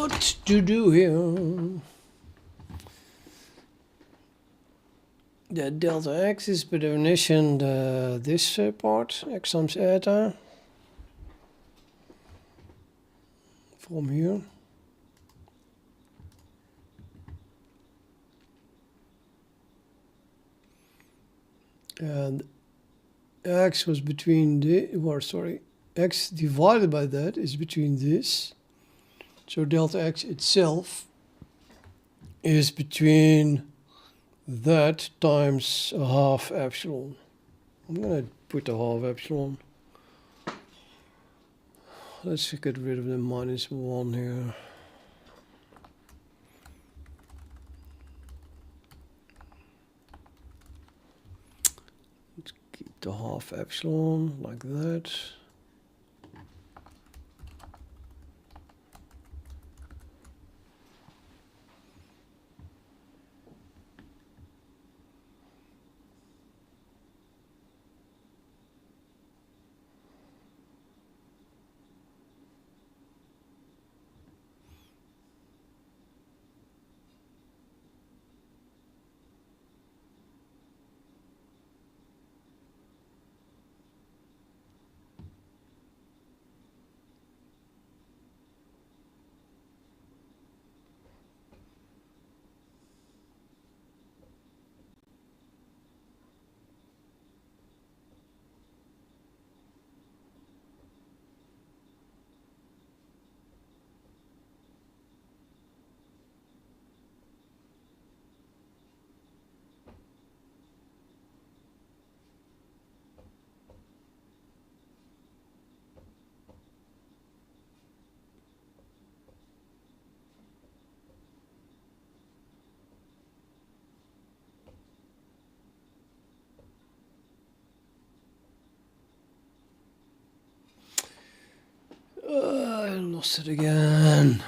what to do here. The delta x is by definition this part, x times eta, from here. And x was between the, or sorry, x divided by that is between this. So delta x itself is between that times a half epsilon. I'm gonna put a half epsilon. Let's get rid of the -1 here. Let's keep the half epsilon like that. I lost it again.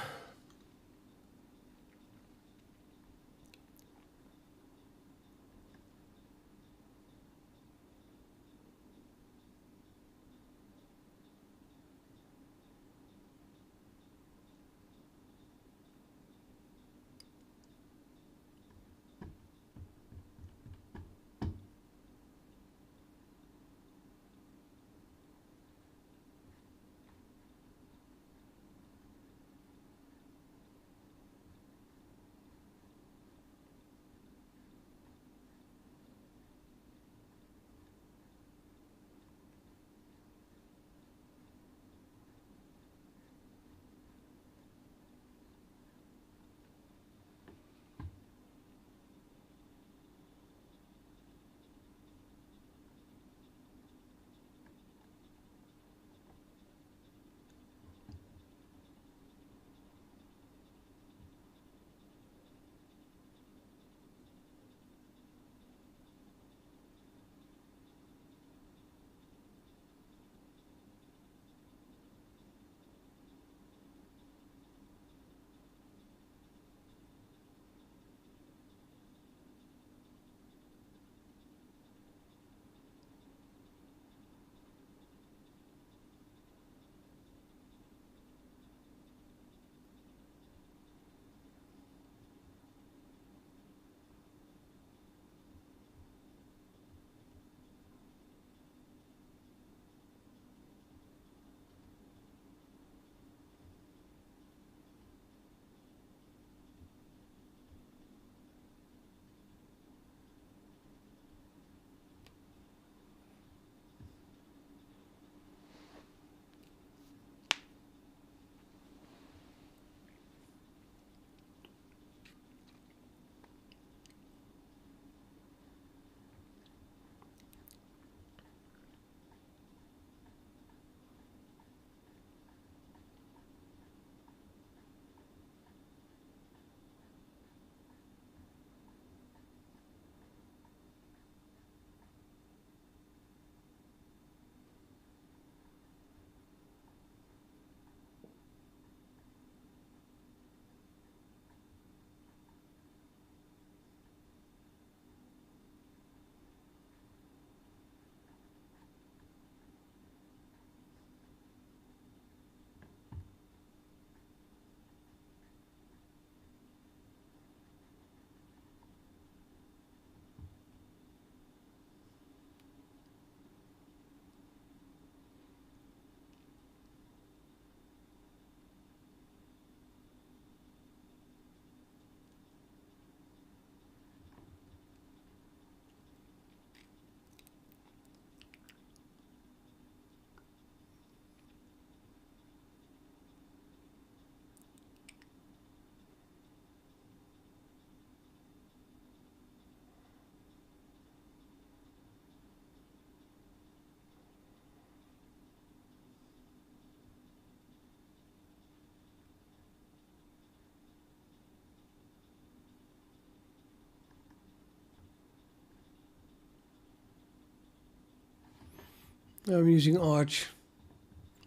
I'm using Arch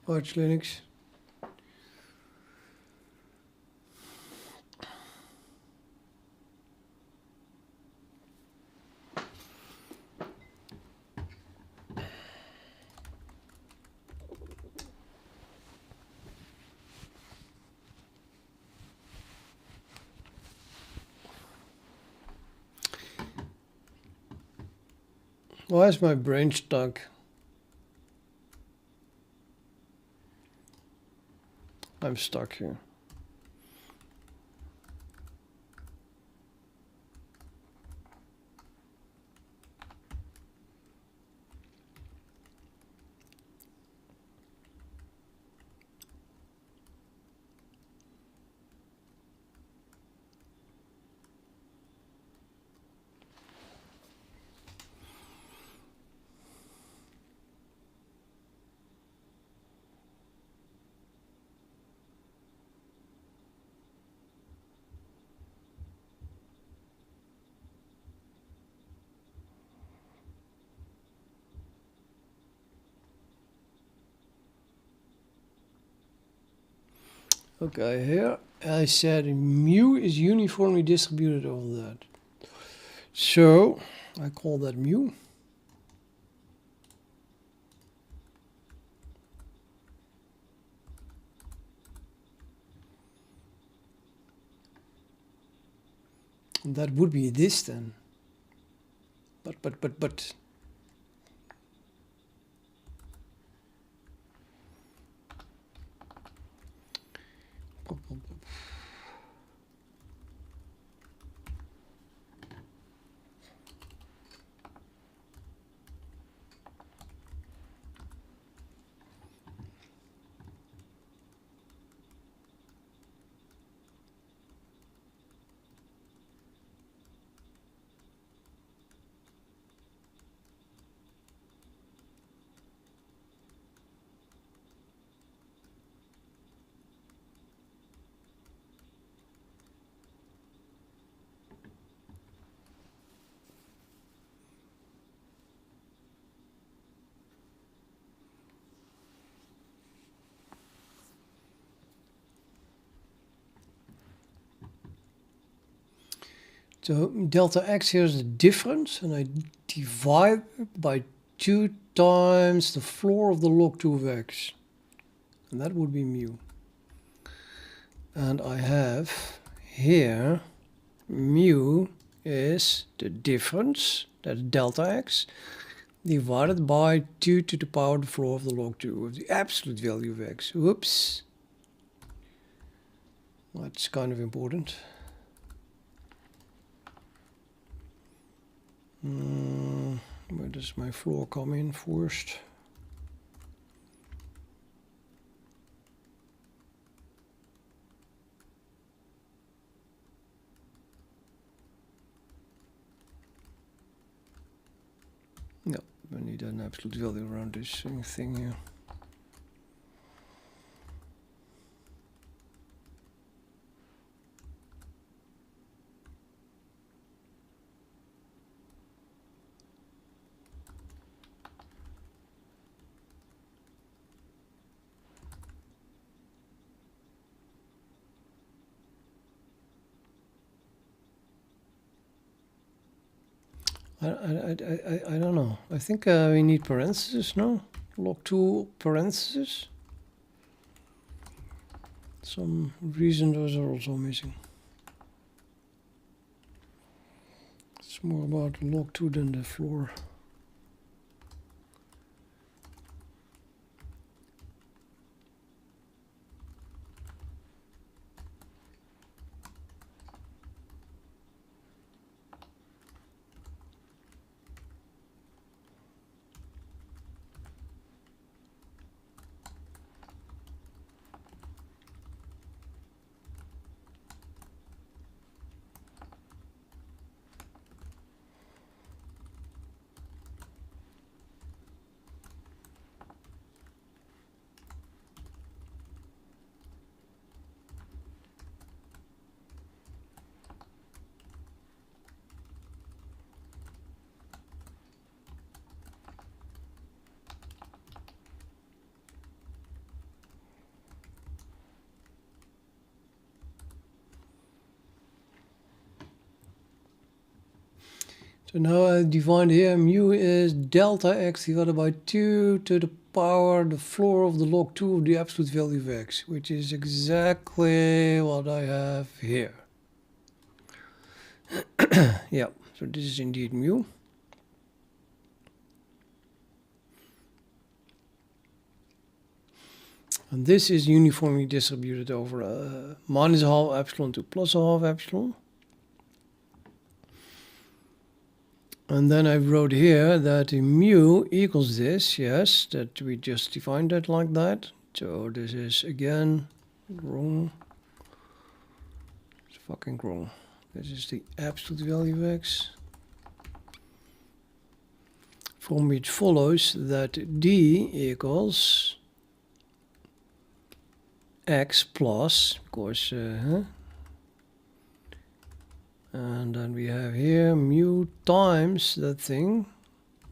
Linux. Why is my brain stuck? I'm stuck here. Okay, here I said mu is uniformly distributed over that. So I call that mu. And that would be this then. But. So delta x here is the difference, and I divide by 2 times the floor of the log2 of x. And that would be mu. And I have here mu is the difference, that's delta x, divided by 2 to the power of the floor of the log2 of the absolute value of x. Whoops. That's kind of important. Where does my floor come in first? No, I need an absolute value around this thing here. I don't know. I think we need parentheses, no? Log2 parentheses. Some reason those are also missing. It's more about log2 than the floor. So now I defined here mu is delta x divided by 2 to the power the floor of the log 2 of the absolute value of x, which is exactly what I have here. Yeah, so this is indeed mu. And this is uniformly distributed over minus a half epsilon to plus a half epsilon. And then I wrote here that mu equals this, yes, that we just defined that like that. So this is again wrong. It's fucking wrong. This is the absolute value of x. From which follows that d equals x plus, of course, and then we have here mu times that thing.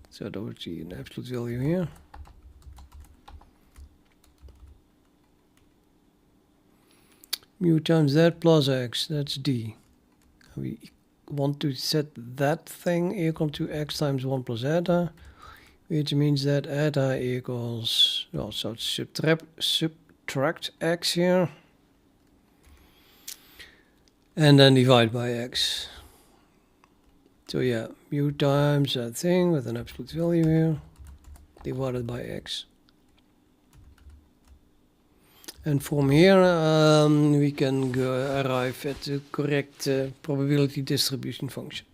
So that would be an absolute value here. Mu times that plus x, that's d. We want to set that thing equal to x times 1 plus eta, which means that eta equals, well, so subtract x here, and then divide by x. So yeah, mu times that thing with an absolute value here, divided by x. And from here we can arrive at the correct probability distribution function.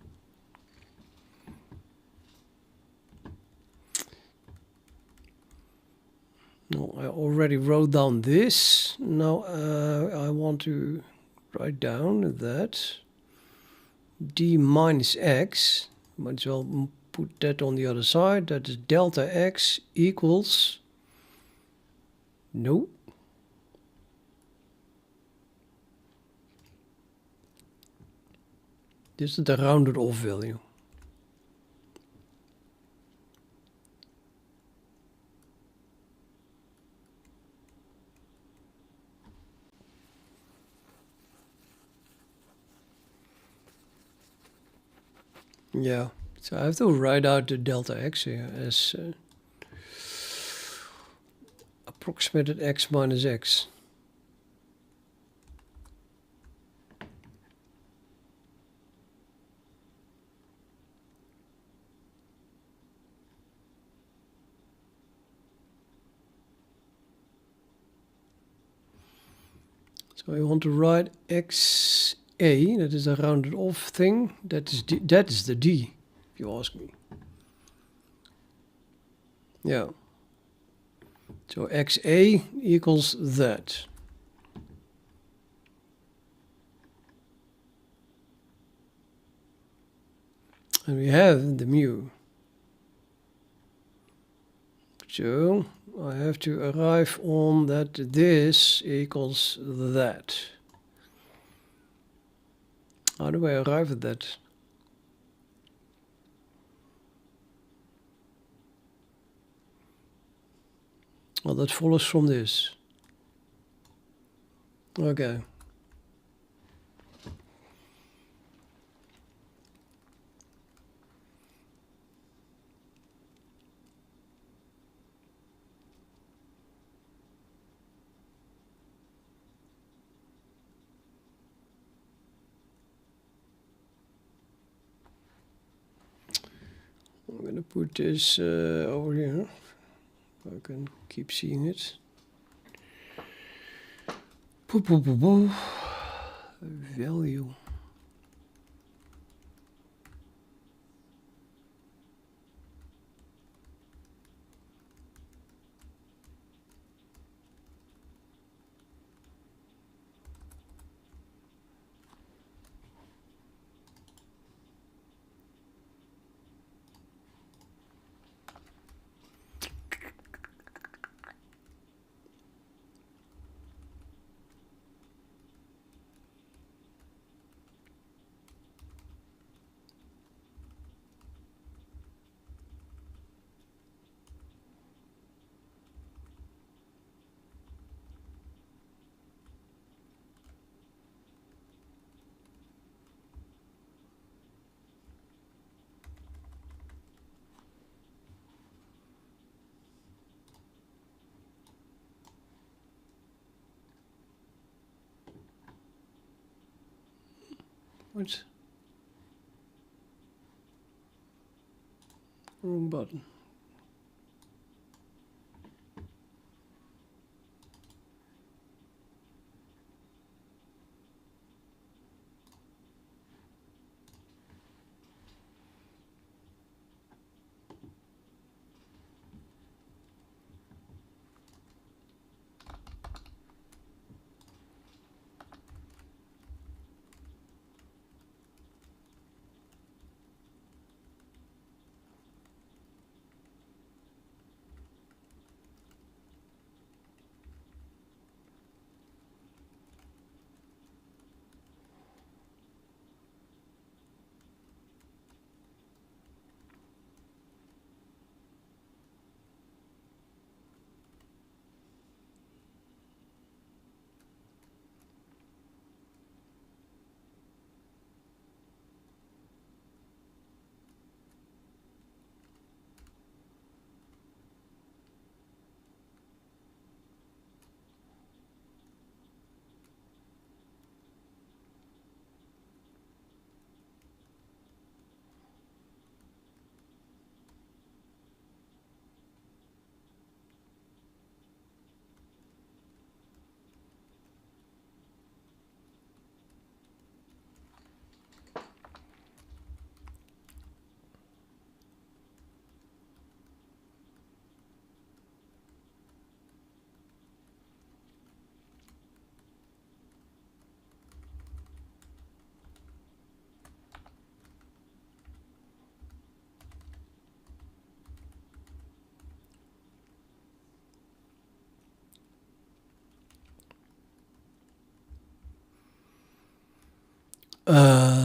Now I already wrote down this. Now I want to write down that d minus x, might as well put that on the other side, that is delta x equals, no, this is the rounded off value. Yeah, so I have to write out the delta x here as approximated x minus x. So I want to write xa, that is a rounded off thing, that is the d, if you ask me. Yeah. So xa equals that. And we have the mu. So I have to arrive on that this equals that. How do I arrive at that? Well, that follows from this. Okay. I'm going to put this over here. I can keep seeing it. Value. What? Wrong button. Um,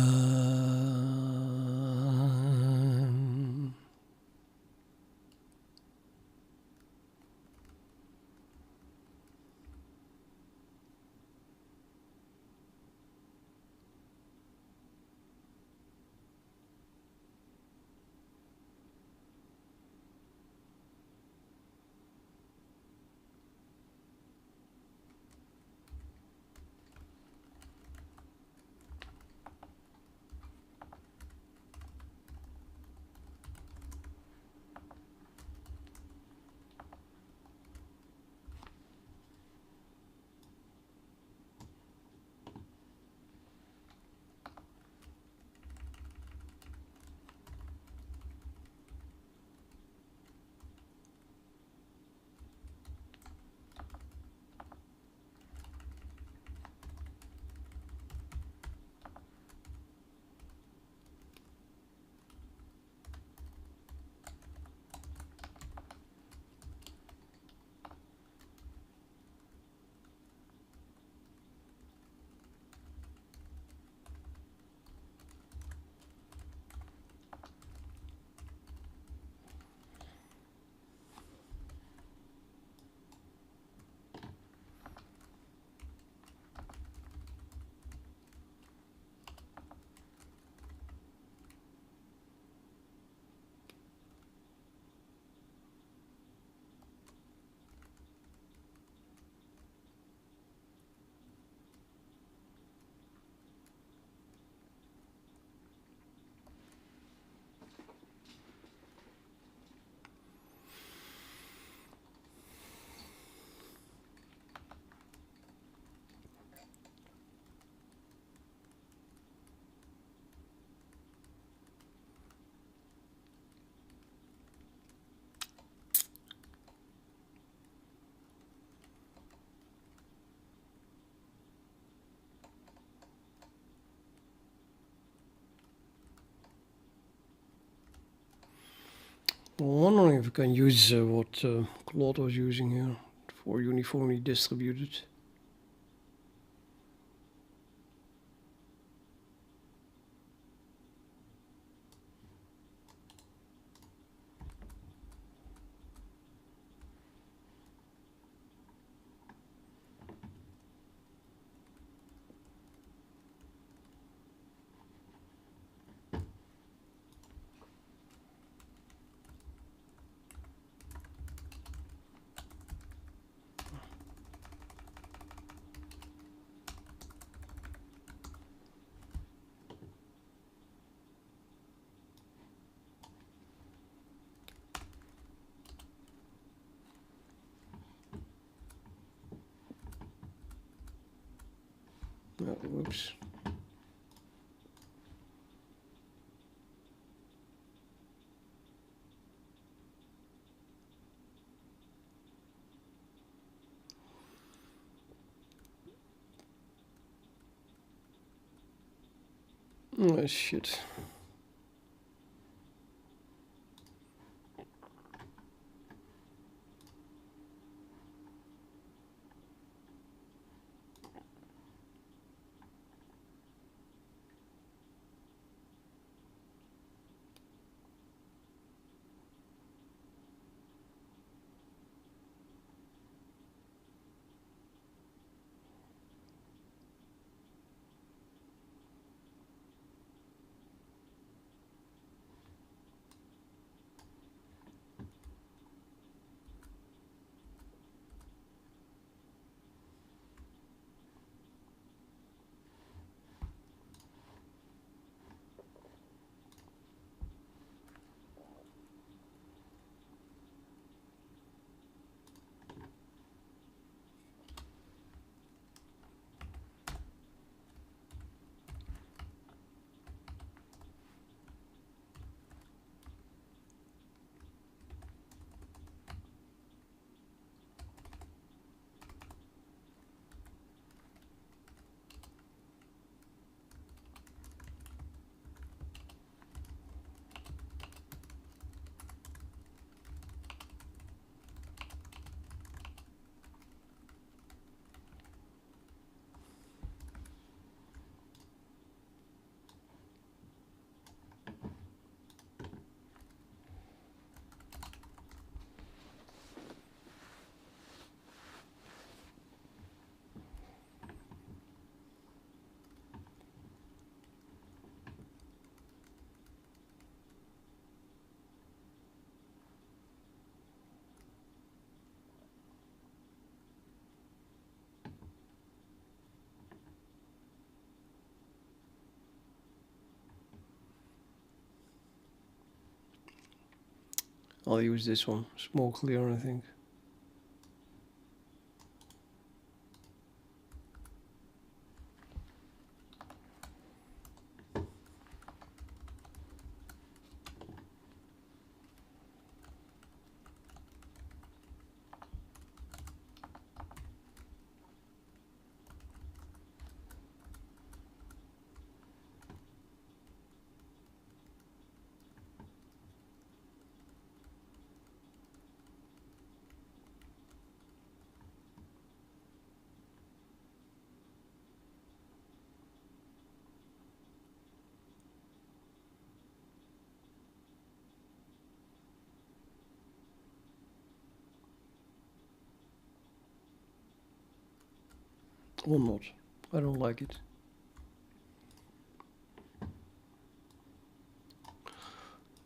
wondering if we can use what Claude was using here for uniformly distributed. Whoops. Oh shit. I'll use this one. It's more clear, I think. Or not. I don't like it.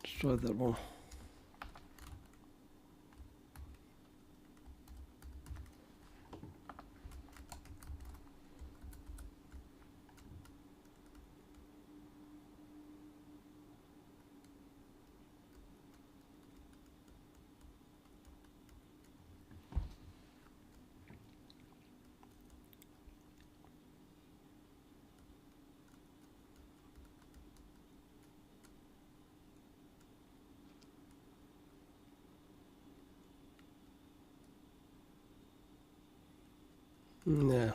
Let's try that one. Nah.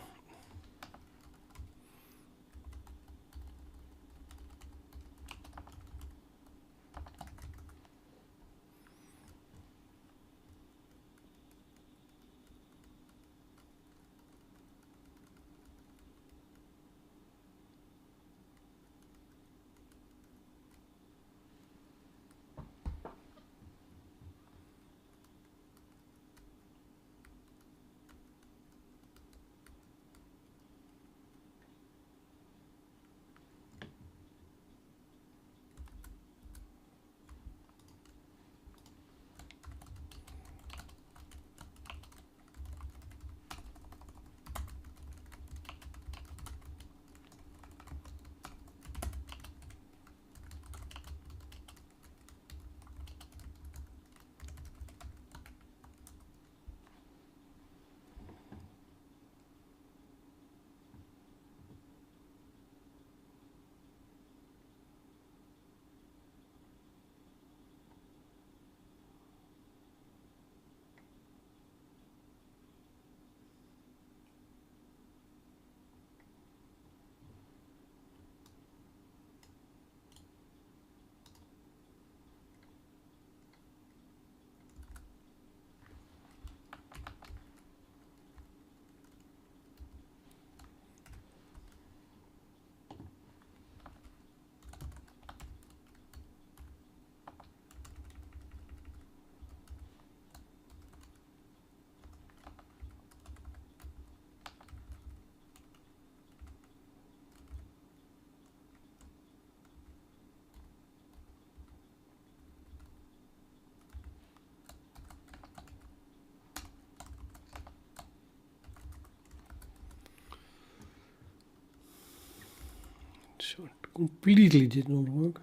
So it completely did not work.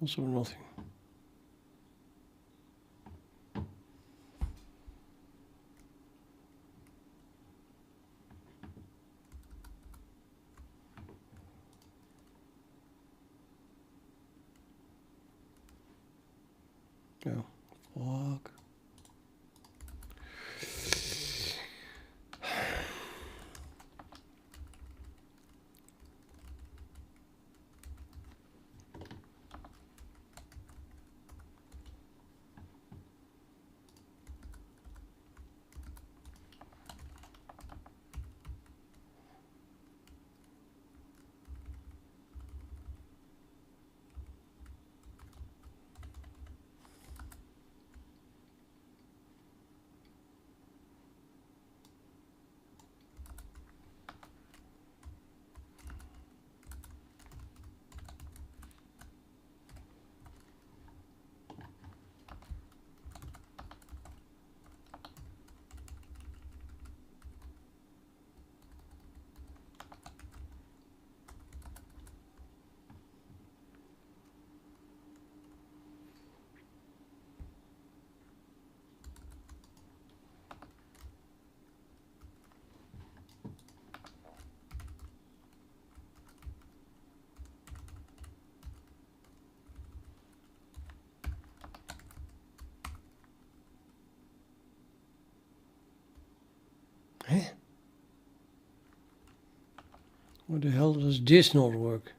Also nothing. Oh, fuck. Huh? Why the hell does this not work?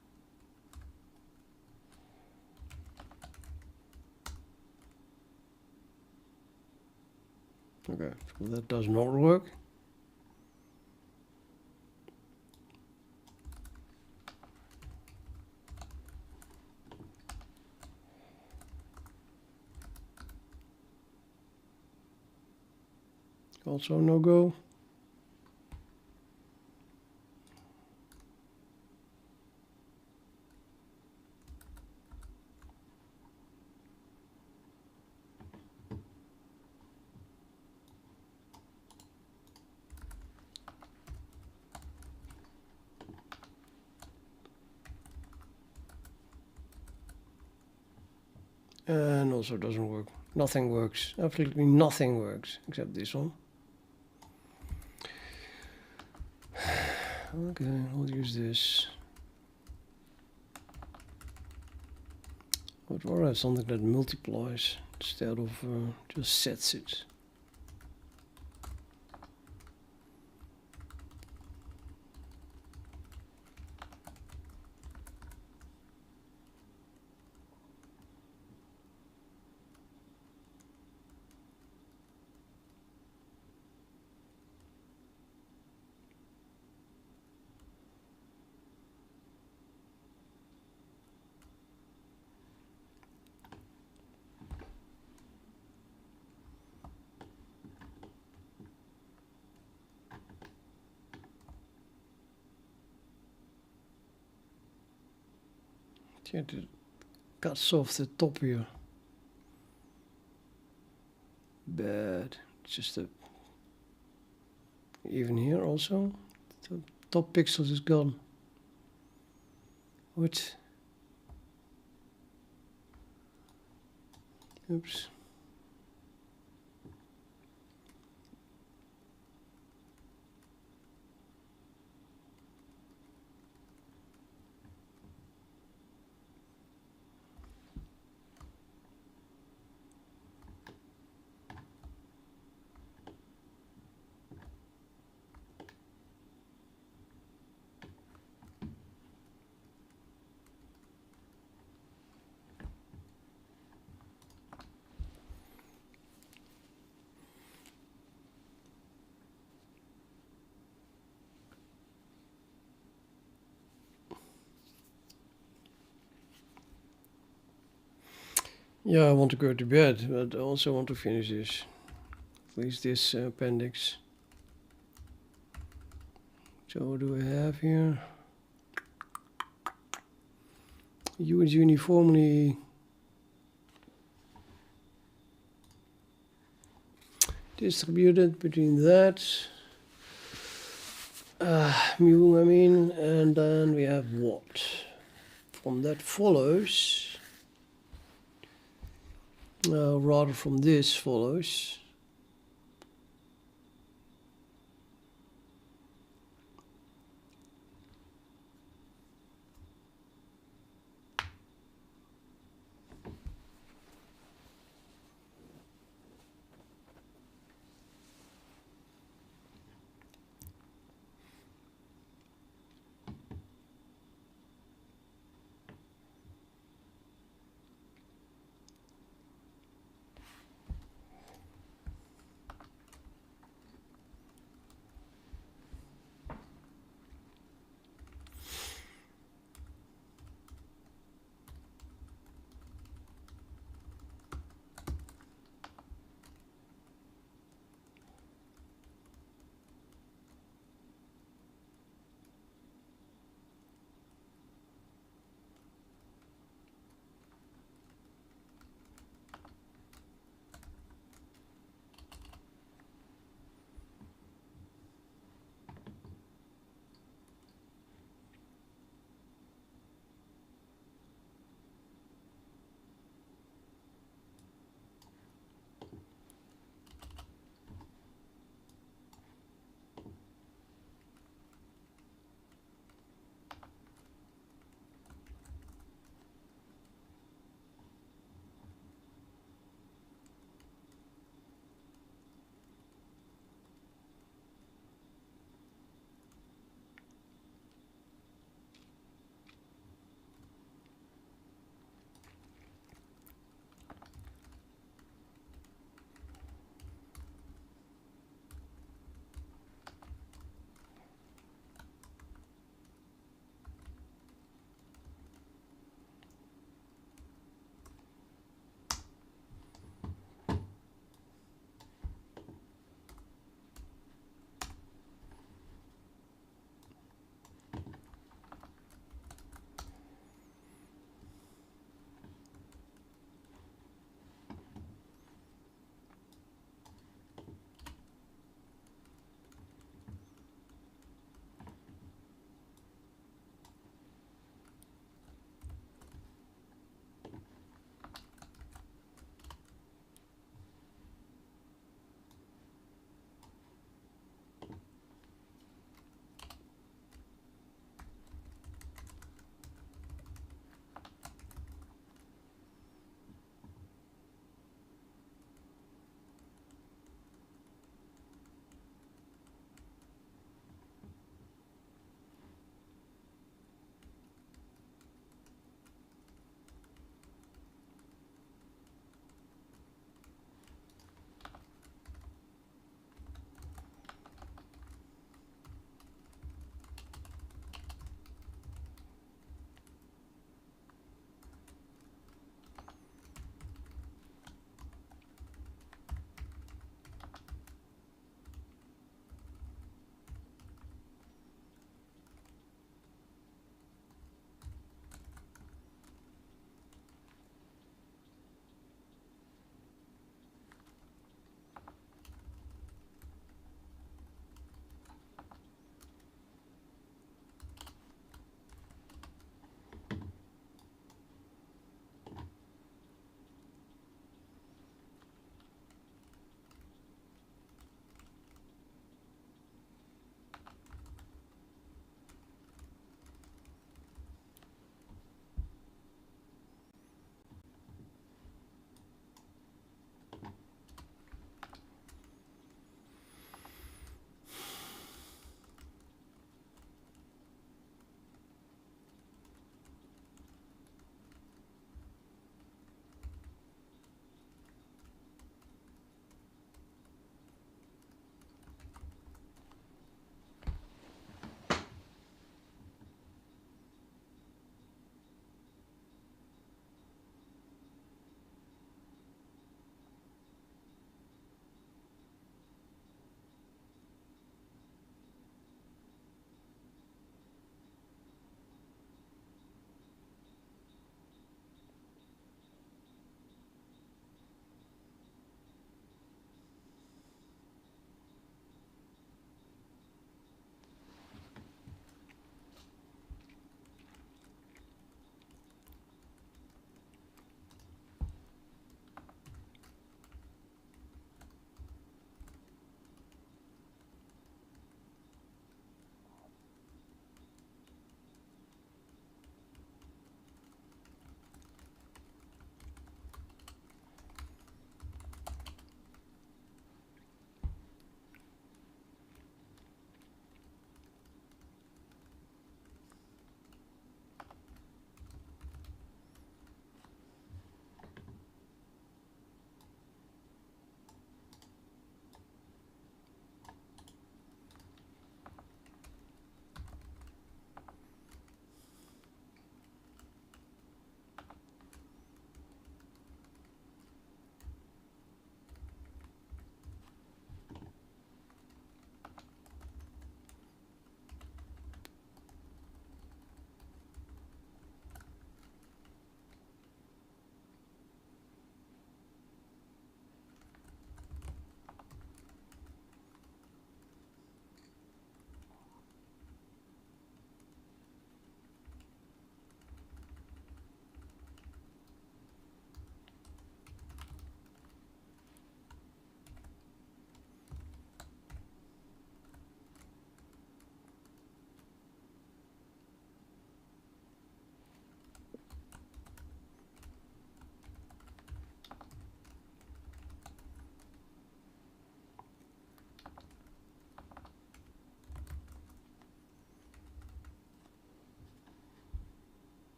Okay, so that does not work. Also no go. And also doesn't work. Nothing works. Absolutely nothing works except this one. Okay, I'll use this. I'd rather have something that multiplies instead of just sets it. It cuts off the top here. Bad. It's just a... Even here also. The top pixels is gone. What? Oops. Yeah, I want to go to bed, but I also want to finish this. At least this appendix. So what do I have here? U is uniformly distributed between that mu, I mean, and then we have what? From that follows, rather from this follows,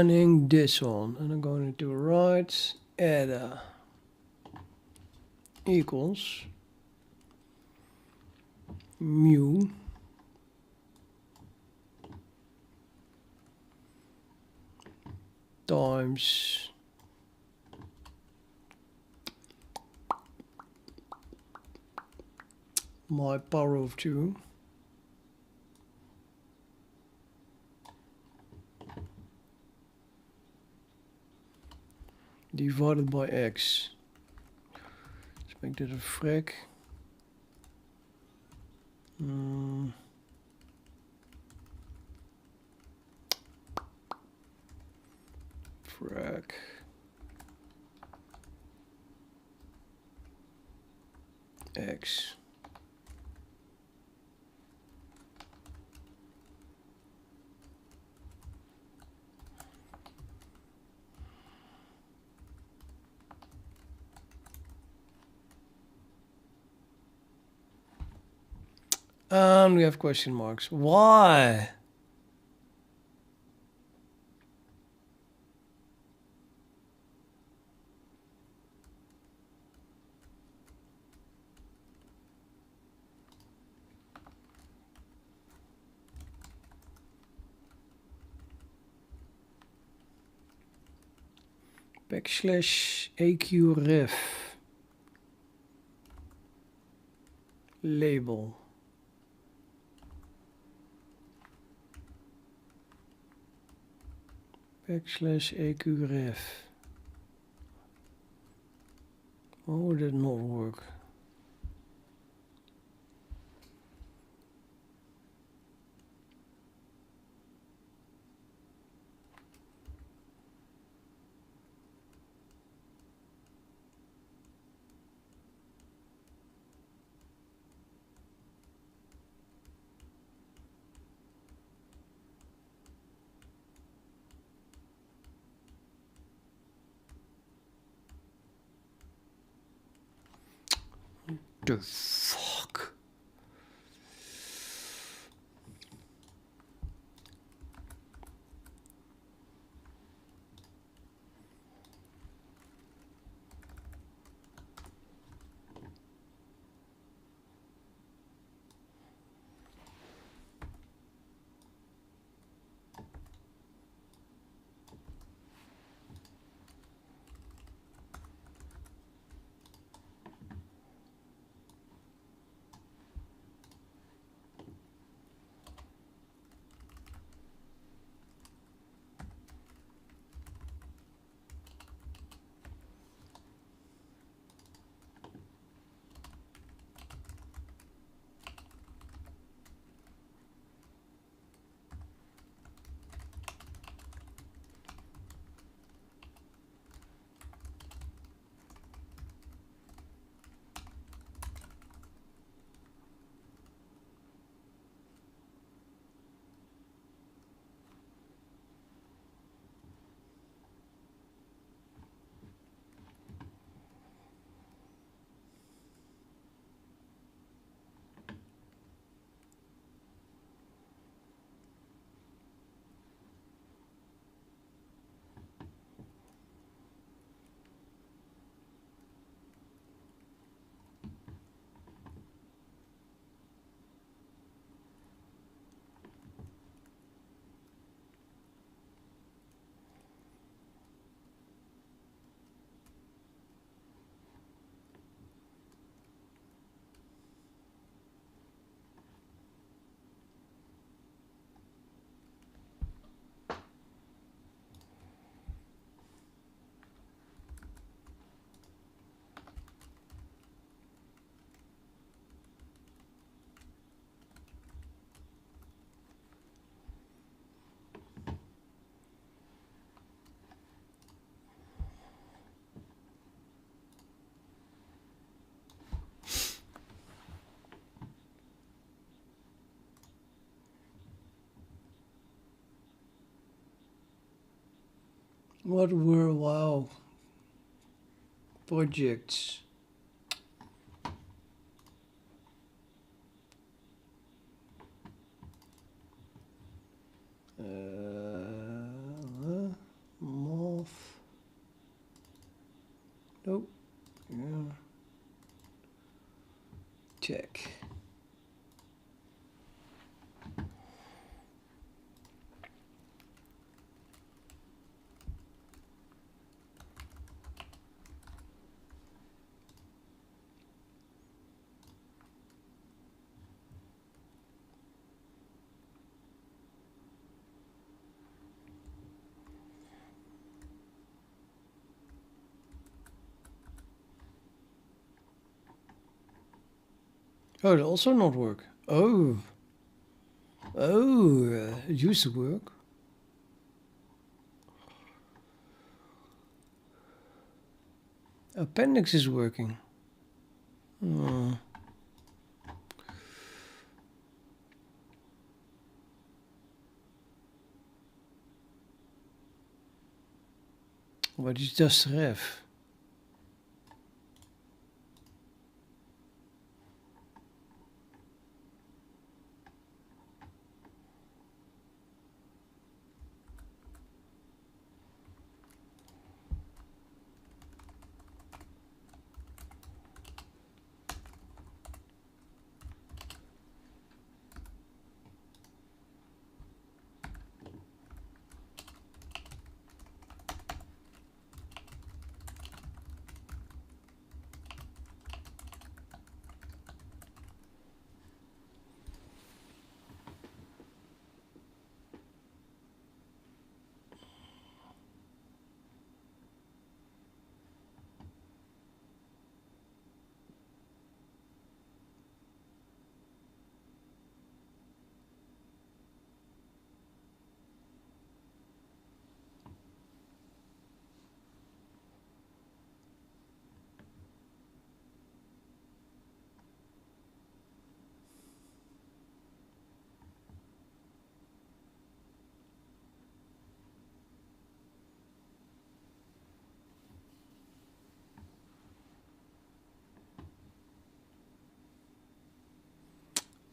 turning this on, and I'm going to write add equals mu times my power of 2 divided by x. Let's make that a frac. Frac x. And we have question marks. Why? \AQ_ref label \AQ_ref. Why would it not work? The fuck? What were wow projects? Nope. Yeah. Check. Oh, it also not work. Oh. Oh, it used to work. Appendix is working. Hmm. What is just ref?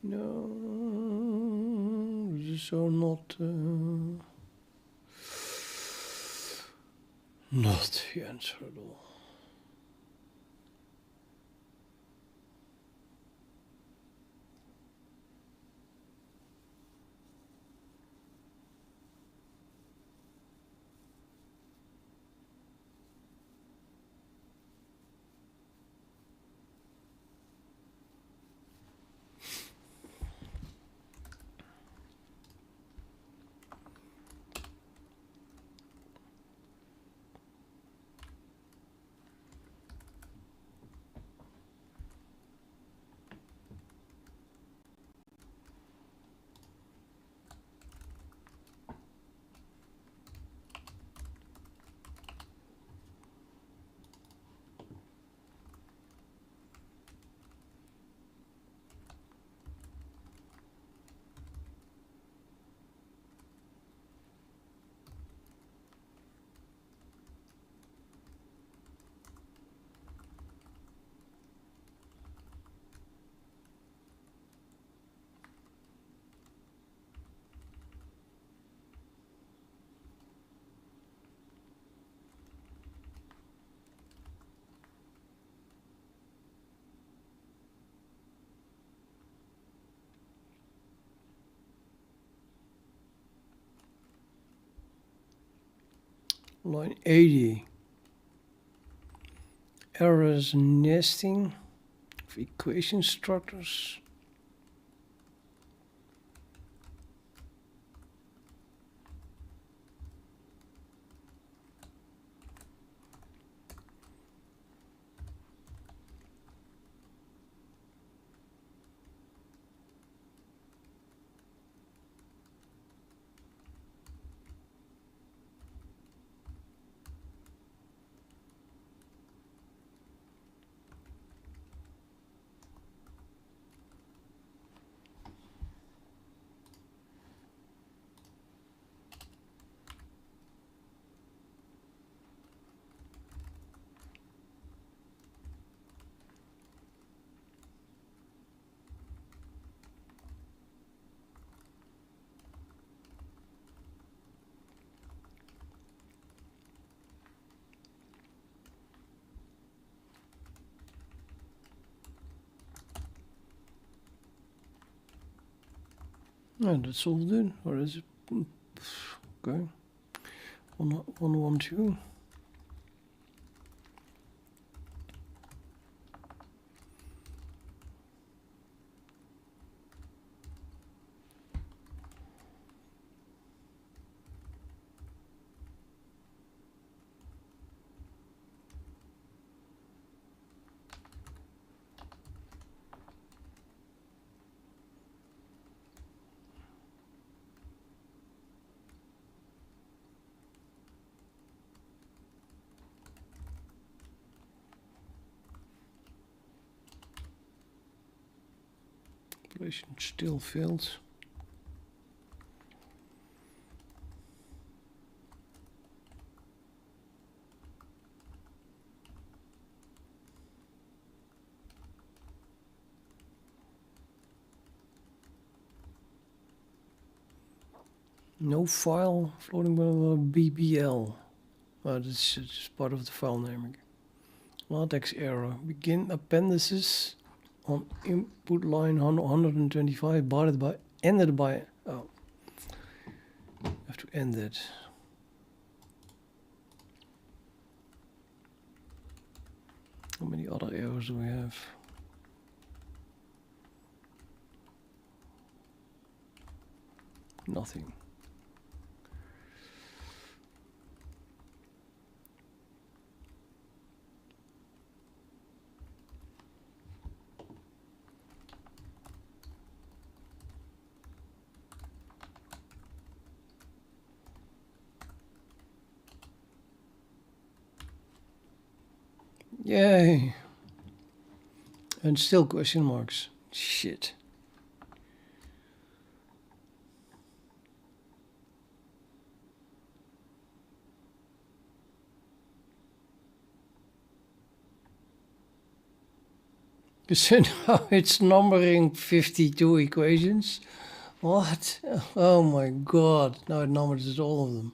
No, this is so not the answer at all. Line 80. Errors nesting of equation structures. And that's all done. Or is it? Okay. 112. Population still failed. No file floating with BBL. That's just part of the file naming. Latex error. Begin appendices on input line 125 divided by ended by. Oh, I have to end it. How many other errors do we have? Nothing. Yay! And still question marks. Shit. So now it's numbering 52 equations. What? Oh my god. Now it numbers all of them.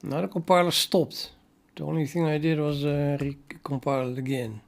Now the compiler stopped. The only thing I did was recompile it again.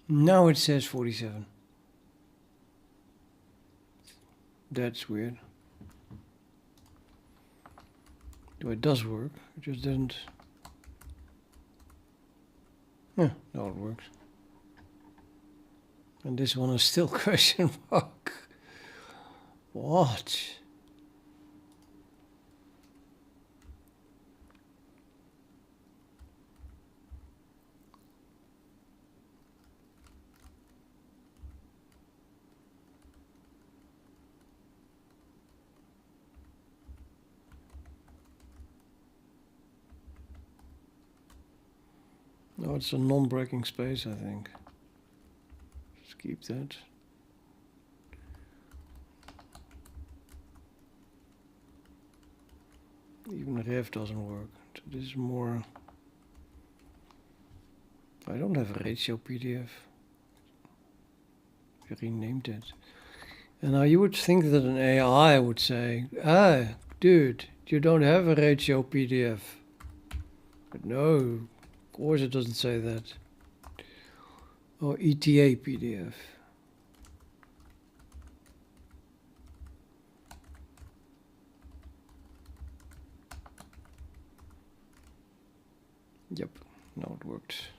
Now it says 47. That's weird. No, it does work. It just doesn't. Yeah, now it works. And this one is still question mark. What? No, it's a non-breaking space, I think. Just keep that. Even ref doesn't work. So this is more. I don't have a ratio PDF. I renamed it. And now you would think that an AI would say, ah, dude, you don't have a ratio PDF. But no, of course it doesn't say that. Or ETA PDF. Yep, now it worked.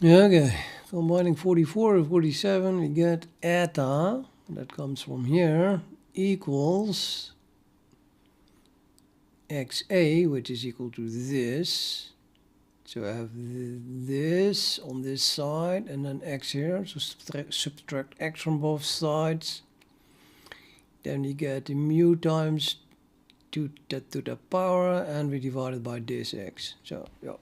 Okay, combining 44 and 47, we get eta, that comes from here, equals xa, which is equal to this. So I have this on this side and then x here, so subtract x from both sides. Then you get the mu times 2 to the power, and we divide it by this x. So, yeah.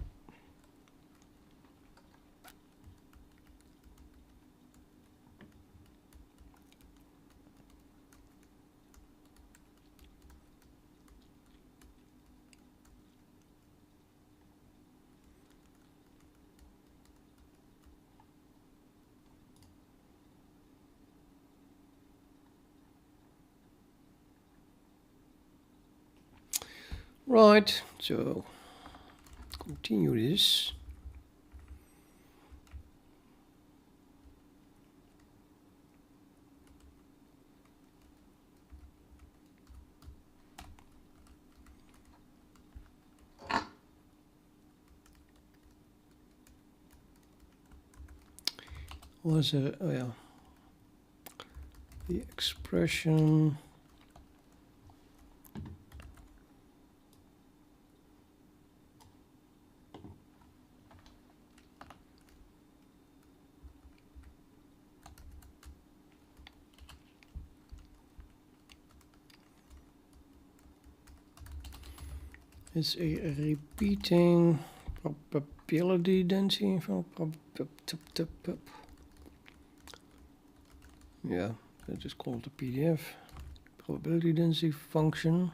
Right, so continue this. Was it? Oh yeah, the expression. Is a repeating probability density from yeah, that is called the PDF probability density function.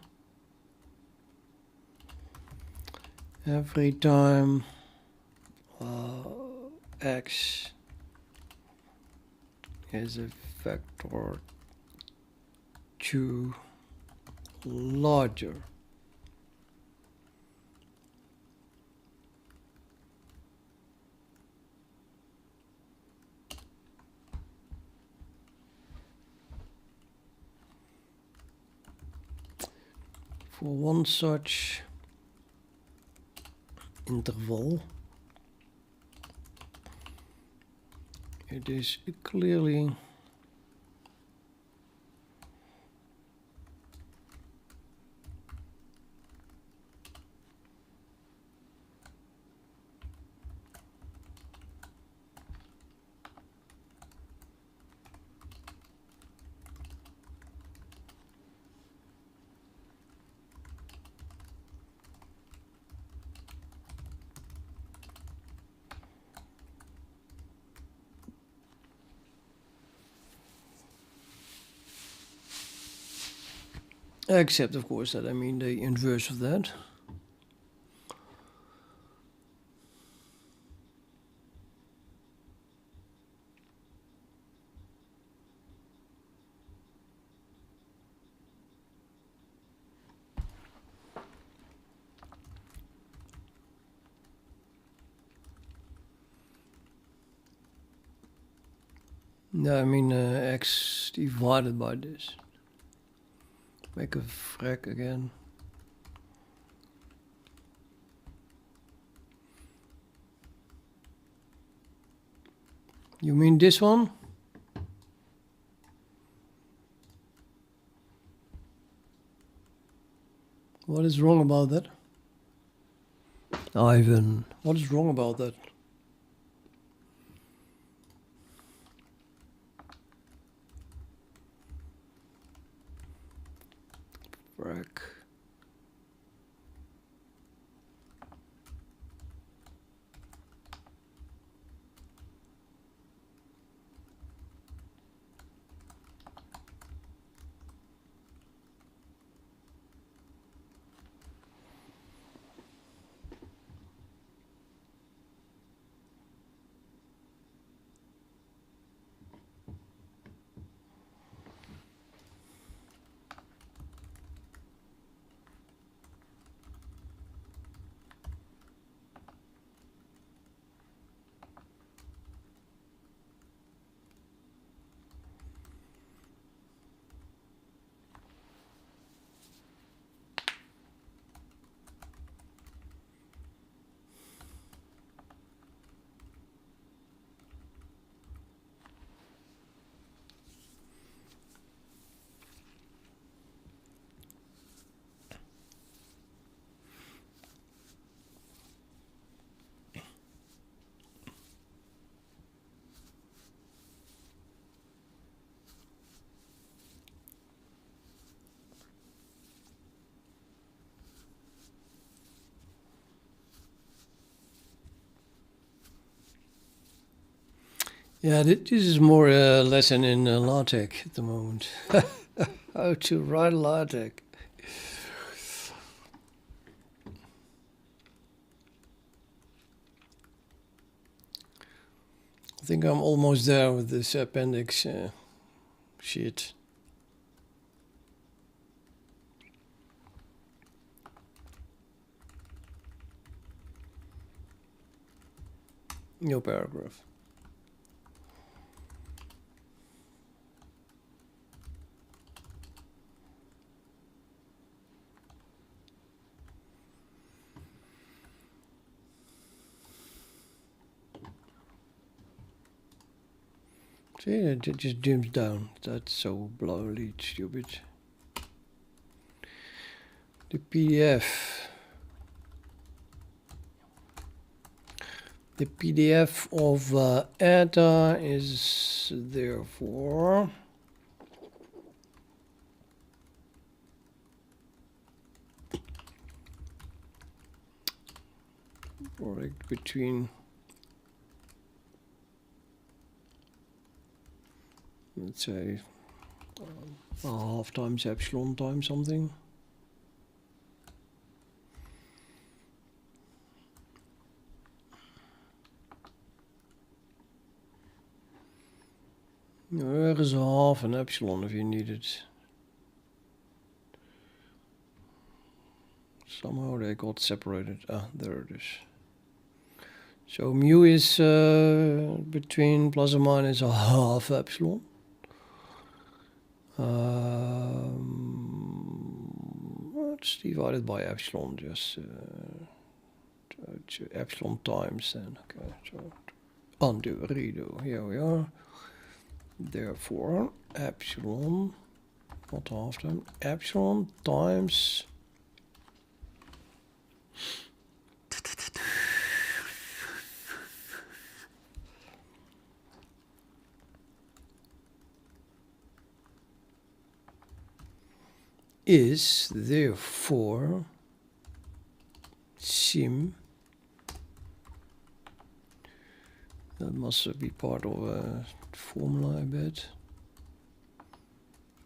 Every time x is a vector 2 larger for one such interval, it is clearly except of course that I mean the inverse of that. No, I mean x divided by this. Make a frac again. You mean this one? What is wrong about that? Ivan, what is wrong about that? Frac. Yeah, this is more a lesson in LaTeX at the moment. How to write LaTeX. I think I'm almost there with this appendix sheet. New paragraph. See, it just jumps down. That's so bloody stupid. The PDF. The PDF of ETA is therefore product between, let's say, half times epsilon times something. Where is a half an epsilon if you need it? Somehow they got separated. Ah, there it is. So mu is between plus or minus a half epsilon. It's divided by epsilon, just epsilon times then. Okay, so undo, redo. Here we are. Therefore, epsilon, not half time, epsilon times is therefore sim. That must be part of a formula, I bet.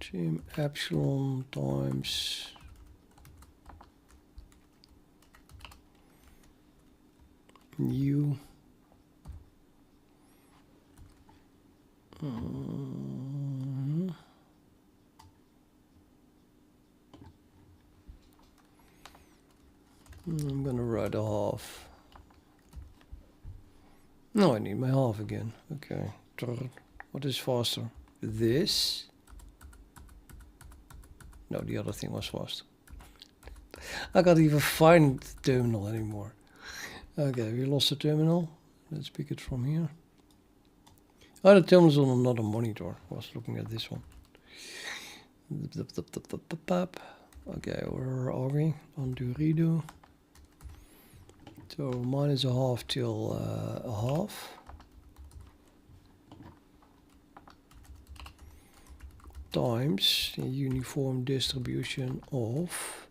Sim epsilon times mu. I'm gonna write a half. No, I need my half again. Okay. What is faster? This? No, the other thing was faster. I can't even find the terminal anymore. Okay, we lost the terminal. Let's pick it from here. Oh, the terminal's on another monitor. I was looking at this one. Okay, where are we? Undo, redo. So minus a half till a half. Times the uniform distribution of,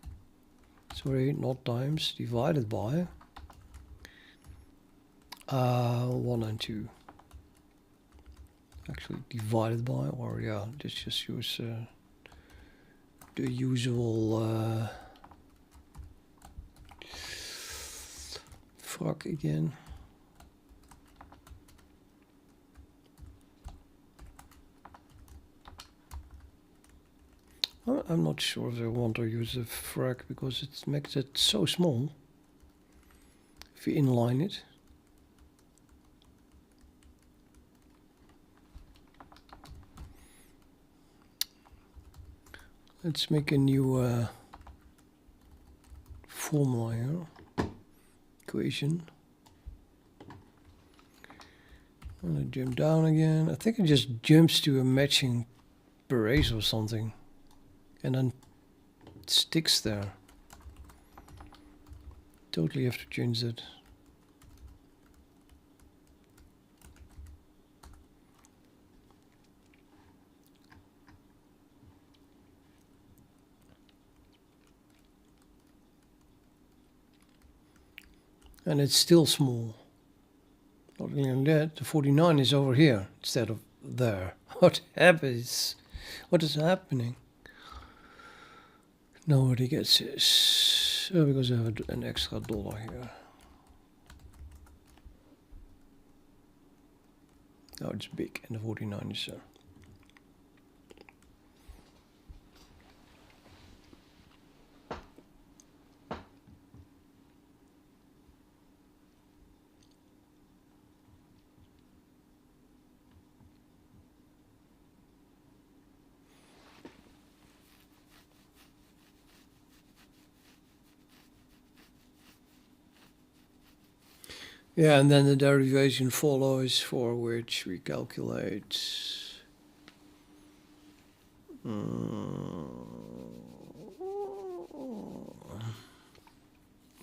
sorry, not times, divided by 1 and 2. Actually divided by, or yeah, just use the usual frac again. I'm not sure if I want to use a frac because it makes it so small. If you inline it. Let's make a new formula here. Equation. I'm gonna jump down again. I think it just jumps to a matching brace or something. And then it sticks there. Totally have to change that. And it's still small. Not only that, the 49 is over here instead of there. What happens? What is happening? Nobody gets this. Oh, because I have an extra dollar here. Oh, it's big, and the 49 is there. Yeah, and then the derivation follows, for which we calculate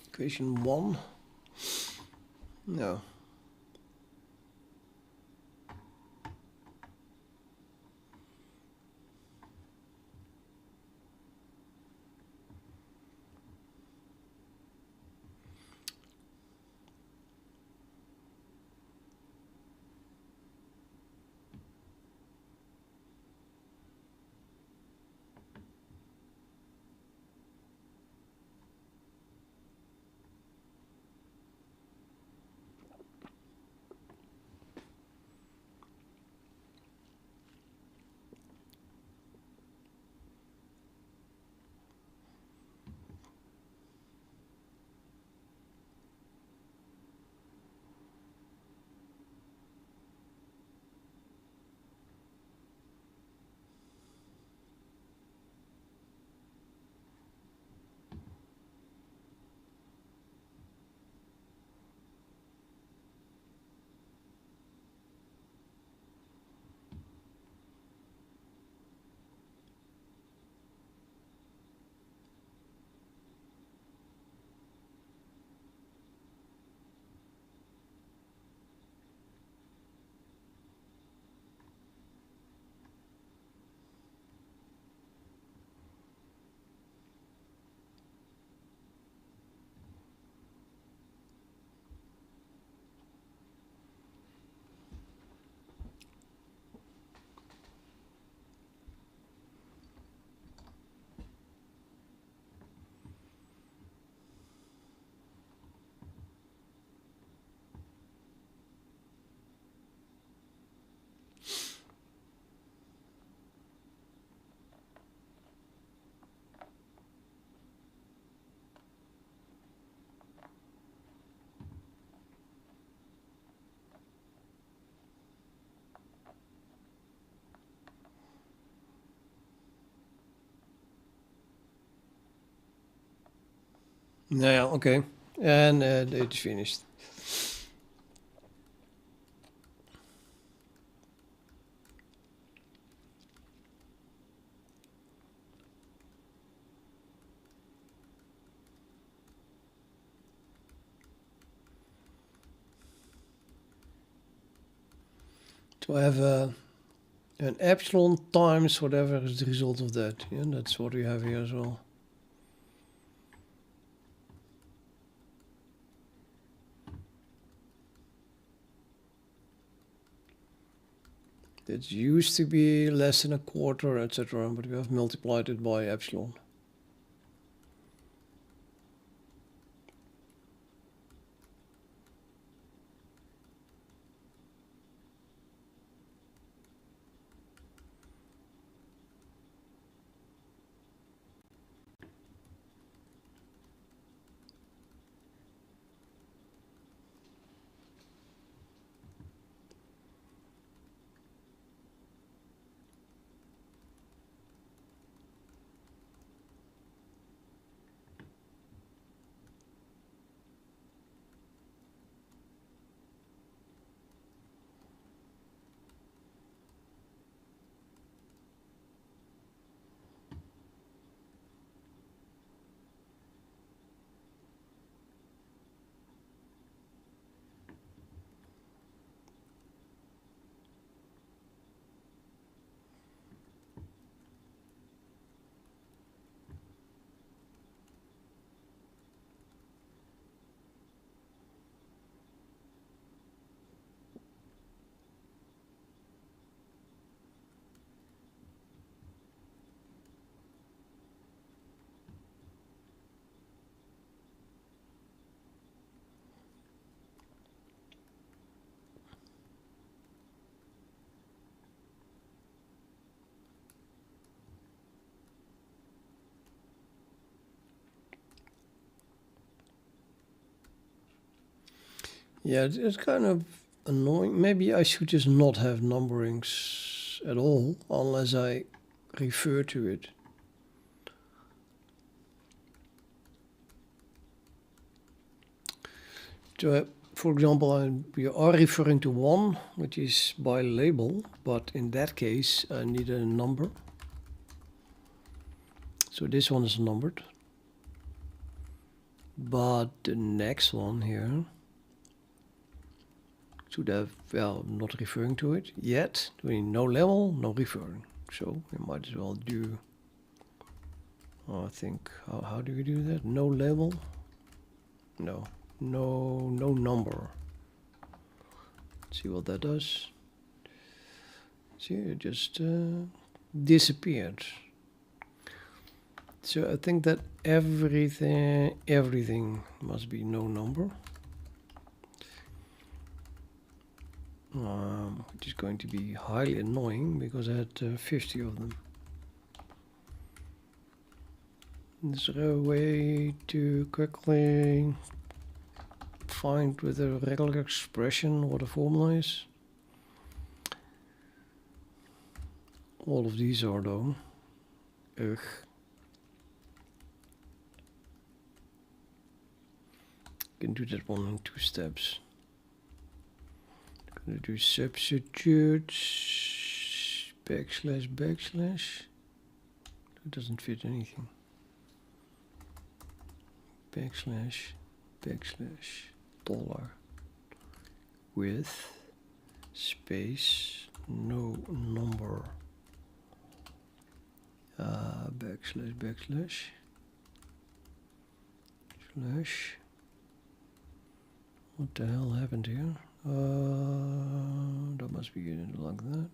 equation 1. No. Yeah, okay. And it's finished. So I have an epsilon times whatever is the result of that. Yeah, that's what we have here as well. It used to be less than a quarter, etc., but we have multiplied it by epsilon. Yeah, it's kind of annoying. Maybe I should just not have numberings at all unless I refer to it. So, for example, we are referring to 1, which is by label, but in that case, I need a number. So this one is numbered. But the next one here should have, well, not referring to it yet. Doing no level, no referring. So we might as well do, I think, how do we do that? No level? No, no number. Let's see what that does. See, it just disappeared. So I think that everything must be no number. Which is going to be highly annoying because I had 50 of them. Is there a way to quickly find with a regular expression what a formula is? All of these are though. Ugh. Can do that one in 2 steps. I'm gonna do substitutes backslash. It doesn't fit anything. Backslash dollar with space no number backslash slash. What the hell happened here? That must be like that.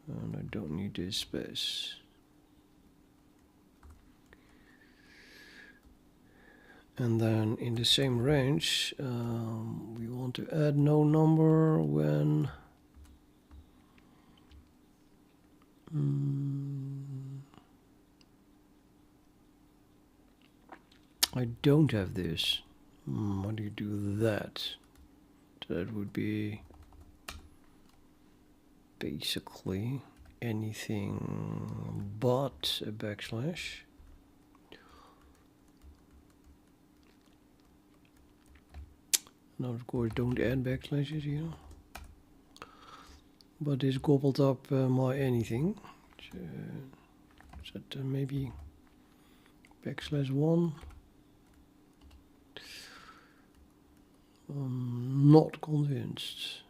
And I don't need this space. And then in the same range, we want to add no number when I don't have this. How do you do that? That would be basically anything but a backslash. Now, of course, don't add backslashes here. But this gobbled up my anything. So, is that maybe \1? I'm not convinced.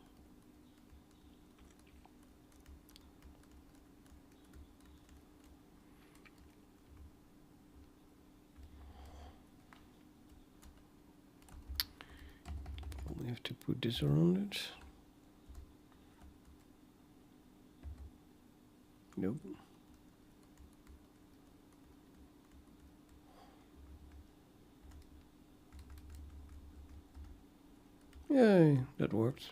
Probably have to put this around it. Nope. Yay, that worked.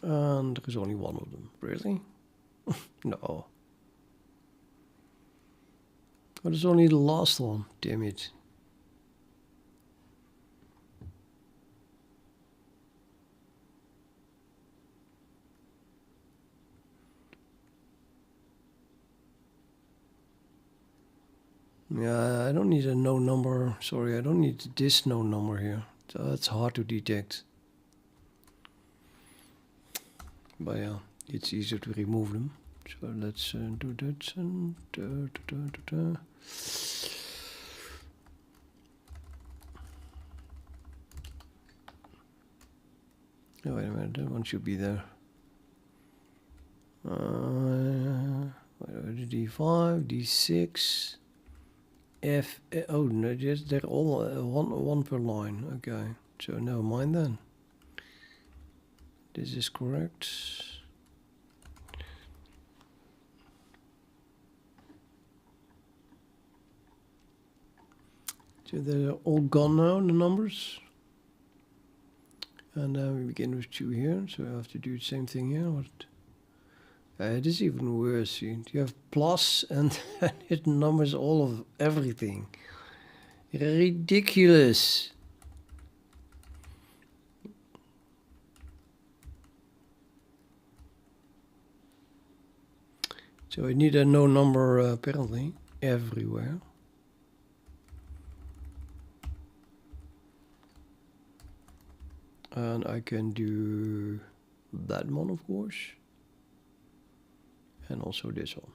And there is only one of them. Really? No. Oh, there's only the last one. Damn it. Yeah, I don't need a no number. Sorry, I don't need this no number here. It's hard to detect. But yeah, it's easier to remove them. So let's do that. And oh, wait a minute, that one should be there. D5, D6. F, oh no, just they're all one per line. Okay, so never mind then. This is correct. So they're all gone now, the numbers. And now we begin with 2 here, so I have to do the same thing here. What? It is even worse. See, you have plus and hidden numbers, all of everything. Ridiculous. So I need a no number apparently everywhere. And I can do that one, of course. And also this one.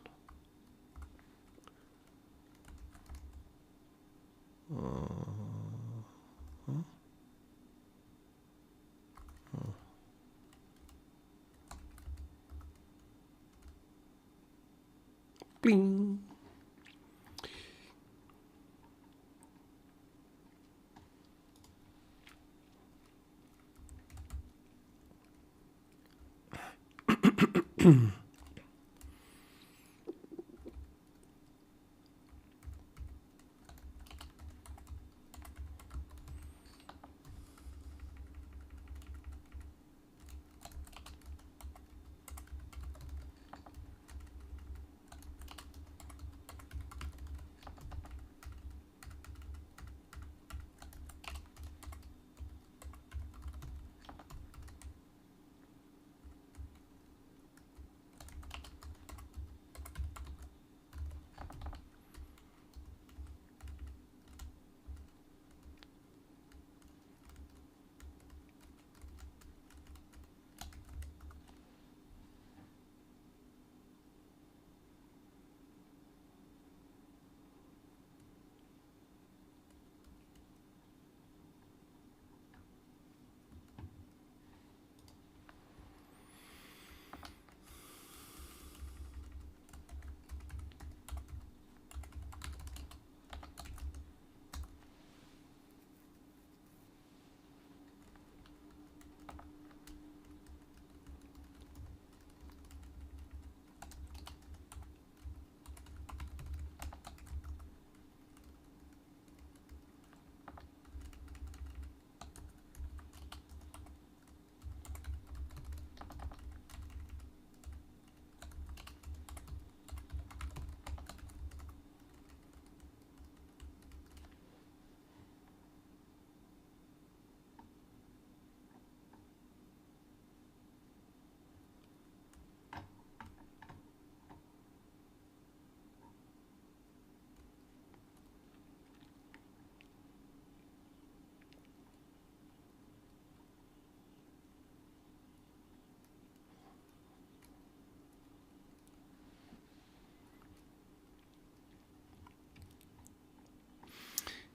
Bling.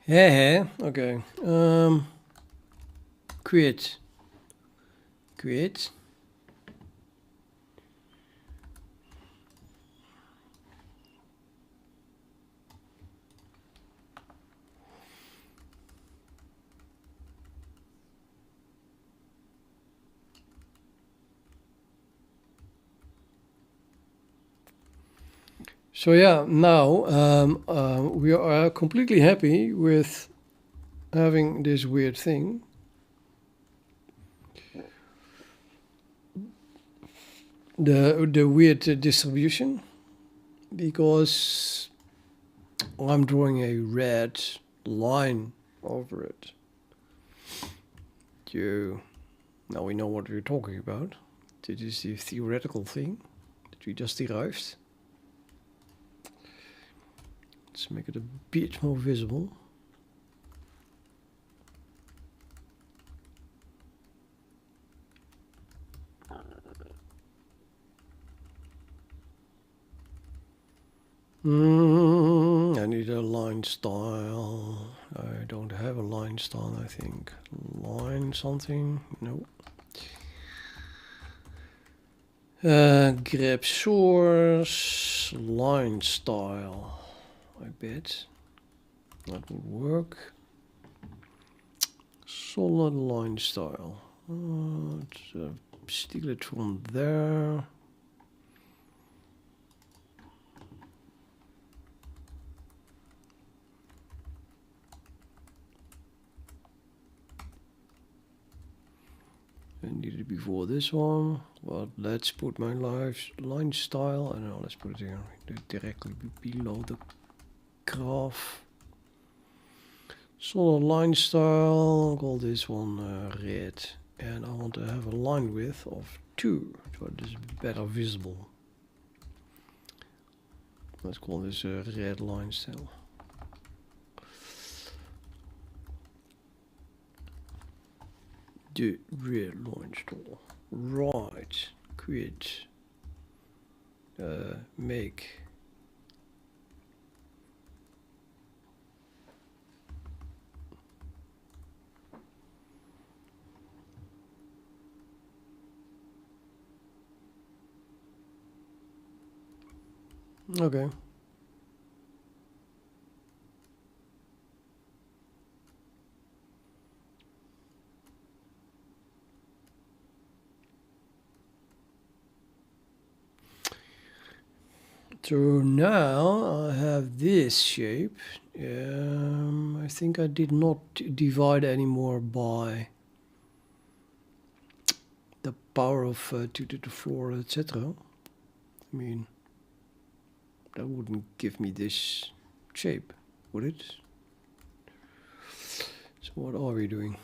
Yeah, okay. Create. So yeah, now we are completely happy with having this weird thing. The weird distribution, because I'm drawing a red line over it. Now we know what we're talking about. This is the theoretical thing that we just derived. Let's make it a bit more visible. I need a line style. I don't have a line style, I think. Line something? No. Grab source, line style. I bet that would work. Solid line style. Steal it from there. I needed it before this one, but let's put my line style, and now let's put it here directly below the graph. Solid line style, I'll call this one red, and I want to have a line width of 2, so it is better visible. Let's call this a red line style. The red line style. Right. Create. Make. Okay. So now I have this shape. I think I did not divide anymore by the power of 2 to the 4, etc. I mean, that wouldn't give me this shape, would it? So what are we doing?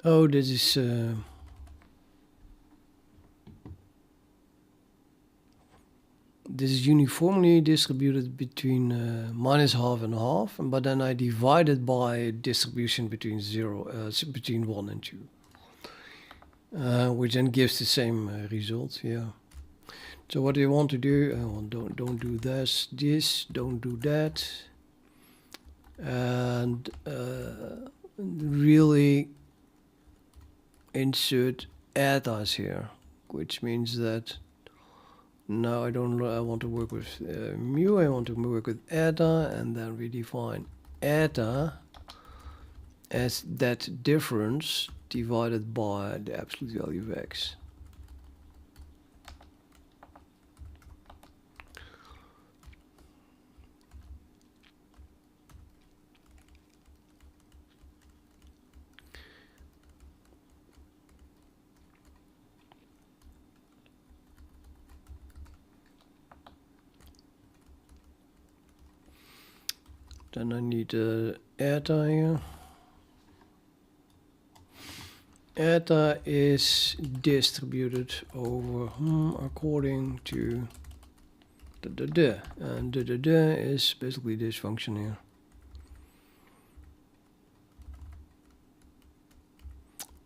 Oh, this is uniformly distributed between minus half and half, but then I divide it by a distribution between between 1 and 2, which then gives the same result. Yeah. So what you want to do? Don't do this. Don't do that, and really insert ettas here, which means that now I want to work with mu, I want to work with eta, and then we define eta as that difference divided by the absolute value of x. Then I need eta here. Eta is distributed over according to the and the is basically this function here.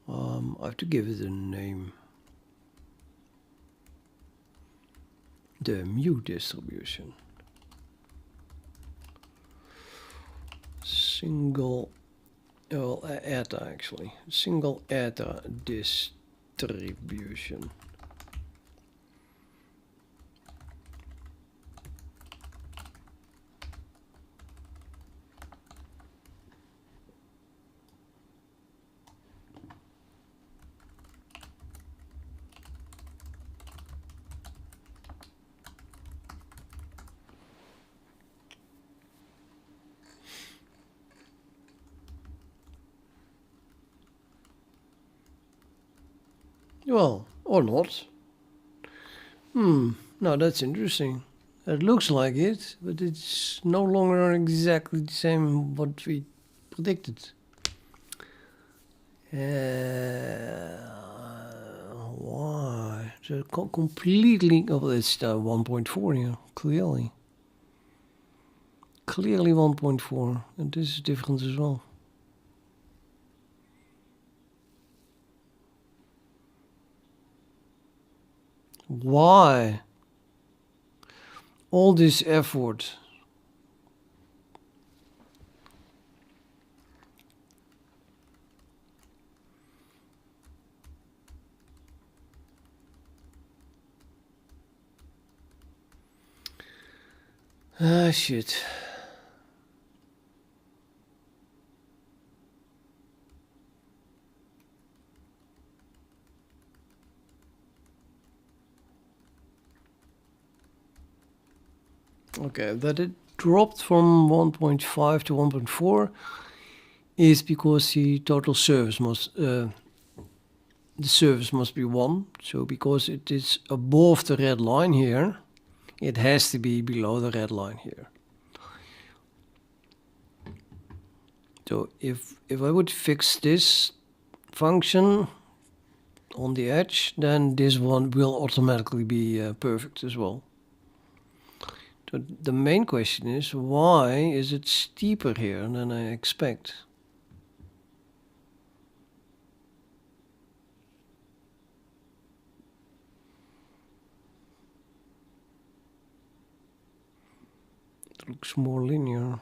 I have to give it a name. The mu distribution. Single, well, eta actually. Single eta distribution. Well, or not. Now that's interesting. It looks like it, but it's no longer exactly the same what we predicted. Why? So completely. Oh, it's 1.4 here, clearly. Clearly 1.4, and this is different as well. Why? All this effort. Ah, shit. Okay, that it dropped from 1.5 to 1.4 is because the total service must the service must be 1. So because it is above the red line here, it has to be below the red line here. So if I would fix this function on the edge, then this one will automatically be perfect as well. So the main question is, why is it steeper here than I expect? It looks more linear.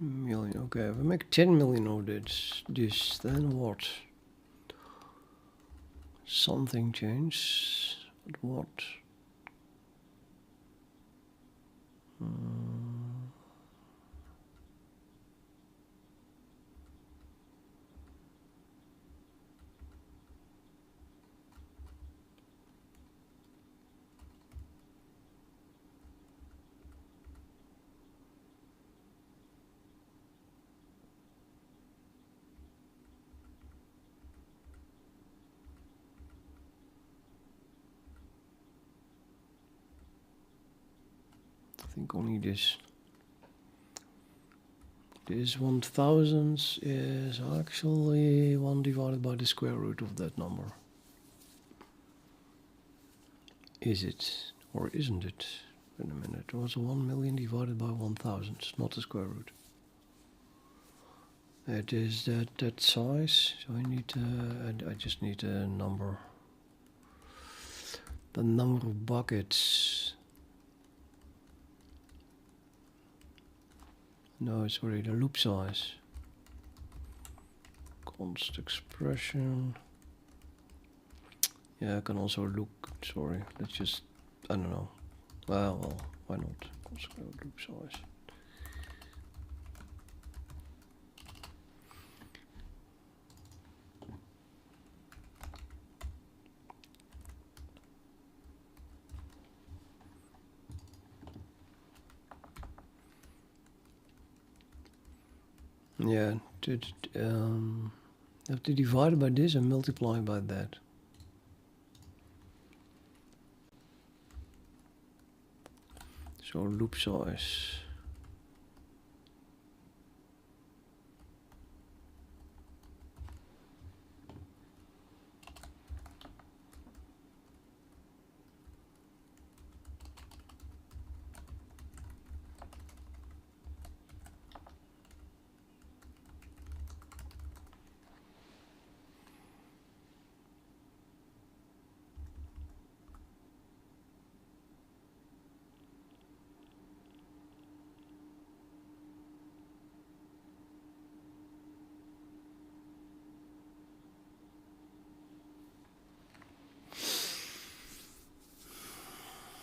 Million. Okay, if I make 10 million of this, then what? Something changed. But what? I think only this. This 1000 is actually 1 divided by the square root of that number. Is it or isn't it? Wait a minute, it was 1 million divided by 1000, not the square root. It is that size, so I need I just need a number. The number of buckets. No, sorry, the loop size. Const expression. Yeah, I can also look. Sorry, let's just. I don't know. Well, why not? Const loop size. Yeah, have to divide it by this and multiply by that. So loop size.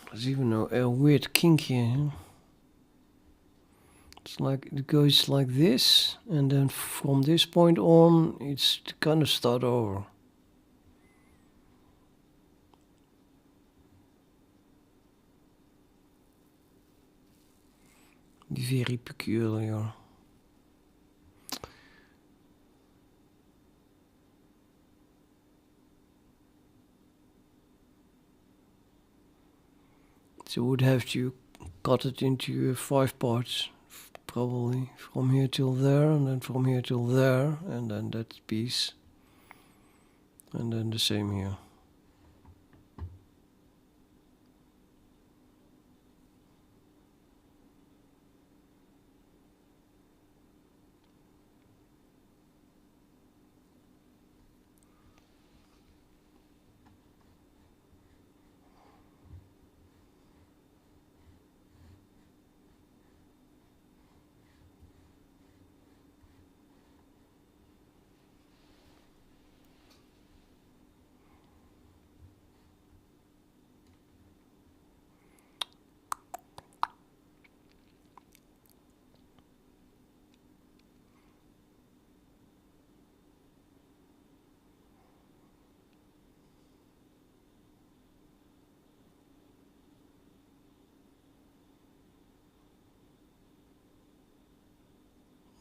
There's even a weird kink here. It's like it goes like this, and then from this point on, it's to kind of start over. Very peculiar. So would have to cut it into 5 parts, probably from here till there, and then from here till there, and then that piece, and then the same here.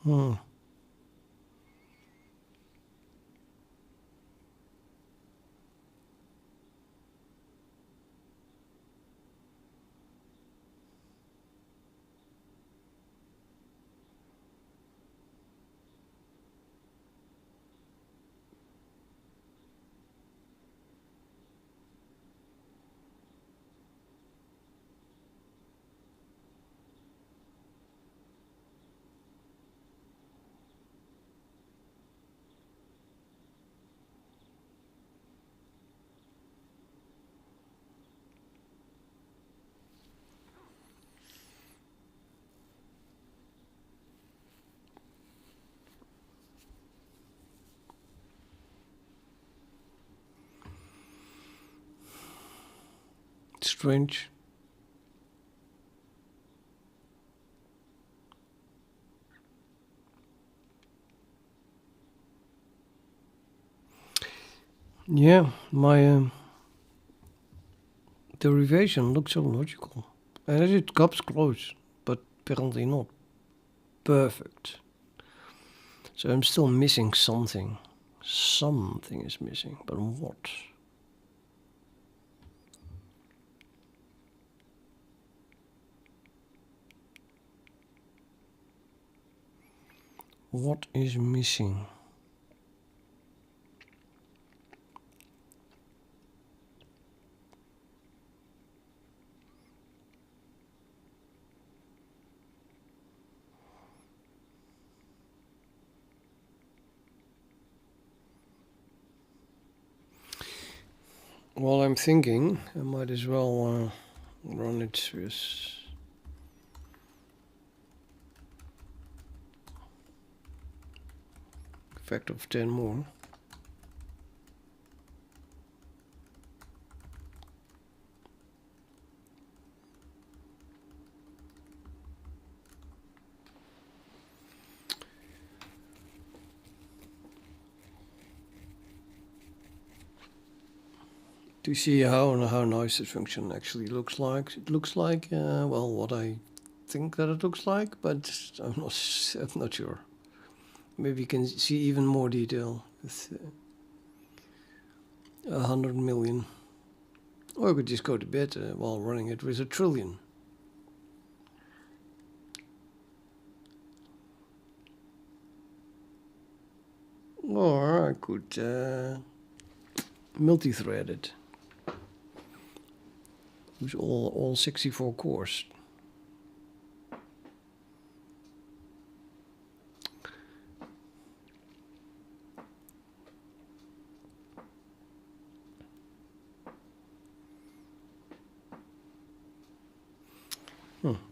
Hmm. Strange. Yeah, my derivation looks so logical, and it comes close, but apparently not perfect. So I'm still missing something. Something is missing, but what? What is missing? Well, I'm thinking I might as well run it with a factor of 10 more. To see how nice the function actually looks like. It looks like well, what I think that it looks like, but I'm not sure. Maybe you can see even more detail with 100 million. Or you could just go to bed while running it with 1 trillion. Or I could multi-thread it with all 64 cores.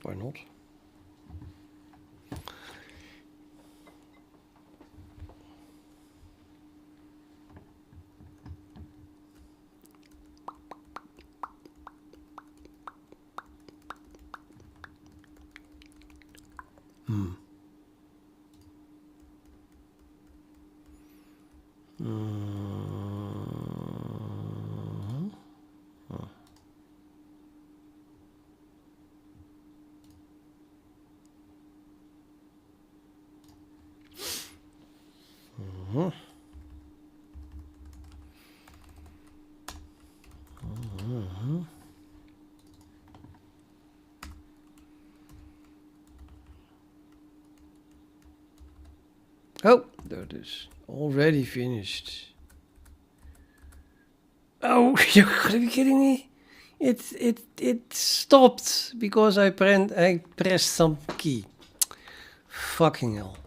Why not? Oh, there it is. Already finished. Oh, you're gonna be kidding me! It stopped because I pressed some key. Fucking hell.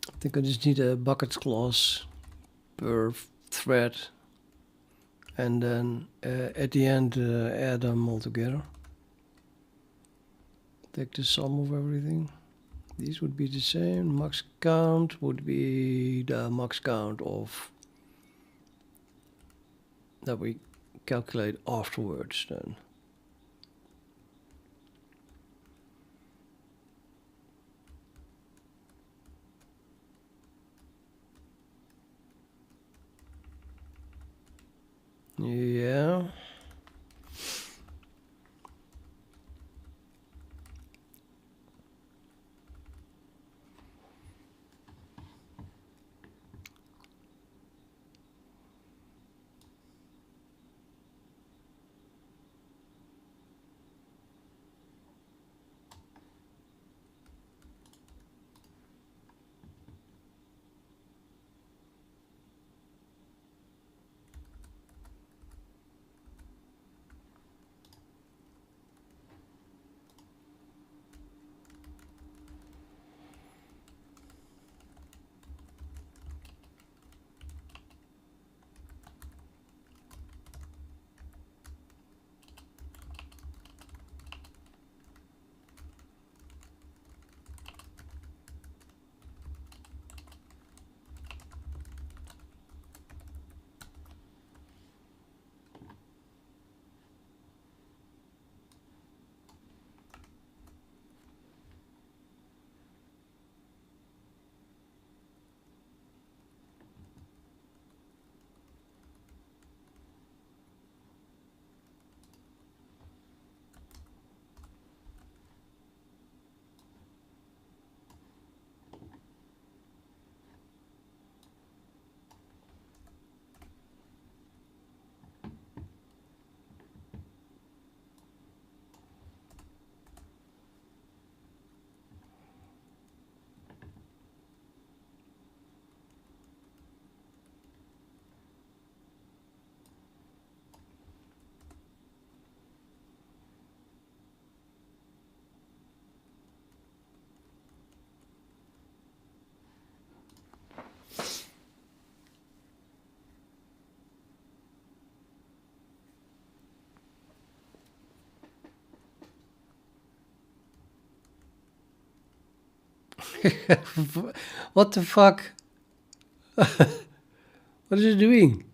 I think I just need a bucket clause per thread, and then at the end add them all together. Take the sum of everything. These would be the same. Max count would be the max count of that we calculate afterwards then. Yeah. What the fuck? What is it doing?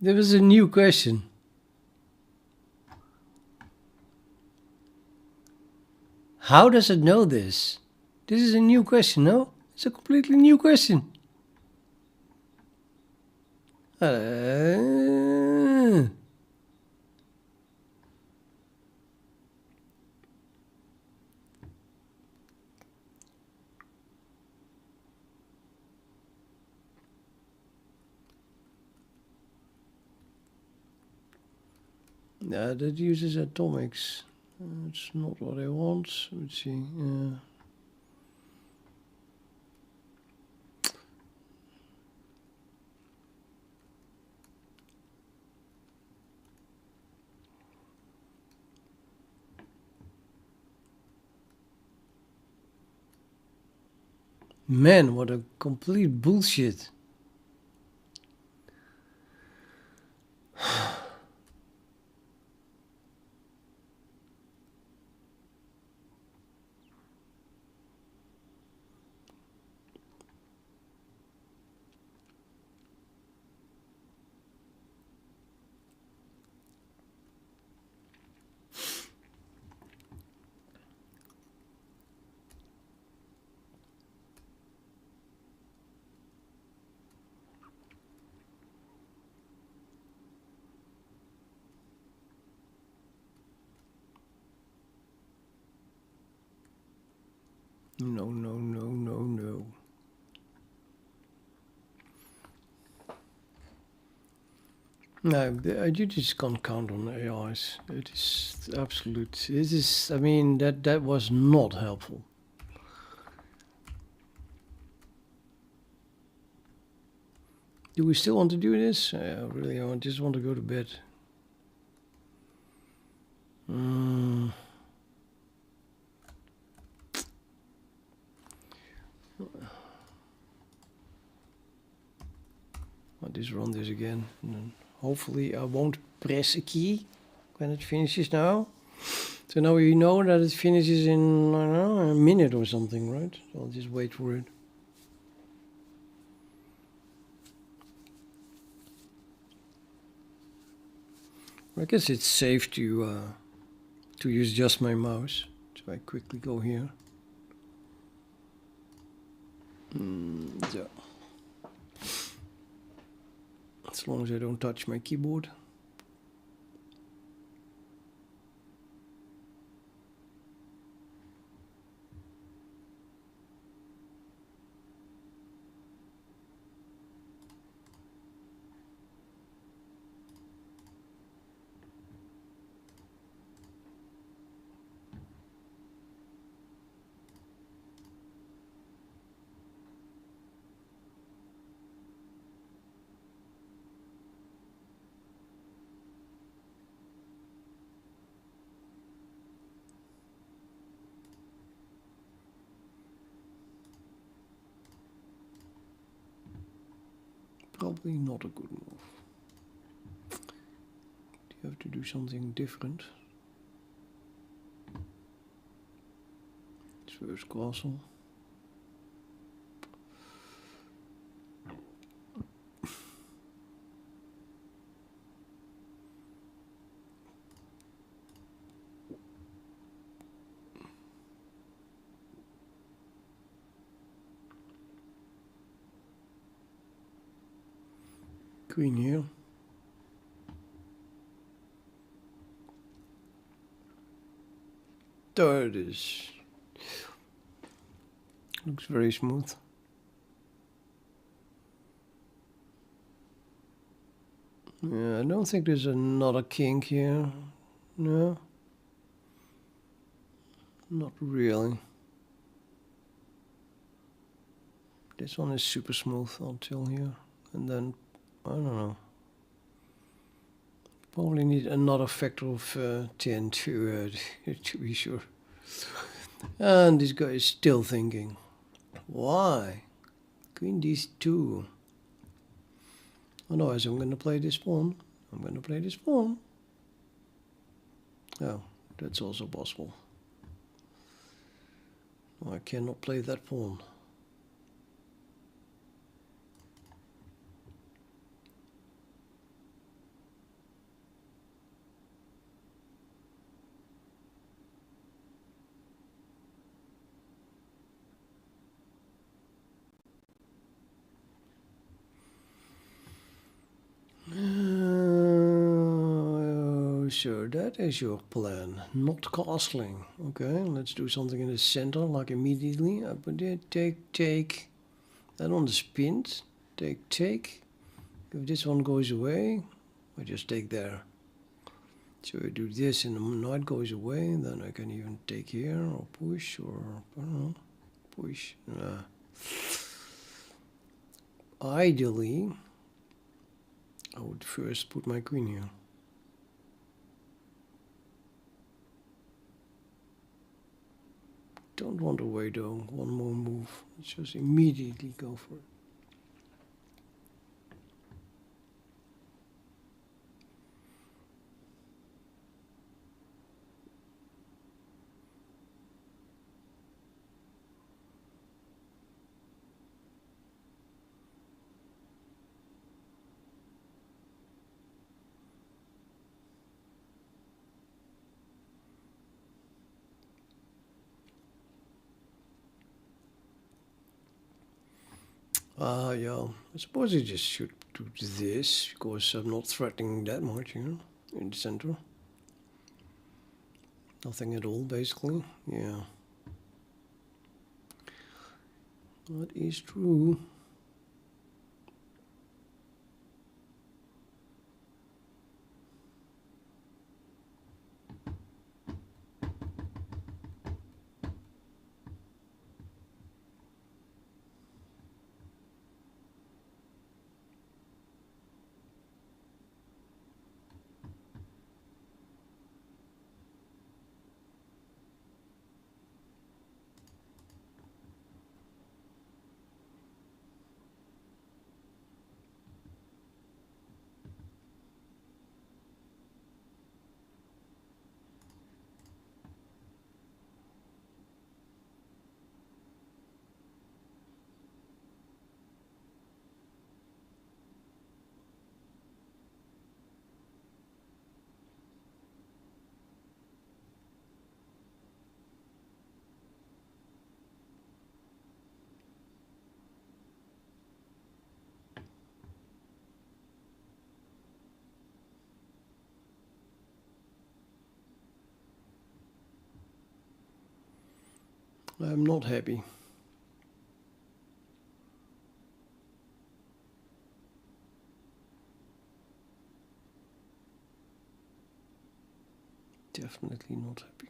There was a new question. How does it know this? This is a new question, no? It's a completely new question. Yeah, that uses atomics. It's not what I want. Let's see. Man, what a complete bullshit. No, no, no, no, no. No, you just can't count on AIs. It is absolute. This is. I mean, that was not helpful. Do we still want to do this? Really, I just want to go to bed. I'll just run this again. And then hopefully I won't press a key when it finishes now. So now you know that it finishes in, I don't know, a minute or something, right? So I'll just wait for it. I guess it's safe to use just my mouse. So I quickly go here. So. As long as I don't touch my keyboard. Probably not a good move. Do you have to do something different? It's first castle. Queen here. There it is. Looks very smooth. Yeah, I don't think there's another king here. No. Not really. This one is super smooth until here. And then, I don't know. Probably need another factor of 10 to be sure. And this guy is still thinking. Why? Queen d2. Otherwise I'm going to play this pawn. I'm going to play this pawn. Oh, that's also possible. I cannot play that pawn. So that is your plan, not castling. Okay, let's do something in the center, like immediately. I put it, take. That on the spin, take. If this one goes away, I just take there. So I do this and the knight goes away, then I can even take here or push or, I don't know, push. Ideally, I would first put my queen here. Don't want to wait though, one more move. Let's just immediately go for it. Yeah, I suppose I just should do this, because I'm not threatening that much, you know, in the center. Nothing at all, basically, yeah. That is true. I'm not happy. Definitely not happy.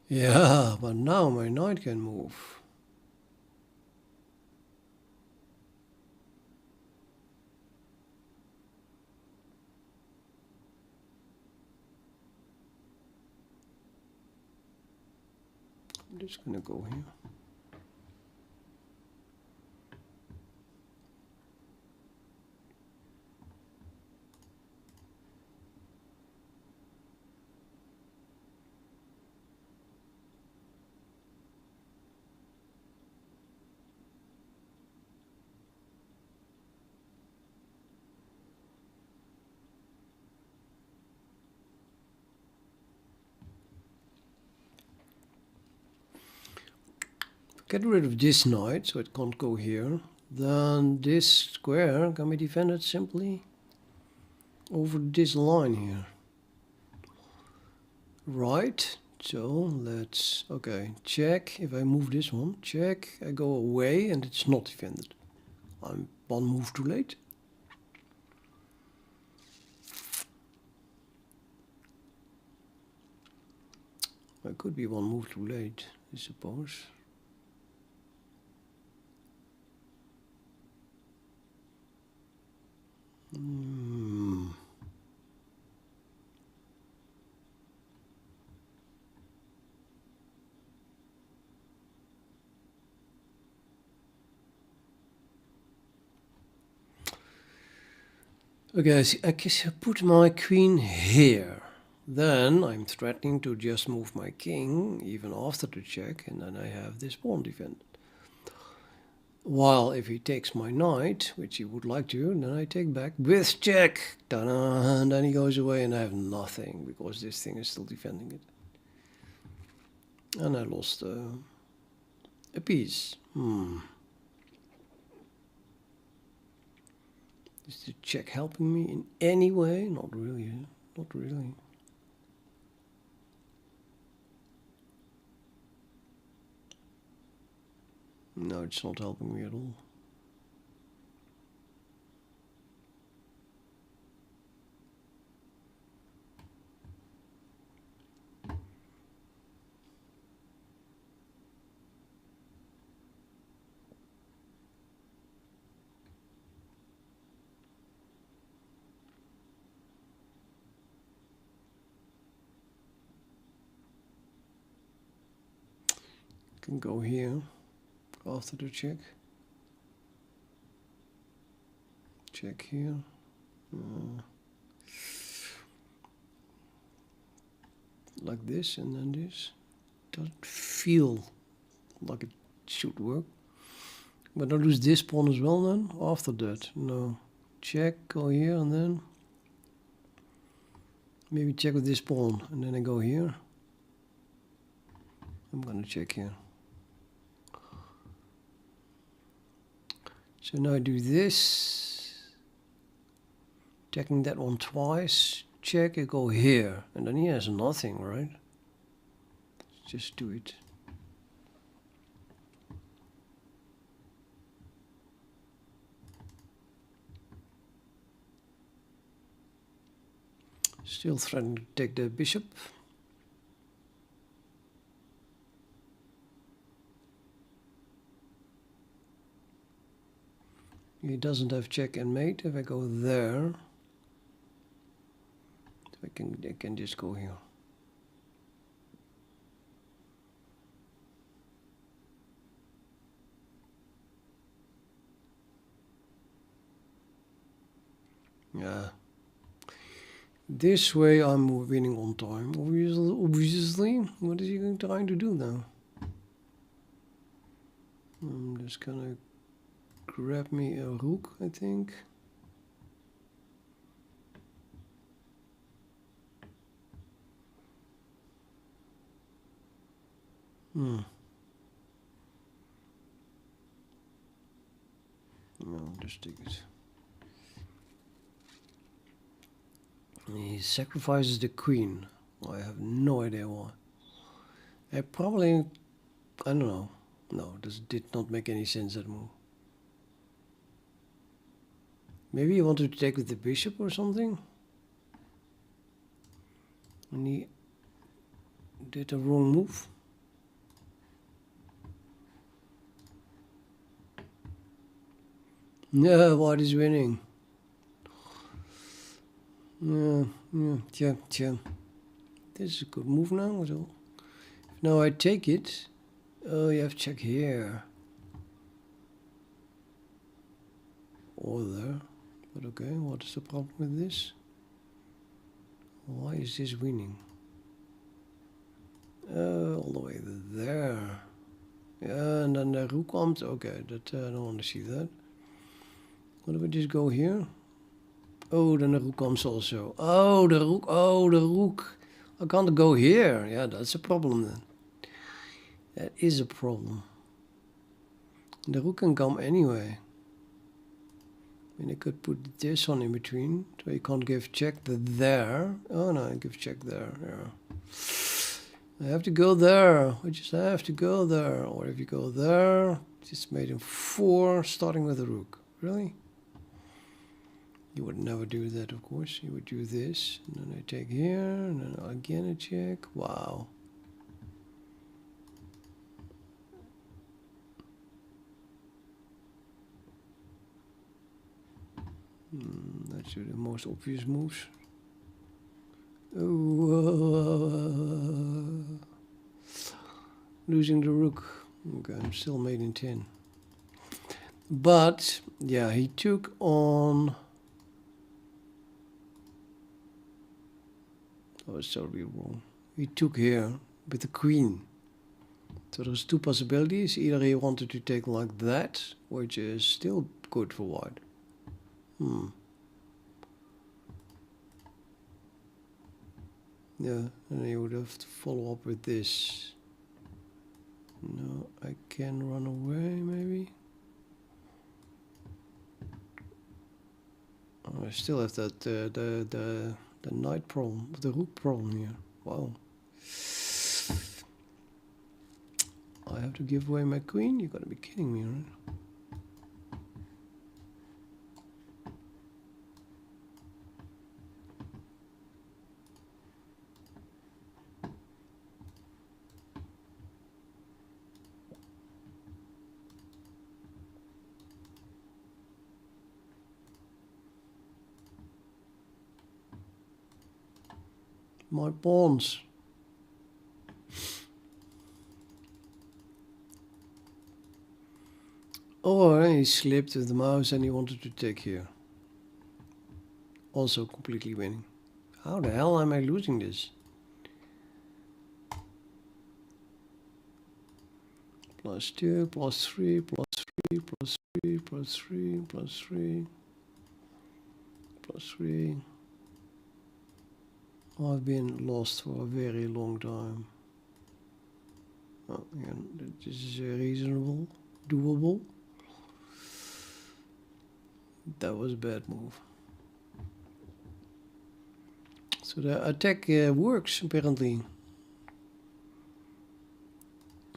Yeah, but now my knight can move. I'm just gonna go here. get rid of this knight, so it can't go here. Then this square can be defended simply over this line here. Right, so let's, okay, check. If I move this one, check, I go away and it's not defended. I'm one move too late. I could be one move too late, I suppose. Okay, I guess I put my queen here. Then I'm threatening to just move my king even after the check, and then I have this pawn defended. While if he takes my knight, which he would like to, then I take back with check. Ta-da! And then he goes away and I have nothing because this thing is still defending it. And I lost a piece. Is the check helping me in any way? Not really. Not really. No, it's not helping me at all. Can go here after the check. Check here. Like this and then this. Doesn't feel like it should work. But I lose this pawn as well then after that. No. Check, go here and then maybe check with this pawn and then I go here. I'm gonna check here. So now I do this, checking that one twice, check, I go here, and then he has nothing, right? Let's just do it. Still threatening to take the bishop. He doesn't have check and mate. If I go there, I can just go here. Yeah. This way I'm winning on time. Obviously, what is he trying to do now? I'm just gonna grab me a rook, I think. No, just take it. He sacrifices the queen. I have no idea why. I don't know. No, this did not make any sense, that move. Maybe he wanted to take with the bishop or something? And he did a wrong move. No, white is winning. Yeah. This is a good move now. So now I take it. Oh, you have check here. Or there. But okay, what is the problem with this? Why is this winning? All the way there. Yeah, and then the rook comes. Okay, that I don't want to see that. What if I just go here? Oh, then the rook comes also. Oh, the rook. Oh, the rook. I can't go here. Yeah, that's a problem then. That is a problem. The rook can come anyway. I mean, I could put this one in between, so you can't give check there. Oh no, I give check there. Yeah. I have to go there. I just have to go there. Or if you go there, just made him 4, starting with a rook. Really? You would never do that, of course. You would do this, and then I take here, and then again a check. Wow. That's the most obvious moves. Oh, losing the rook. Okay, I'm still made in 10. But, yeah, he took on... Oh, it's totally wrong. He took here with the queen. So there's 2 possibilities. Either he wanted to take like that, which is still good for white. Yeah, and he would have to follow up with this. No, I can run away, maybe. Oh, I still have that the knight problem, the rook problem here. Wow. I have to give away my queen? You gotta be kidding me, right? My pawns. Or he slipped with the mouse and he wanted to take here. Also completely winning. How the hell am I losing this? +2, +3, +3, +3, +3, +3, +3. I've been lost for a very long time. Oh, again, this is reasonable, doable. That was a bad move. So the attack works apparently.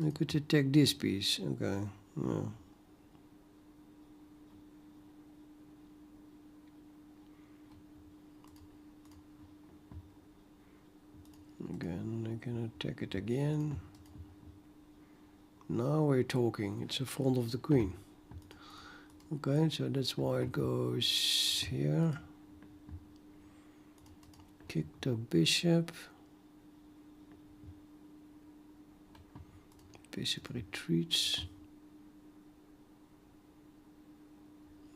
I could attack this piece. Okay. No. Again, I can attack it again. Now we're talking. It's the front of the queen. Okay, so that's why it goes here. Kick the bishop. Bishop retreats.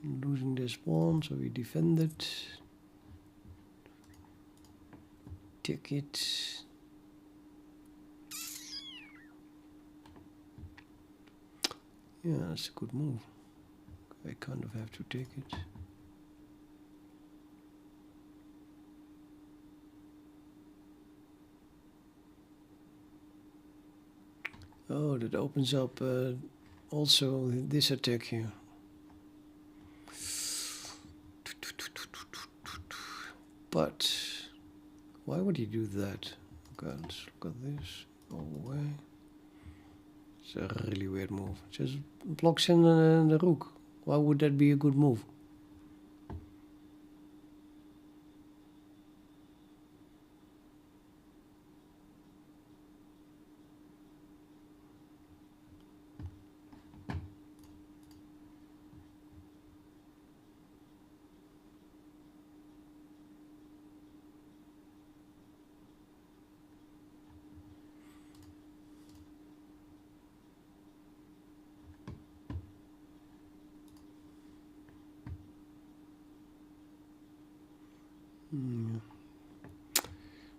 Losing this pawn, so we defend it. Take it. Yeah, that's a good move. I kind of have to take it. Oh, that opens up also this attack here. But why would he do that? Okay, let's look at this. Go away. It's a really weird move. Just blocks in the rook. Why would that be a good move?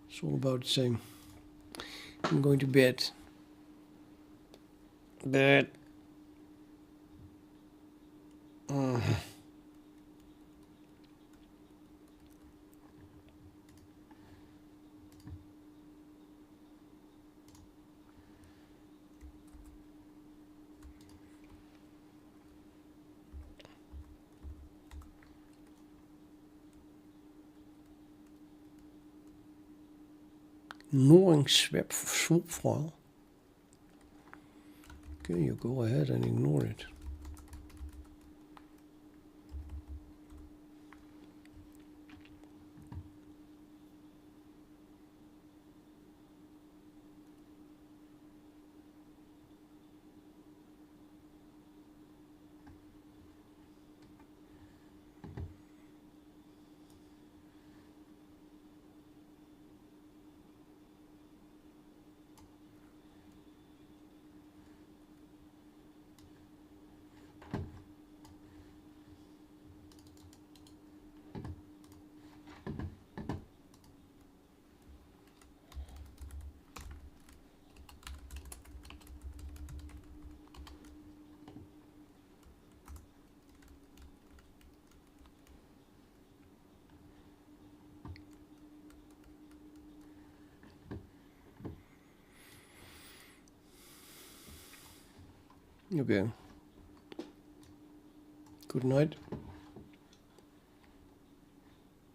It's all about the same. I'm going to bed. Bed. Ignoring swap file. Okay, you go ahead and ignore it. Okay. Good night.